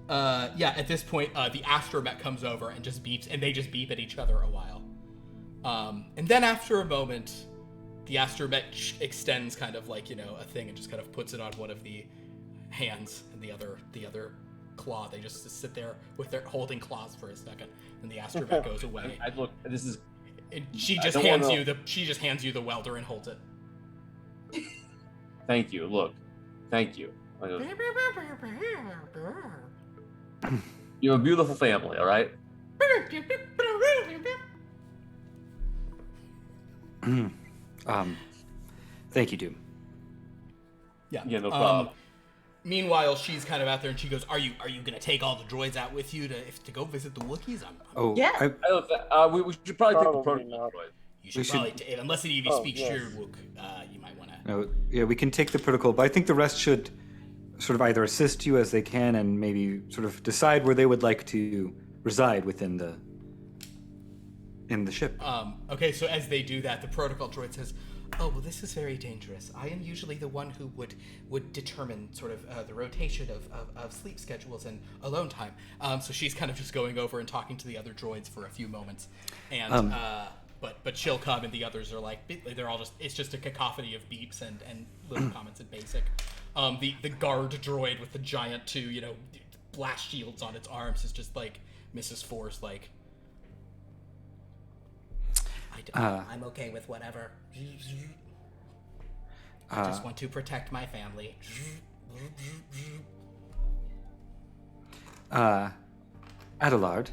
[SPEAKER 1] At this point, the astromech comes over and just beeps, and they just beep at each other a while. And then after a moment, the astromech extends kind of like, a thing and just kind of puts it on one of the hands, and the other claw. They just sit there with their holding claws for a second, and the astromech goes away.
[SPEAKER 4] Look, this is.
[SPEAKER 1] And she just hands you the welder and holds it.
[SPEAKER 4] Thank you. Look, thank you. You're a beautiful family, all right?
[SPEAKER 2] Thank you, Doom.
[SPEAKER 1] Yeah.
[SPEAKER 4] Yeah, no problem.
[SPEAKER 1] Meanwhile, she's kind of out there, and she goes, "Are you gonna take all the droids out with you to go visit the Wookiees?"
[SPEAKER 3] Yeah.
[SPEAKER 4] We should probably take the
[SPEAKER 5] Probably
[SPEAKER 4] protocol
[SPEAKER 5] not.
[SPEAKER 4] droid.
[SPEAKER 1] You should probably, unless it even speaks your Wook, you might want to.
[SPEAKER 2] No, yeah, we can take the protocol, but I think the rest should sort of either assist you as they can and maybe sort of decide where they would like to reside within the ship.
[SPEAKER 1] Okay, so as they do that, the protocol droid says, "Oh, well, this is very dangerous. I am usually the one who would determine sort of the rotation of sleep schedules and alone time." So she's kind of just going over and talking to the other droids for a few moments, and but she'll come, and the others are like, they're all it's just a cacophony of beeps and little comments in basic. The guard droid with the giant blast shields on its arms is just like Mrs. Force, like, I'm okay with whatever. I just want to protect my family.
[SPEAKER 2] Adelard,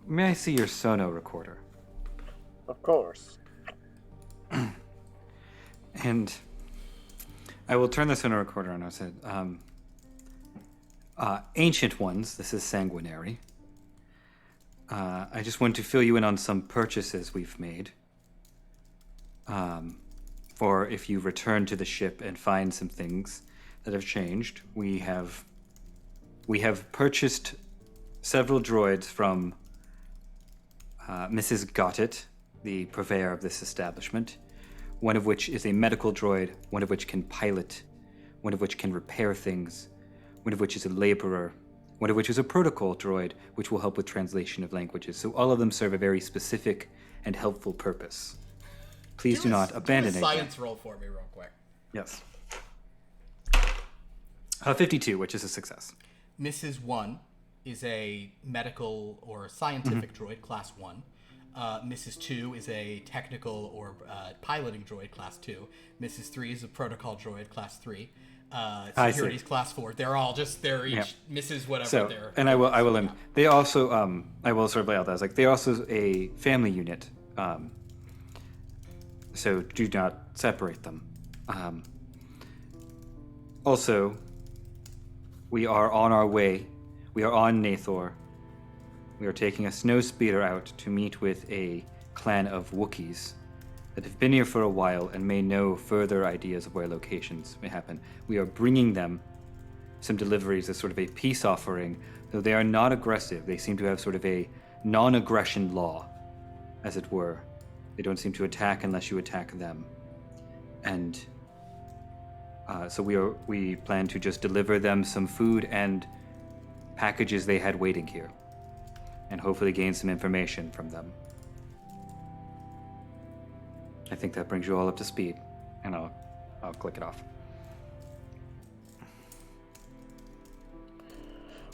[SPEAKER 2] may I see your sono recorder?
[SPEAKER 5] Of course.
[SPEAKER 2] And I will turn the sono recorder on. I said, Ancient Ones, this is Sanguinary. I just want to fill you in on some purchases we've made. Or if you return to the ship and find some things that have changed, we have purchased several droids from Mrs. Gottit, the purveyor of this establishment, one of which is a medical droid, one of which can pilot, one of which can repair things, one of which is a laborer, one of which is a protocol droid, which will help with translation of languages. So all of them serve a very specific and helpful purpose. Please do not abandon it.
[SPEAKER 1] Do a science roll for me real quick.
[SPEAKER 2] Yes. 52, which is a success.
[SPEAKER 1] Mrs. 1 is a medical or scientific droid, class 1. Mrs. 2 is a technical or piloting droid, class 2. Mrs. 3 is a protocol droid, class 3. Security's class 4. They're each Mrs. whatever.
[SPEAKER 2] So,
[SPEAKER 1] they're.
[SPEAKER 2] And I will. They also. I will sort of lay out that as like they're also a family unit. So do not separate them. Also, we are on our way. We are on Nathor. We are taking a snow speeder out to meet with a clan of Wookiees that have been here for a while and may know further ideas of where locations may happen. We are bringing them some deliveries as sort of a peace offering, though they are not aggressive. They seem to have sort of a non-aggression law, as it were. They don't seem to attack unless you attack them. And So we plan to just deliver them some food and packages they had waiting here, and hopefully gain some information from them. I think that brings you all up to speed, and I'll click it off.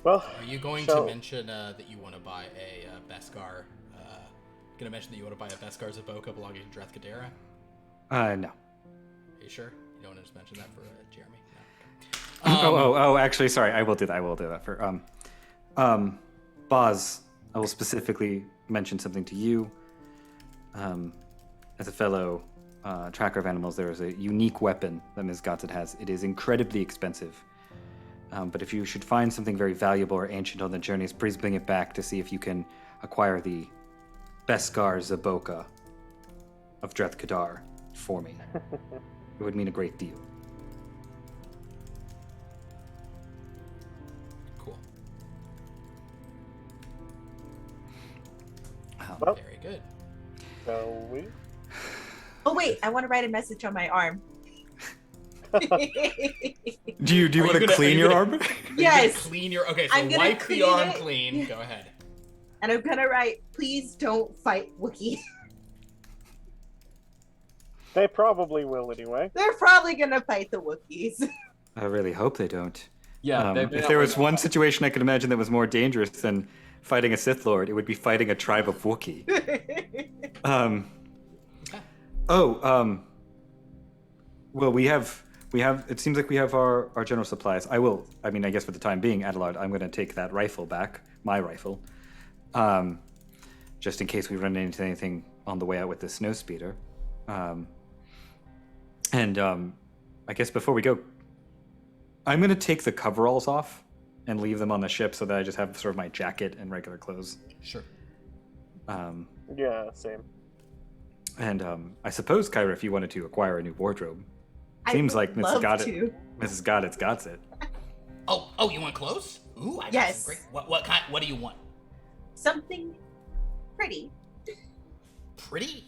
[SPEAKER 5] Well,
[SPEAKER 1] Are you going to mention that you want to buy a Beskar? Going to mention that you want to buy a Beskar Zaboka belonging to Drethkadera?
[SPEAKER 2] No.
[SPEAKER 1] Are you sure? You don't want to just mention that for Jeremy? No.
[SPEAKER 2] Oh, actually, sorry. I will do that. I will do that for Boz. I will specifically mention something to you. As a fellow tracker of animals, there is a unique weapon that Ms. Gotzit has. It is incredibly expensive. But if you should find something very valuable or ancient on the journeys, please bring it back to see if you can acquire the Beskar Zaboka of Drethkadar for me. It would mean a great deal.
[SPEAKER 1] Cool.
[SPEAKER 5] Well,
[SPEAKER 1] Very good.
[SPEAKER 5] shall we?
[SPEAKER 3] Oh wait, I want to write a message on my arm.
[SPEAKER 2] Do you want to clean your arm?
[SPEAKER 3] Yes.
[SPEAKER 1] Clean your. Okay, so
[SPEAKER 3] I'm gonna
[SPEAKER 1] wipe the
[SPEAKER 3] clean
[SPEAKER 1] arm
[SPEAKER 3] it.
[SPEAKER 1] clean. Go ahead.
[SPEAKER 3] And I'm gonna write, please don't fight Wookiee.
[SPEAKER 5] They probably will anyway.
[SPEAKER 3] They're probably gonna fight the Wookiees.
[SPEAKER 2] I really hope they don't.
[SPEAKER 4] Yeah,
[SPEAKER 2] If there was one situation I could imagine that was more dangerous than fighting a Sith Lord, it would be fighting a tribe of Wookiee. Well, we have. It seems like we have our general supplies. I guess for the time being, Adelard, I'm going to take that rifle back, my rifle, just in case we run into anything on the way out with the snowspeeder. I guess before we go, I'm going to take the coveralls off and leave them on the ship so that I just have sort of my jacket and regular clothes.
[SPEAKER 1] Sure.
[SPEAKER 5] Yeah, same.
[SPEAKER 2] And I suppose, Kyra, if you wanted to acquire a new wardrobe, seems like Mrs. Goddard's got it.
[SPEAKER 6] Oh, you want clothes? Ooh, I got
[SPEAKER 3] Yes.
[SPEAKER 6] some great. What kind? What do you want?
[SPEAKER 3] Something pretty.
[SPEAKER 6] Pretty?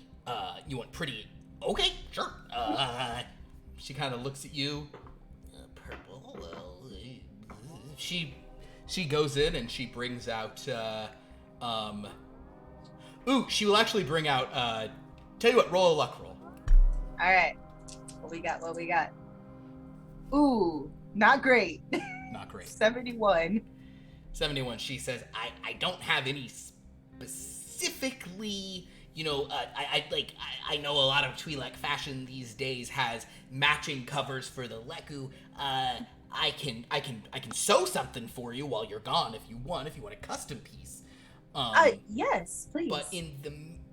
[SPEAKER 6] You want pretty? Okay, sure.
[SPEAKER 1] She kind of looks at you.
[SPEAKER 6] Purple.
[SPEAKER 1] She goes in and she brings out. She will actually bring out. Tell you what, roll a luck roll.
[SPEAKER 3] All right. What we got? Ooh, not great.
[SPEAKER 1] Not great.
[SPEAKER 3] 71.
[SPEAKER 1] 71. She says, I don't have any specifically. I know a lot of Twi'lek fashion these days has matching covers for the Leku. I can sew something for you while you're gone if you want a custom piece.
[SPEAKER 3] Yes, please.
[SPEAKER 1] But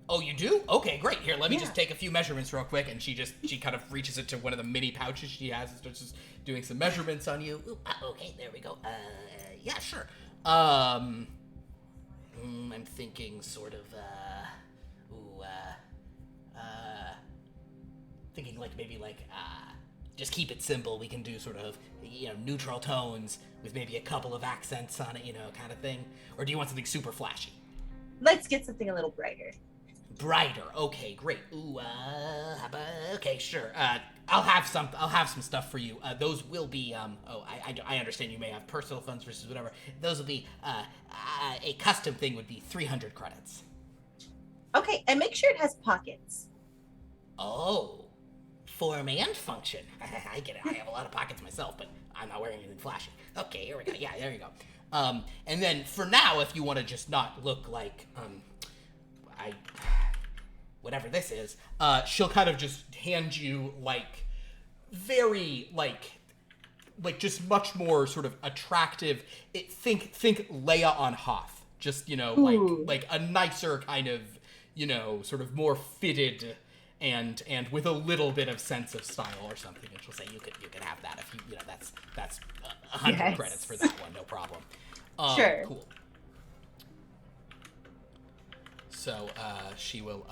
[SPEAKER 1] oh, you do? Okay, great. Here, let me just take a few measurements real quick. And she kind of reaches into one of the mini pouches she has and starts just doing some measurements on you.
[SPEAKER 6] Ooh, okay, there we go. Yeah, sure.
[SPEAKER 1] I'm
[SPEAKER 6] Thinking sort of.
[SPEAKER 1] thinking maybe just keep it simple. We can do sort of, neutral tones with maybe a couple of accents on it, kind of thing. Or do you want something super flashy?
[SPEAKER 3] Let's get something a little brighter.
[SPEAKER 1] Brighter. Okay, great. Ooh, okay, sure. I'll have some stuff for you. Those will be, I understand you may have personal funds versus whatever. Those will be, a custom thing would be 300 credits.
[SPEAKER 3] Okay, and make sure it has pockets.
[SPEAKER 6] Oh, form and function. I get it. I have a lot of pockets myself, but I'm not wearing anything flashy. Okay, here we go. Yeah, there you go. And then for now, if you want to just not look like, whatever this is,
[SPEAKER 1] She'll kind of just hand you very just much more sort of attractive. Think Leia on Hoth. Just like a nicer kind of sort of more fitted and with a little bit of sense of style or something. And she'll say you could have that if you that's 100 credits for that one, no problem.
[SPEAKER 3] Sure.
[SPEAKER 1] Cool. So she will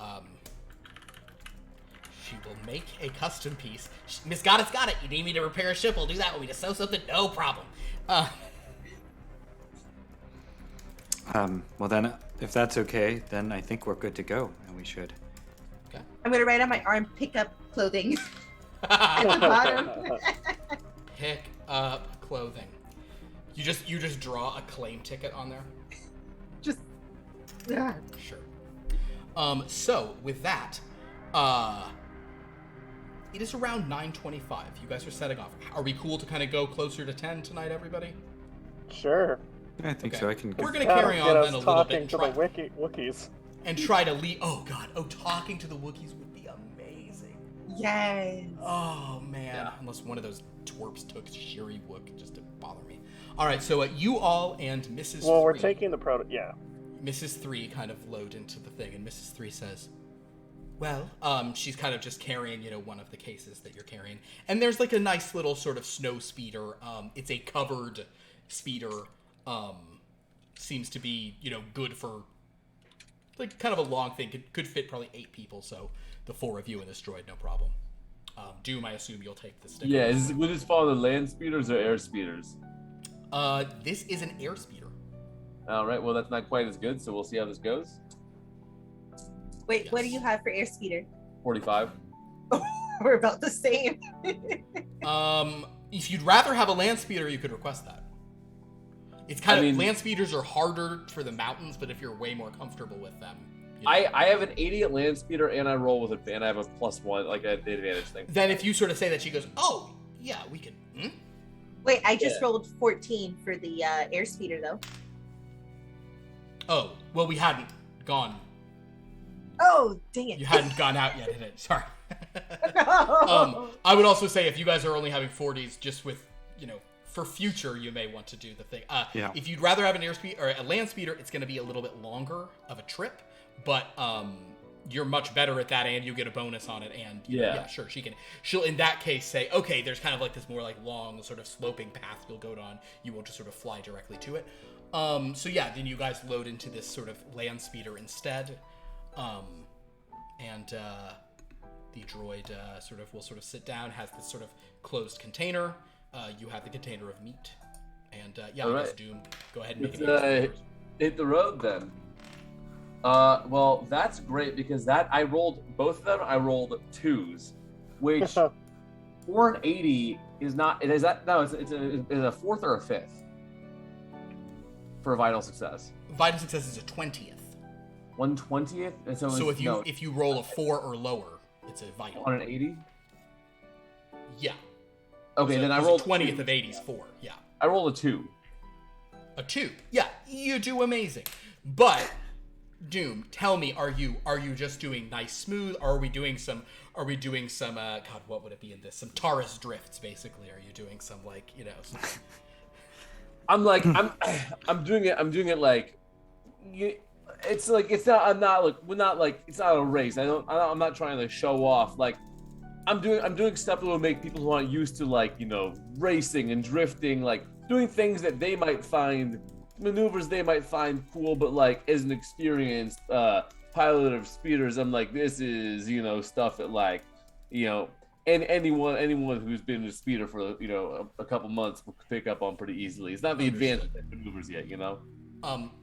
[SPEAKER 1] make a custom piece. Miss Goddard's got it. You need me to repair a ship? We'll do that. Want me to sew something? No problem.
[SPEAKER 2] Well then, if that's okay, then I think we're good to go, and we should.
[SPEAKER 1] Okay.
[SPEAKER 3] I'm gonna write on my arm, pick up clothing at the bottom.
[SPEAKER 1] Pick up clothing. You just draw a claim ticket on there.
[SPEAKER 3] Just. Yeah.
[SPEAKER 1] Sure. So with that, it is around 9:25. You guys are setting off. Are we cool to kind of go closer to 10 tonight, everybody?
[SPEAKER 5] Sure.
[SPEAKER 2] I think
[SPEAKER 1] Okay.
[SPEAKER 2] so. I can.
[SPEAKER 1] We're gonna
[SPEAKER 5] That'll
[SPEAKER 1] carry
[SPEAKER 5] get
[SPEAKER 1] on
[SPEAKER 5] us
[SPEAKER 1] then a little bit
[SPEAKER 5] talking
[SPEAKER 1] and
[SPEAKER 5] to
[SPEAKER 1] try,
[SPEAKER 5] the Wookiees.
[SPEAKER 1] and try to lead. Oh god. Oh, talking to the Wookiees would be amazing.
[SPEAKER 3] Yes.
[SPEAKER 1] Oh man. Unless one of those twerps took Shiri Wook just to bother me. All right. So you all and Mrs.
[SPEAKER 5] Well, we're
[SPEAKER 1] 3,
[SPEAKER 5] taking the yeah.
[SPEAKER 1] Mrs. 3 kind of load into the thing, and Mrs. 3 says, well, she's kind of just carrying, one of the cases that you're carrying. And there's like a nice little sort of snow speeder. It's a covered speeder. Seems to be, good for like kind of a long thing. Could fit probably 8 people. So the 4 of you in this droid, no problem. Doom, I assume you'll take the stick.
[SPEAKER 4] Yeah, would this follow the land speeders or air speeders?
[SPEAKER 1] This is an air speeder.
[SPEAKER 4] All right, well, that's not quite as good, so we'll see how this goes.
[SPEAKER 3] Wait,
[SPEAKER 1] Yes.
[SPEAKER 3] what do you have for air speeder?
[SPEAKER 4] 45.
[SPEAKER 3] We're about the same.
[SPEAKER 1] If you'd rather have a land speeder, you could request that. It's kind
[SPEAKER 4] I
[SPEAKER 1] of
[SPEAKER 4] mean-
[SPEAKER 1] land speeders are harder for the mountains, but if you're way more comfortable with them,
[SPEAKER 4] I have an 80 at land speeder, and I roll with it, and I have a +1, like a the advantage thing.
[SPEAKER 1] Then if you sort of say that, she goes, "Oh, yeah, we could."
[SPEAKER 3] Wait, I just
[SPEAKER 4] Yeah.
[SPEAKER 3] rolled 14 for the air speeder though.
[SPEAKER 1] Oh, well, we hadn't gone.
[SPEAKER 3] Oh, dang it.
[SPEAKER 1] You hadn't gone out yet, had it? Sorry. I would also say if you guys are only having 40s, just with for future, you may want to do the thing.
[SPEAKER 2] Yeah.
[SPEAKER 1] If you'd rather have an airspeed or a land speeder, it's going to be a little bit longer of a trip, but you're much better at that, and you get a bonus on it. And yeah, sure, she'll in that case say, okay, there's kind of like this more like long sort of sloping path you'll go on. You won't just sort of fly directly to it. So yeah, then you guys load into this sort of land speeder instead, and the droid will sit down, has this sort of closed container. You have the container of meat, and I guess Doom, go ahead and make it.
[SPEAKER 4] Hit the road then. Well, that's great because I rolled both of them. I rolled 2s, which 4 and 80 is not. Is that no? It's a 4th or a 5th for a vital success.
[SPEAKER 1] Vital success is a 20th.
[SPEAKER 4] 1/20th, and
[SPEAKER 1] So if you roll a 4 or lower, it's a vital.
[SPEAKER 4] on an 80.
[SPEAKER 1] Yeah.
[SPEAKER 4] Okay,
[SPEAKER 1] So
[SPEAKER 4] then I
[SPEAKER 1] it's
[SPEAKER 4] rolled
[SPEAKER 1] 20th
[SPEAKER 4] 2.
[SPEAKER 1] of 80's 4. Yeah.
[SPEAKER 4] I rolled a 2.
[SPEAKER 1] A 2. Yeah, you do amazing. But Doom, tell me, are you just doing nice smooth? Or are we doing some God, what would it be in this? Some Taurus drifts, basically. Are you doing some some...
[SPEAKER 4] I'm doing it like it's like it's not I'm not like we're not like it's not a race. I'm not trying to show off. Like I'm doing stuff that will make people who aren't used to racing and drifting, like doing things that they might find maneuvers they might find cool, but as an experienced pilot of speeders, I'm like, this is stuff that and anyone who's been a speeder for a couple months will pick up on pretty easily. It's not the advanced maneuvers yet,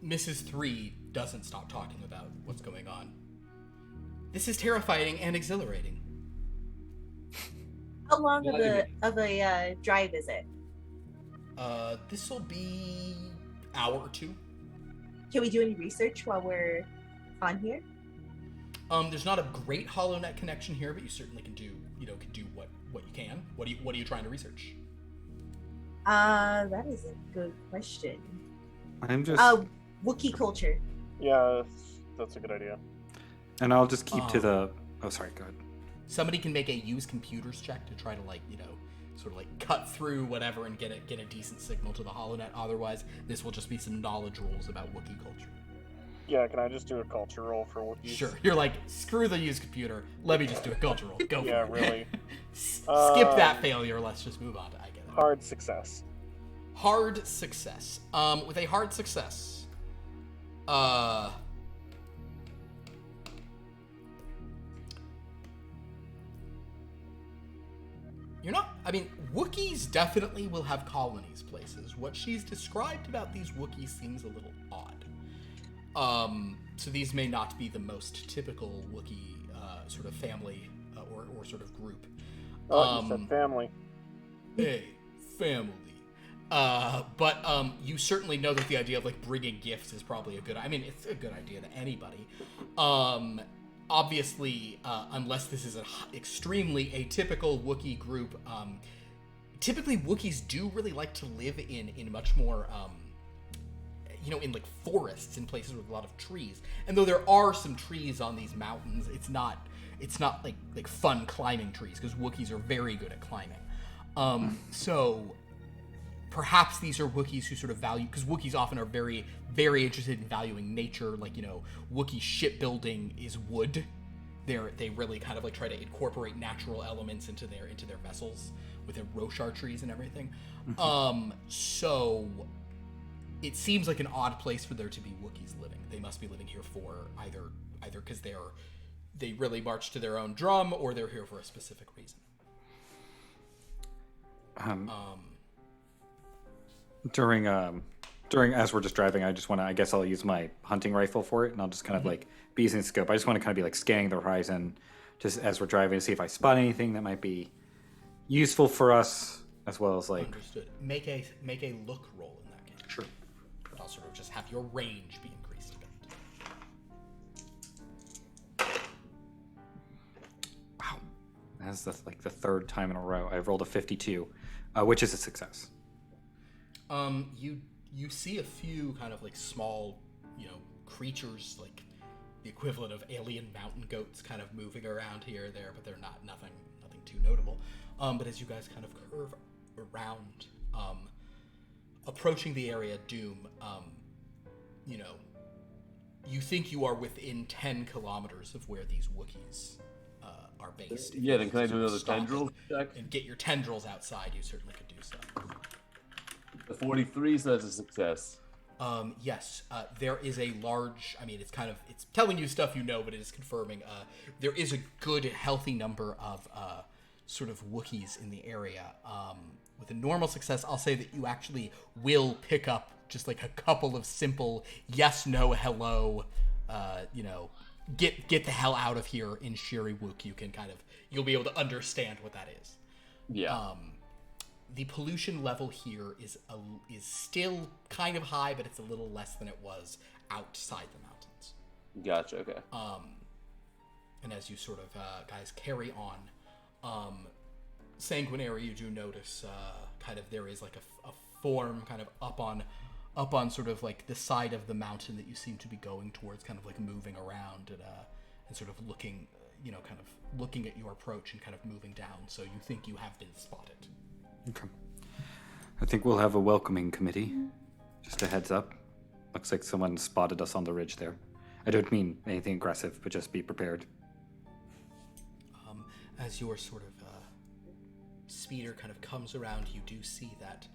[SPEAKER 1] Mrs. 3 doesn't stop talking about what's going on. This is terrifying and exhilarating.
[SPEAKER 3] How long of a drive is it?
[SPEAKER 1] This will be hour or 2.
[SPEAKER 3] Can we do any research while we're on here?
[SPEAKER 1] There's not a great HoloNet connection here, but you certainly can do what you can. What are you trying to research?
[SPEAKER 3] That is a good question.
[SPEAKER 2] I'm just.
[SPEAKER 3] Wookiee culture.
[SPEAKER 5] Yeah, that's a good idea.
[SPEAKER 2] And I'll just keep to the. Oh, sorry. Go ahead.
[SPEAKER 1] Somebody can make a use computers check to try to cut through whatever and get a decent signal to the HoloNet. Otherwise, this will just be some knowledge rolls about Wookiee culture.
[SPEAKER 5] Yeah, can I just do a culture roll for Wookiees?
[SPEAKER 1] Sure. You're like, screw the use computer. Let me just do a culture roll. Go
[SPEAKER 5] Yeah,
[SPEAKER 1] for it.
[SPEAKER 5] really.
[SPEAKER 1] Skip that failure. Let's just move on. I get it.
[SPEAKER 5] Hard success.
[SPEAKER 1] Hard success. With a hard success, Wookiees definitely will have colonies places. What she's described about these Wookiees seems a little odd. So these may not be the most typical Wookiee sort of family or sort of group.
[SPEAKER 5] Oh, you said family.
[SPEAKER 1] Hey, family. But you certainly know that the idea of like bringing gifts is probably it's a good idea to anybody. Obviously, unless this is an extremely atypical Wookiee group, typically Wookiees do really like to live in much more, in like forests, in places with a lot of trees. And though there are some trees on these mountains, it's not like fun climbing trees, because Wookiees are very good at climbing. So perhaps these are Wookiees who sort of value, because Wookiees often are very, very interested in valuing nature. Like, Wookiee shipbuilding is wood. They really kind of like try to incorporate natural elements into their vessels with their Roshar trees and everything. So it seems like an odd place for there to be Wookiees living. They must be living here for either because they really march to their own drum, or they're here for a specific reason.
[SPEAKER 2] During as we're just driving, I guess I'll use my hunting rifle for it, and I'll just kind of like be using the scope. I just want to kind of be like scanning the horizon just as we're driving to see if I spot anything that might be useful for us, as well as like.
[SPEAKER 1] Understood. Make a look roll in that case.
[SPEAKER 2] Sure.
[SPEAKER 1] I'll sort of just have your range be increased a bit.
[SPEAKER 2] Wow, that's the third time in a row I've rolled a 52, which is a success.
[SPEAKER 1] You see a few kind of like small, creatures, like the equivalent of alien mountain goats, kind of moving around here or there, but they're nothing too notable. But as you guys kind of curve around, approaching the area Doom, you think you are within 10 kilometers of where these Wookiees are based.
[SPEAKER 4] Yeah, then can I do another tendril check?
[SPEAKER 1] And get your tendrils outside, you certainly could do so.
[SPEAKER 4] The 43, so that's a success.
[SPEAKER 1] Yes, there is a large, it's telling you stuff you know, but it is confirming, there is a good, healthy number of, sort of Wookiees in the area. With a normal success, I'll say that you actually will pick up just like a couple of simple yes, no, hello, get the hell out of here in Shiri Wook. You'll be able to understand what that is.
[SPEAKER 4] Yeah.
[SPEAKER 1] The pollution level here is still kind of high, but it's a little less than it was outside the mountains.
[SPEAKER 4] Gotcha. Okay.
[SPEAKER 1] And as you sort of guys carry on, Sanguinary, you do notice kind of there is like a form kind of up on sort of like the side of the mountain that you seem to be going towards, kind of like moving around and sort of looking, kind of looking at your approach and kind of moving down. So you think you have been spotted.
[SPEAKER 2] Okay. I think we'll have a welcoming committee. Just a heads up. Looks like someone spotted us on the ridge there. I don't mean anything aggressive, but just be prepared.
[SPEAKER 1] As your sort of speeder kind of comes around, you do see that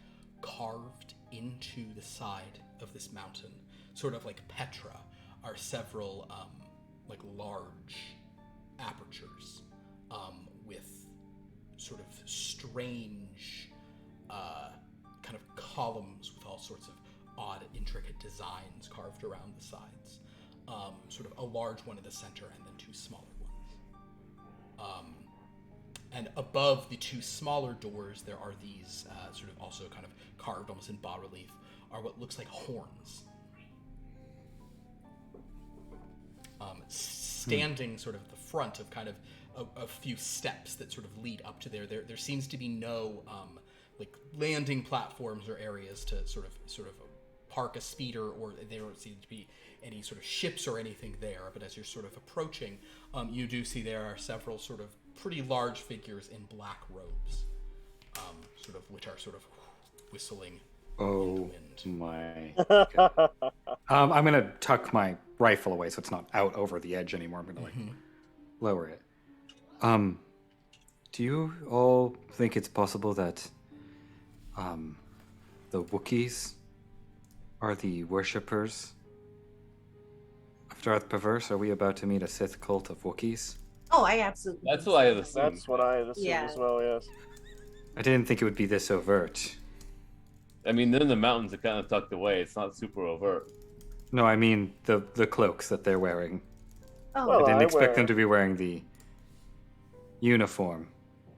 [SPEAKER 1] carved into the side of this mountain, sort of like Petra, are several like large apertures with sort of strange kind of columns with all sorts of odd, intricate designs carved around the sides. Sort of a large one in the center and then two smaller ones. And above the two smaller doors, there are these sort of also kind of carved almost in bas-relief, are what looks like horns. Standing sort of at the front of kind of a few steps that sort of lead up to there seems to be no like landing platforms or areas to sort of park a speeder, or there don't seem to be any sort of ships or anything there. But as you're sort of approaching, you do see there are several sort of pretty large figures in black robes, sort of which are sort of whistling in the wind.
[SPEAKER 2] My God. I'm gonna tuck my rifle away so it's not out over the edge anymore. I'm gonna lower it. Do you all think it's possible that the Wookiees are the worshippers of Darth Perverse? Are we about to meet a Sith cult of Wookiees?
[SPEAKER 3] Oh, I absolutely.
[SPEAKER 4] That's what I had assumed.
[SPEAKER 5] That's what I had assumed
[SPEAKER 3] Yeah.
[SPEAKER 5] as well, yes.
[SPEAKER 2] I didn't think it would be this overt.
[SPEAKER 4] I mean, they're in the mountains are kind of tucked away. It's not super overt.
[SPEAKER 2] No, I mean the cloaks that they're wearing.
[SPEAKER 3] Oh,
[SPEAKER 5] Well,
[SPEAKER 2] I didn't
[SPEAKER 5] I
[SPEAKER 2] expect
[SPEAKER 5] wear-
[SPEAKER 2] them to be wearing the uniform.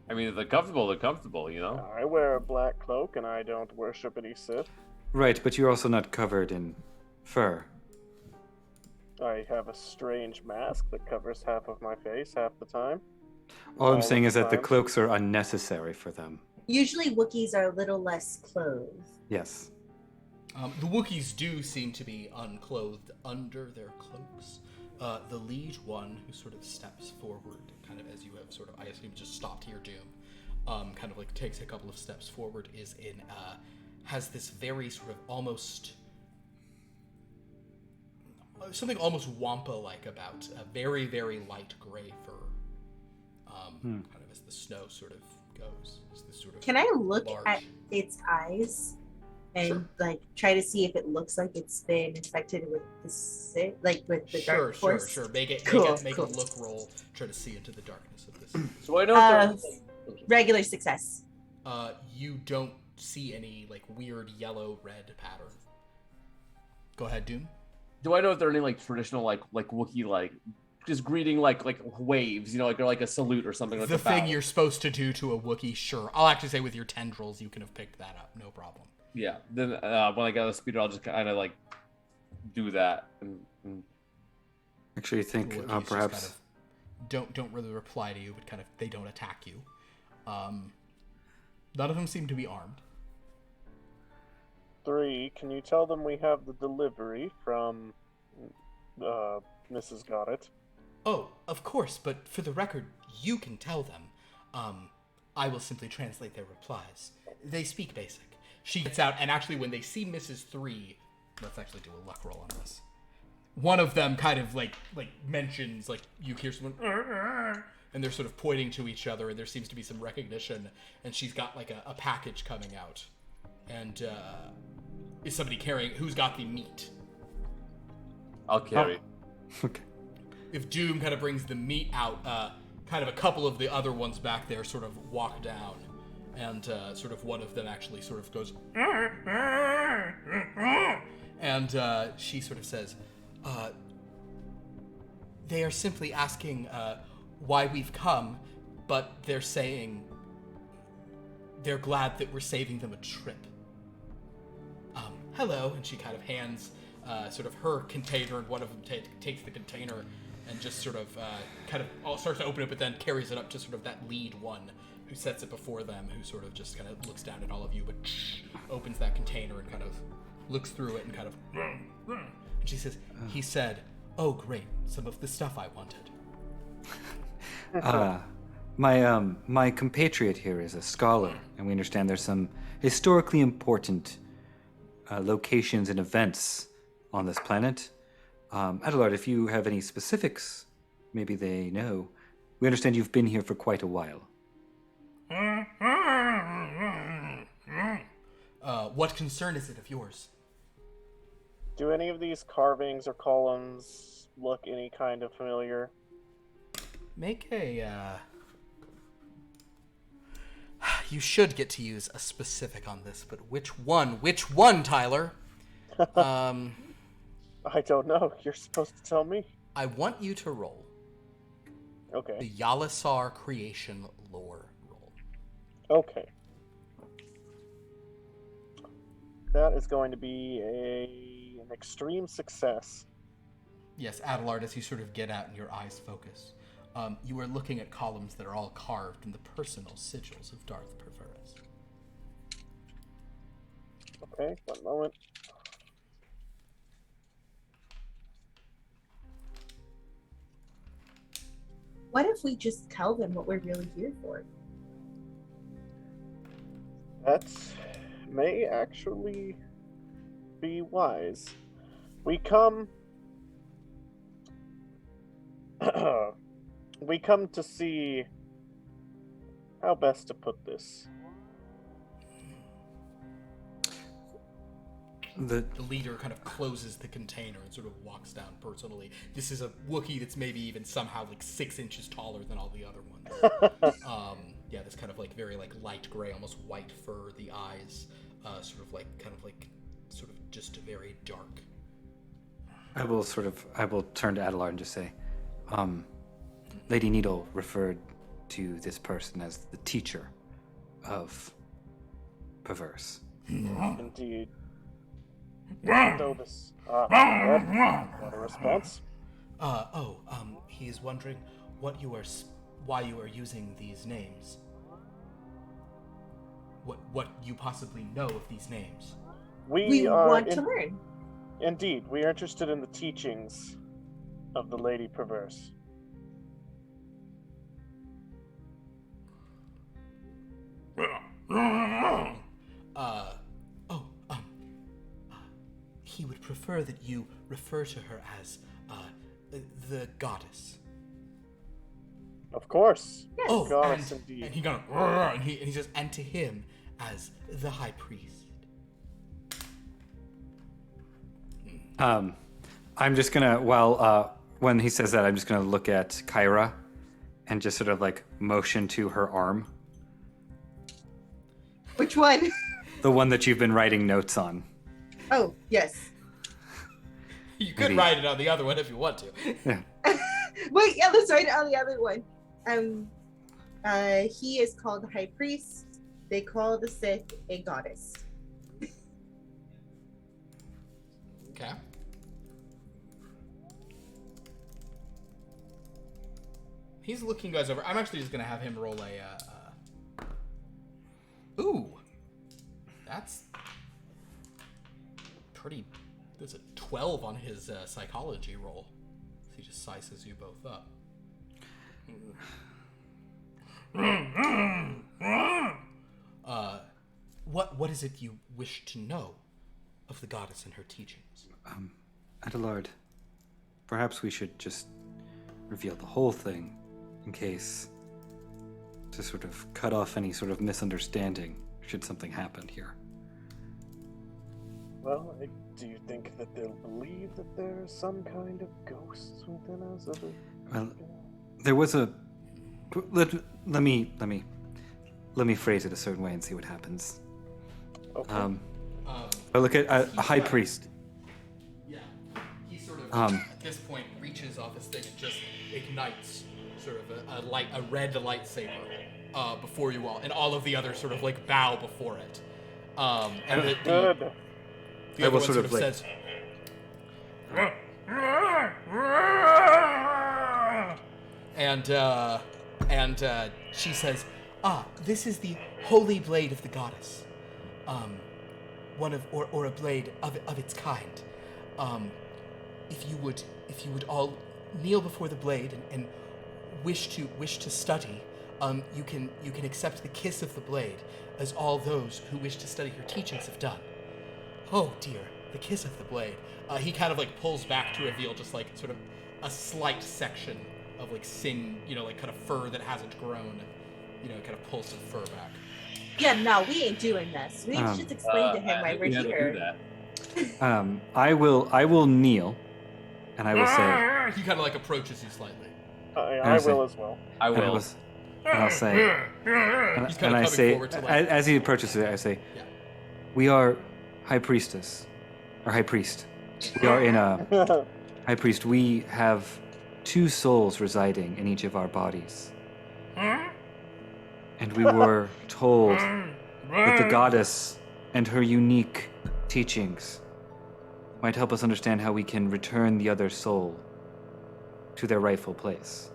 [SPEAKER 4] I mean, if they're comfortable, they're comfortable, you know?
[SPEAKER 5] I wear a black cloak and I don't worship any Sith.
[SPEAKER 2] Right, but you're also not covered in fur.
[SPEAKER 5] I have a strange mask that covers half of my face half the time.
[SPEAKER 2] All I'm
[SPEAKER 5] All
[SPEAKER 2] saying
[SPEAKER 5] the
[SPEAKER 2] is that the
[SPEAKER 5] time.
[SPEAKER 2] cloaks are unnecessary for them.
[SPEAKER 3] Usually Wookiees are a little less clothed.
[SPEAKER 2] Yes.
[SPEAKER 1] The Wookiees do seem to be unclothed under their cloaks. The lead one, who sort of steps forward, kind of as you have sort of, I assume, just stopped here, Doom, kind of like takes a couple of steps forward, has this very sort of almost, something almost Wampa-like about a very, very light gray fur, kind of as the snow sort of goes. It's this sort of
[SPEAKER 3] Can I look
[SPEAKER 1] large...
[SPEAKER 3] at its eyes and
[SPEAKER 1] Sure.
[SPEAKER 3] like try to see if it looks like it's been infected with the with the dark force?
[SPEAKER 1] Sure. Make it
[SPEAKER 3] Cool,
[SPEAKER 1] make
[SPEAKER 3] cool.
[SPEAKER 1] a look roll. Try to see into the darkness of this.
[SPEAKER 4] So I know if they're...
[SPEAKER 3] Regular success.
[SPEAKER 1] You don't see any like weird yellow-red pattern. Go ahead, Doom.
[SPEAKER 4] Do I know if there are any like traditional like Wookiee like just greeting like waves, you know, like or like a salute or something like
[SPEAKER 1] The thing
[SPEAKER 4] bow?
[SPEAKER 1] you're supposed to do to a Wookiee, sure. I'll actually say with your tendrils, you can have picked that up, no problem.
[SPEAKER 4] Yeah. Then when I get a speeder, I'll just kind of like do that. And...
[SPEAKER 2] Actually, I think
[SPEAKER 1] The Wookiees just
[SPEAKER 2] perhaps...
[SPEAKER 1] kind of don't really reply to you, but kind of they don't attack you. None of them seem to be armed.
[SPEAKER 5] 3, can you tell them we have the delivery from Mrs. Goddard?
[SPEAKER 1] Oh, of course, but for the record, you can tell them. I will simply translate their replies. They speak basic. She gets out, and actually when they see Mrs. 3, let's actually do a luck roll on this. One of them kind of like mentions, like, you hear someone, and they're sort of pointing to each other, and there seems to be some recognition, and she's got like a package coming out. And is somebody carrying, who's got the meat?
[SPEAKER 4] I'll carry.
[SPEAKER 2] Okay.
[SPEAKER 1] If Doom kind of brings the meat out, kind of a couple of the other ones back there sort of walk down, and sort of one of them actually sort of goes, and she sort of says, they are simply asking why we've come, but they're saying they're glad that we're saving them a trip. Hello, and she kind of hands sort of her container, and one of them takes the container and just sort of kind of starts to open it, but then carries it up to sort of that lead one who sets it before them, who sort of just kind of looks down at all of you, but opens that container and kind of looks through it and kind of, and she says, he said, oh great, some of the stuff I wanted.
[SPEAKER 2] My compatriot here is a scholar, and we understand there's some historically important locations and events on this planet. Adelard, if you have any specifics, maybe they know. We understand you've been here for quite a while.
[SPEAKER 1] What concern is it of yours?
[SPEAKER 5] Do any of these carvings or columns look any kind of familiar?
[SPEAKER 1] Make a, you should get to use a specific on this, but which one, Tyler?
[SPEAKER 5] I don't know. You're supposed to tell me.
[SPEAKER 1] I want you to roll the
[SPEAKER 5] Okay.
[SPEAKER 1] Yalasar creation lore roll.
[SPEAKER 5] Okay. That is going to be an extreme success.
[SPEAKER 1] Yes, Adelard, as you sort of get out and your eyes focus, you are looking at columns that are all carved in the personal sigils of Darth Perverus.
[SPEAKER 5] Okay, one moment.
[SPEAKER 3] What if we just tell them what we're really here for?
[SPEAKER 5] That may actually be wise. We come... we come to see... How best to put this?
[SPEAKER 2] The
[SPEAKER 1] The leader kind of closes the container and sort of walks down personally. This is a Wookiee that's maybe even somehow like 6 inches taller than all the other ones. Yeah, this kind of like very like light gray, almost white fur. The eyes, sort of like just very dark.
[SPEAKER 2] I will turn to Adelard and just say, Lady Needle referred to this person as the teacher of perverse.
[SPEAKER 5] Indeed. Though this. What a response.
[SPEAKER 6] He is wondering why you are using these names. What you possibly know of these names.
[SPEAKER 3] We want to learn.
[SPEAKER 5] Indeed, we are interested in the teachings of the Lady Perverse.
[SPEAKER 6] He would prefer that you refer to her as the goddess.
[SPEAKER 5] Of course.
[SPEAKER 3] Yes.
[SPEAKER 6] Oh,
[SPEAKER 5] Goddess,
[SPEAKER 6] and
[SPEAKER 5] indeed.
[SPEAKER 6] he kind of and he says, and to him as the high priest.
[SPEAKER 2] I'm just gonna, when he says that, I'm just gonna look at Kyra and just sort of like motion to her arm.
[SPEAKER 3] Which one?
[SPEAKER 2] The one that you've been writing notes on.
[SPEAKER 3] Oh, yes.
[SPEAKER 1] You could write it on the other one if you want to.
[SPEAKER 2] Yeah.
[SPEAKER 3] Wait, yeah, let's write it on the other one. He is called the high priest. They call the Sith a goddess.
[SPEAKER 1] Okay. He's looking you guys over. I'm actually just gonna have him roll a. Ooh, that's pretty. There's a 12 on his psychology roll. So he just sizes you both up. What is it you wish to know of the goddess and her teachings?
[SPEAKER 2] Adelard, perhaps we should just reveal the whole thing in case to sort of cut off any sort of misunderstanding should something happen here.
[SPEAKER 5] Well, do you think that they'll believe that there's some kind of ghosts within us?
[SPEAKER 2] Well, there was a. Let me phrase it a certain way and see what happens.
[SPEAKER 5] Okay.
[SPEAKER 2] I look at a high priest.
[SPEAKER 1] Yeah, he sort of at this point reaches off his thing and just ignites sort of a red lightsaber before you all, and all of the others sort of like bow before it. And
[SPEAKER 5] Good.
[SPEAKER 1] the other one sort of says, and she says, this is the holy blade of the goddess. One of, or a blade of its kind. If you would all kneel before the blade and wish to study, you can accept the kiss of the blade, as all those who wish to study her teachings have done. Oh dear, the kiss of the blade. He kind of like pulls back to reveal just like sort of a slight section of like like kind of fur that hasn't grown. Kind of pulls some fur back.
[SPEAKER 3] Yeah, no, we ain't doing this. We just explained to him why we're here.
[SPEAKER 2] I will kneel, and I will say.
[SPEAKER 1] He kind of like approaches you slightly.
[SPEAKER 5] I will as well.
[SPEAKER 4] I will.
[SPEAKER 2] And I'll say.
[SPEAKER 1] He's kind
[SPEAKER 2] and
[SPEAKER 1] of
[SPEAKER 2] I
[SPEAKER 1] coming
[SPEAKER 2] say,
[SPEAKER 1] forward to like.
[SPEAKER 2] as he approaches it, I say,
[SPEAKER 1] Yeah.
[SPEAKER 2] "We are high priestess, or high priest. We are in a high priest. We have two souls residing in each of our bodies." And we were told that the goddess and her unique teachings might help us understand how we can return the other soul to their rightful place.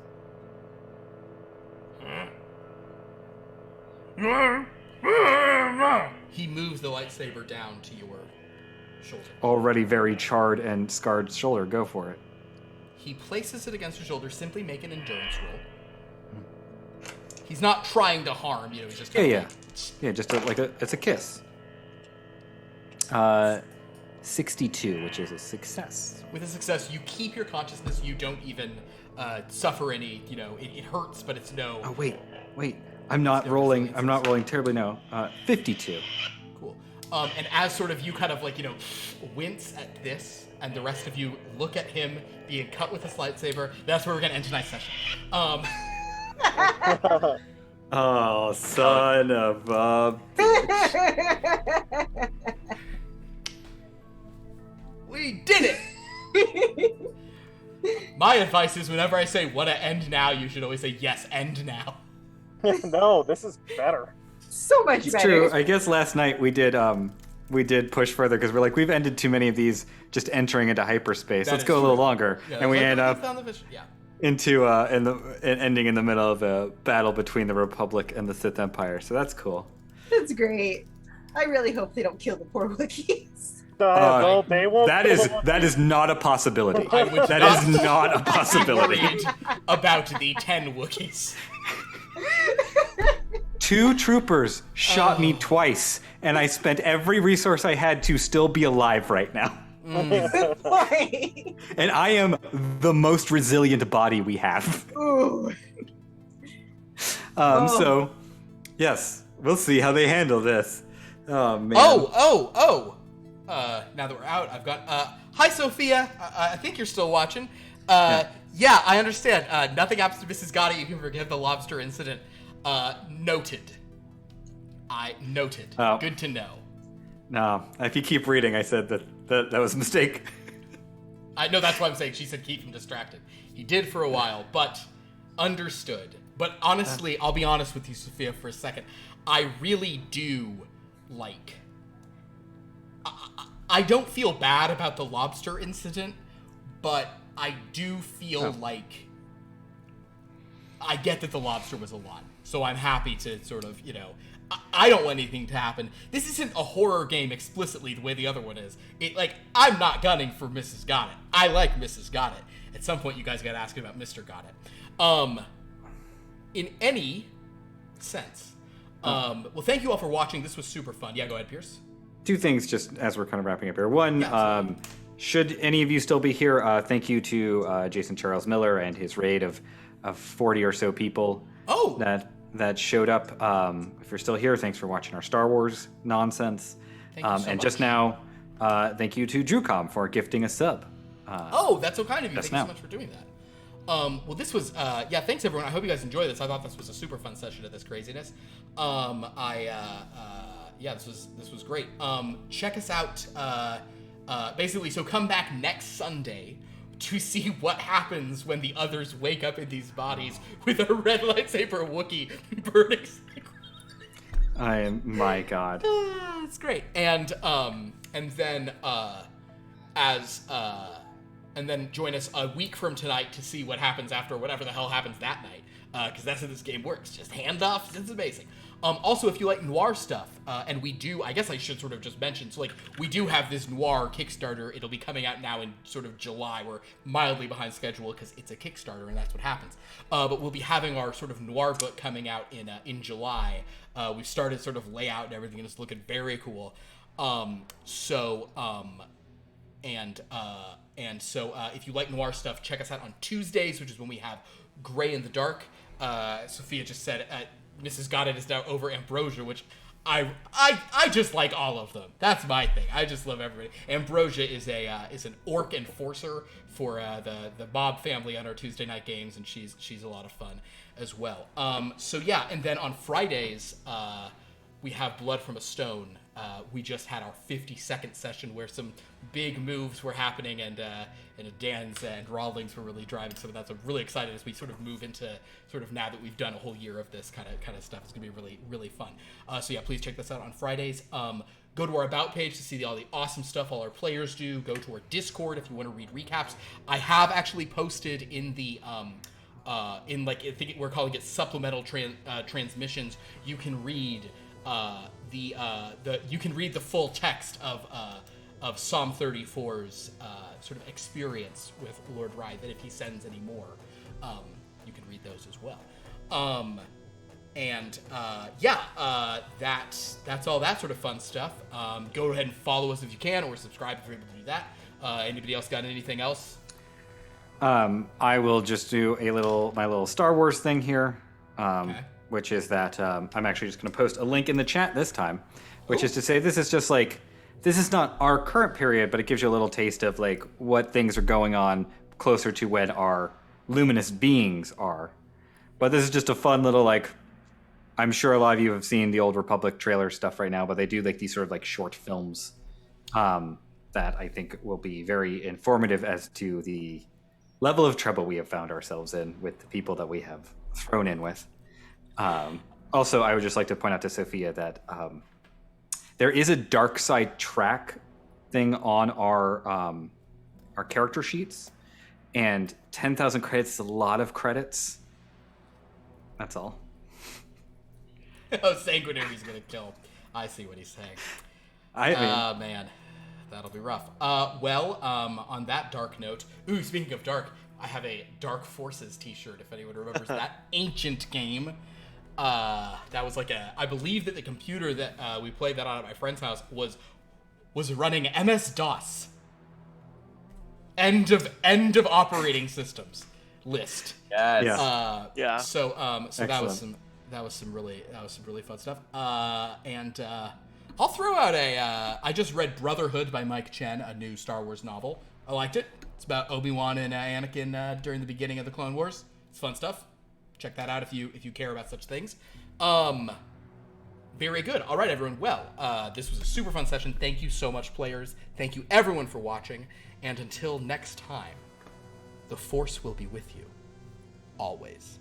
[SPEAKER 1] He moves the lightsaber down to your shoulder.
[SPEAKER 2] Already very charred and scarred shoulder. Go for it.
[SPEAKER 1] He places it against your shoulder. Simply make an endurance roll. He's not trying to harm, he's just kind of
[SPEAKER 2] Yeah, just it's a kiss. 62, which is a success.
[SPEAKER 1] With a success, you keep your consciousness. You don't even suffer any, it hurts, but it's no.
[SPEAKER 2] Oh wait. I'm not rolling terribly now. 52.
[SPEAKER 1] Cool. And as sort of you kind of like, wince at this, and the rest of you look at him being cut with this lightsaber, that's where we're going to end tonight's session.
[SPEAKER 2] Oh, son of a...
[SPEAKER 1] We did it! My advice is whenever I say, wanna end now, you should always say, yes, end now.
[SPEAKER 5] No, this is better.
[SPEAKER 3] So much
[SPEAKER 2] It's
[SPEAKER 3] better.
[SPEAKER 2] true. I guess last night we did push further because we're like, we've ended too many of these just entering into hyperspace.
[SPEAKER 1] That
[SPEAKER 2] Let's
[SPEAKER 1] is
[SPEAKER 2] go a little
[SPEAKER 1] true.
[SPEAKER 2] longer,
[SPEAKER 1] Yeah,
[SPEAKER 2] and we
[SPEAKER 1] like,
[SPEAKER 2] end
[SPEAKER 1] we
[SPEAKER 2] up
[SPEAKER 1] found the vision. Yeah.
[SPEAKER 2] into ending in the middle of a battle between the Republic and the Sith Empire. So that's cool.
[SPEAKER 3] That's great. I really hope they don't kill the poor Wookiees.
[SPEAKER 5] Well, they won't.
[SPEAKER 2] That is not a possibility.
[SPEAKER 1] I would
[SPEAKER 2] That
[SPEAKER 1] not
[SPEAKER 2] is not a
[SPEAKER 1] be
[SPEAKER 2] possibility.
[SPEAKER 1] worried about the 10 Wookiees.
[SPEAKER 2] 2 troopers shot me twice, and I spent every resource I had to still be alive right now.
[SPEAKER 3] Good point.
[SPEAKER 2] And I am the most resilient body we have.
[SPEAKER 3] Ooh.
[SPEAKER 2] So, yes, we'll see how they handle this. Oh, man.
[SPEAKER 1] Now that we're out, I've got, hi, Sophia. I think you're still watching. Yeah, I understand. Nothing happens to Mrs. Gotti. You can forget the lobster incident. Noted. Noted.
[SPEAKER 2] Oh.
[SPEAKER 1] Good to know.
[SPEAKER 2] No, if you keep reading, I said that was a mistake.
[SPEAKER 1] I know that's why I'm saying she said keep him distracted. He did for a while, but understood. But honestly, I'll be honest with you, Sophia, for a second. I really do like... I don't feel bad about the lobster incident, but I do feel like... I get that the lobster was a lot. So I'm happy to sort of, I don't want anything to happen. This isn't a horror game explicitly the way the other one is. I'm not gunning for Mrs. Got It. I like Mrs. Got It. At some point, you guys got to ask about Mr. Got It. In any sense. Well, thank you all for watching. This was super fun. Yeah, go ahead, Pierce.
[SPEAKER 2] 2 things just as we're kind of wrapping up here. One,
[SPEAKER 1] Yeah,
[SPEAKER 2] should any of you still be here, thank you to Jason Charles Miller and his raid of 40 or so people that showed up. If you're still here, thanks for watching our Star Wars nonsense.
[SPEAKER 1] Thank you so
[SPEAKER 2] and
[SPEAKER 1] much.
[SPEAKER 2] just now, thank you to DrewCom for gifting a sub.
[SPEAKER 1] That's so kind of you.
[SPEAKER 2] Just
[SPEAKER 1] Thank you
[SPEAKER 2] now.
[SPEAKER 1] so much for doing that. Well, this was, thanks everyone. I hope you guys enjoyed this. I thought this was a super fun session of this craziness. This was great. Check us out, basically, so come back next Sunday to see what happens when the others wake up in these bodies with a red lightsaber Wookiee burning.
[SPEAKER 2] My God.
[SPEAKER 1] It's great. And then join us a week from tonight to see what happens after whatever the hell happens that night. Because that's how this game works. Just handoffs. It's amazing. Also, if you like noir stuff, and we do, I guess I should sort of just mention, so we do have this noir Kickstarter. It'll be coming out now in sort of July. We're mildly behind schedule because it's a Kickstarter and that's what happens. But we'll be having our sort of noir book coming out in July. We've started sort of layout and everything, and it's looking very cool. So if you like noir stuff, check us out on Tuesdays, which is when we have Gray in the Dark. Sophia just said Mrs. Goddard is now over Ambrosia, which I just like all of them. That's my thing. I just love everybody. Ambrosia is an orc enforcer for the Bob family on our Tuesday night games, and she's a lot of fun as well. And then on Fridays we have Blood from a Stone. We just had our 52nd session where some big moves were happening, and Dan's and Rawlings were really driving some of that. So I'm really excited as we sort of move into sort of now that we've done a whole year of this kind of stuff. It's gonna be really, really fun. Please check this out on Fridays. Go to our About page to see all the awesome stuff all our players do. Go to our Discord if you want to read recaps. I have actually posted in the I think we're calling it supplemental transmissions. You can read you can read the full text of Psalm 34's sort of experience with Lord Rye, that if he sends any more, you can read those as well. That's all that sort of fun stuff. Go ahead and follow us if you can, or subscribe if you're able to do that. Anybody else got anything else?
[SPEAKER 2] I will just do my little Star Wars thing here.
[SPEAKER 1] Okay.
[SPEAKER 2] Which is that I'm actually just going to post a link in the chat this time, which is to say this is not our current period, but it gives you a little taste of what things are going on closer to when our luminous beings are. But this is just a fun little I'm sure a lot of you have seen the Old Republic trailer stuff right now, but they do these sort of short films that I think will be very informative as to the level of trouble we have found ourselves in with the people that we have thrown in with. Also, I would just like to point out to Sophia that there is a dark side track thing on our character sheets, and 10,000 credits is a lot of credits. That's all.
[SPEAKER 1] Oh, Sanguinary's gonna kill. I see what he's saying. Man, that'll be rough. On that dark note, speaking of dark, I have a Dark Forces t-shirt, if anyone remembers that ancient game. That was I believe that the computer that we played that on at my friend's house was running MS-DOS. End of operating systems list.
[SPEAKER 4] Yes.
[SPEAKER 7] Yeah.
[SPEAKER 1] So
[SPEAKER 2] Excellent.
[SPEAKER 1] that was some really fun stuff. I'll throw out I just read Brotherhood by Mike Chen, a new Star Wars novel. I liked it. It's about Obi-Wan and Anakin during the beginning of the Clone Wars. It's fun stuff. Check that out if you care about such things. Very good. All right, everyone. Well, this was a super fun session. Thank you so much, players. Thank you, everyone, for watching. And until next time, the Force will be with you. Always.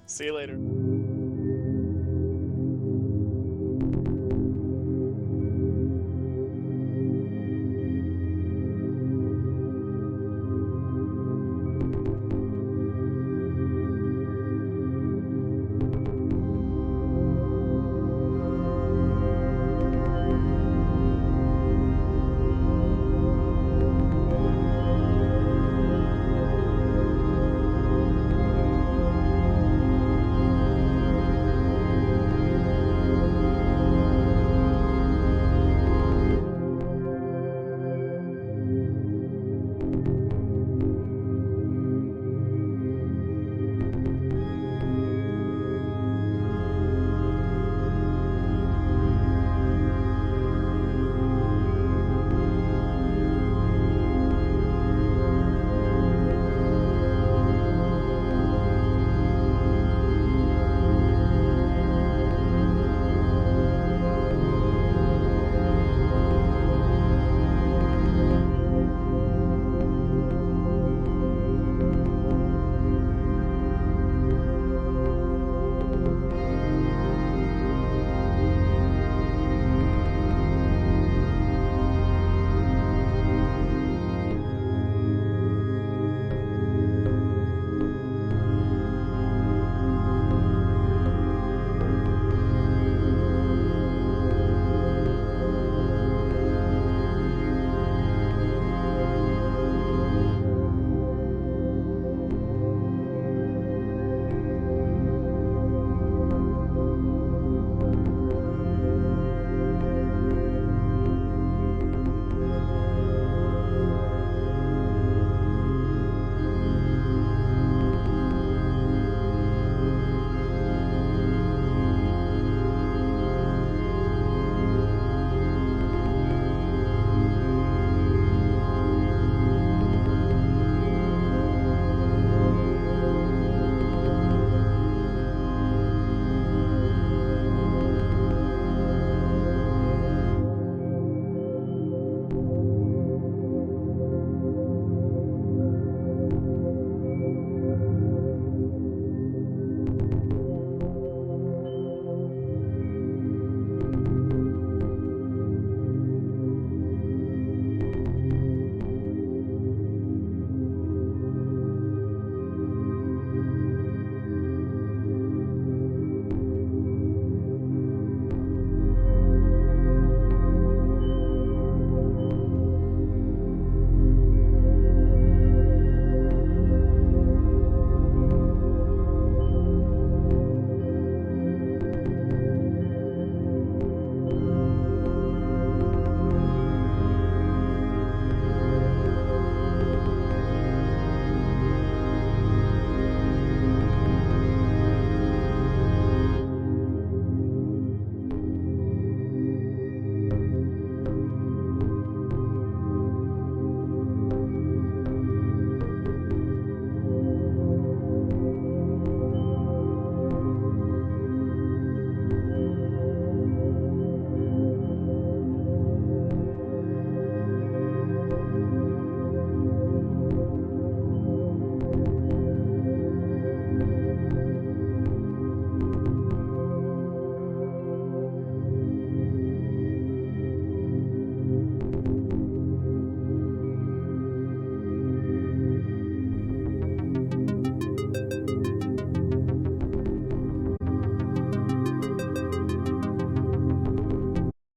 [SPEAKER 7] See you later.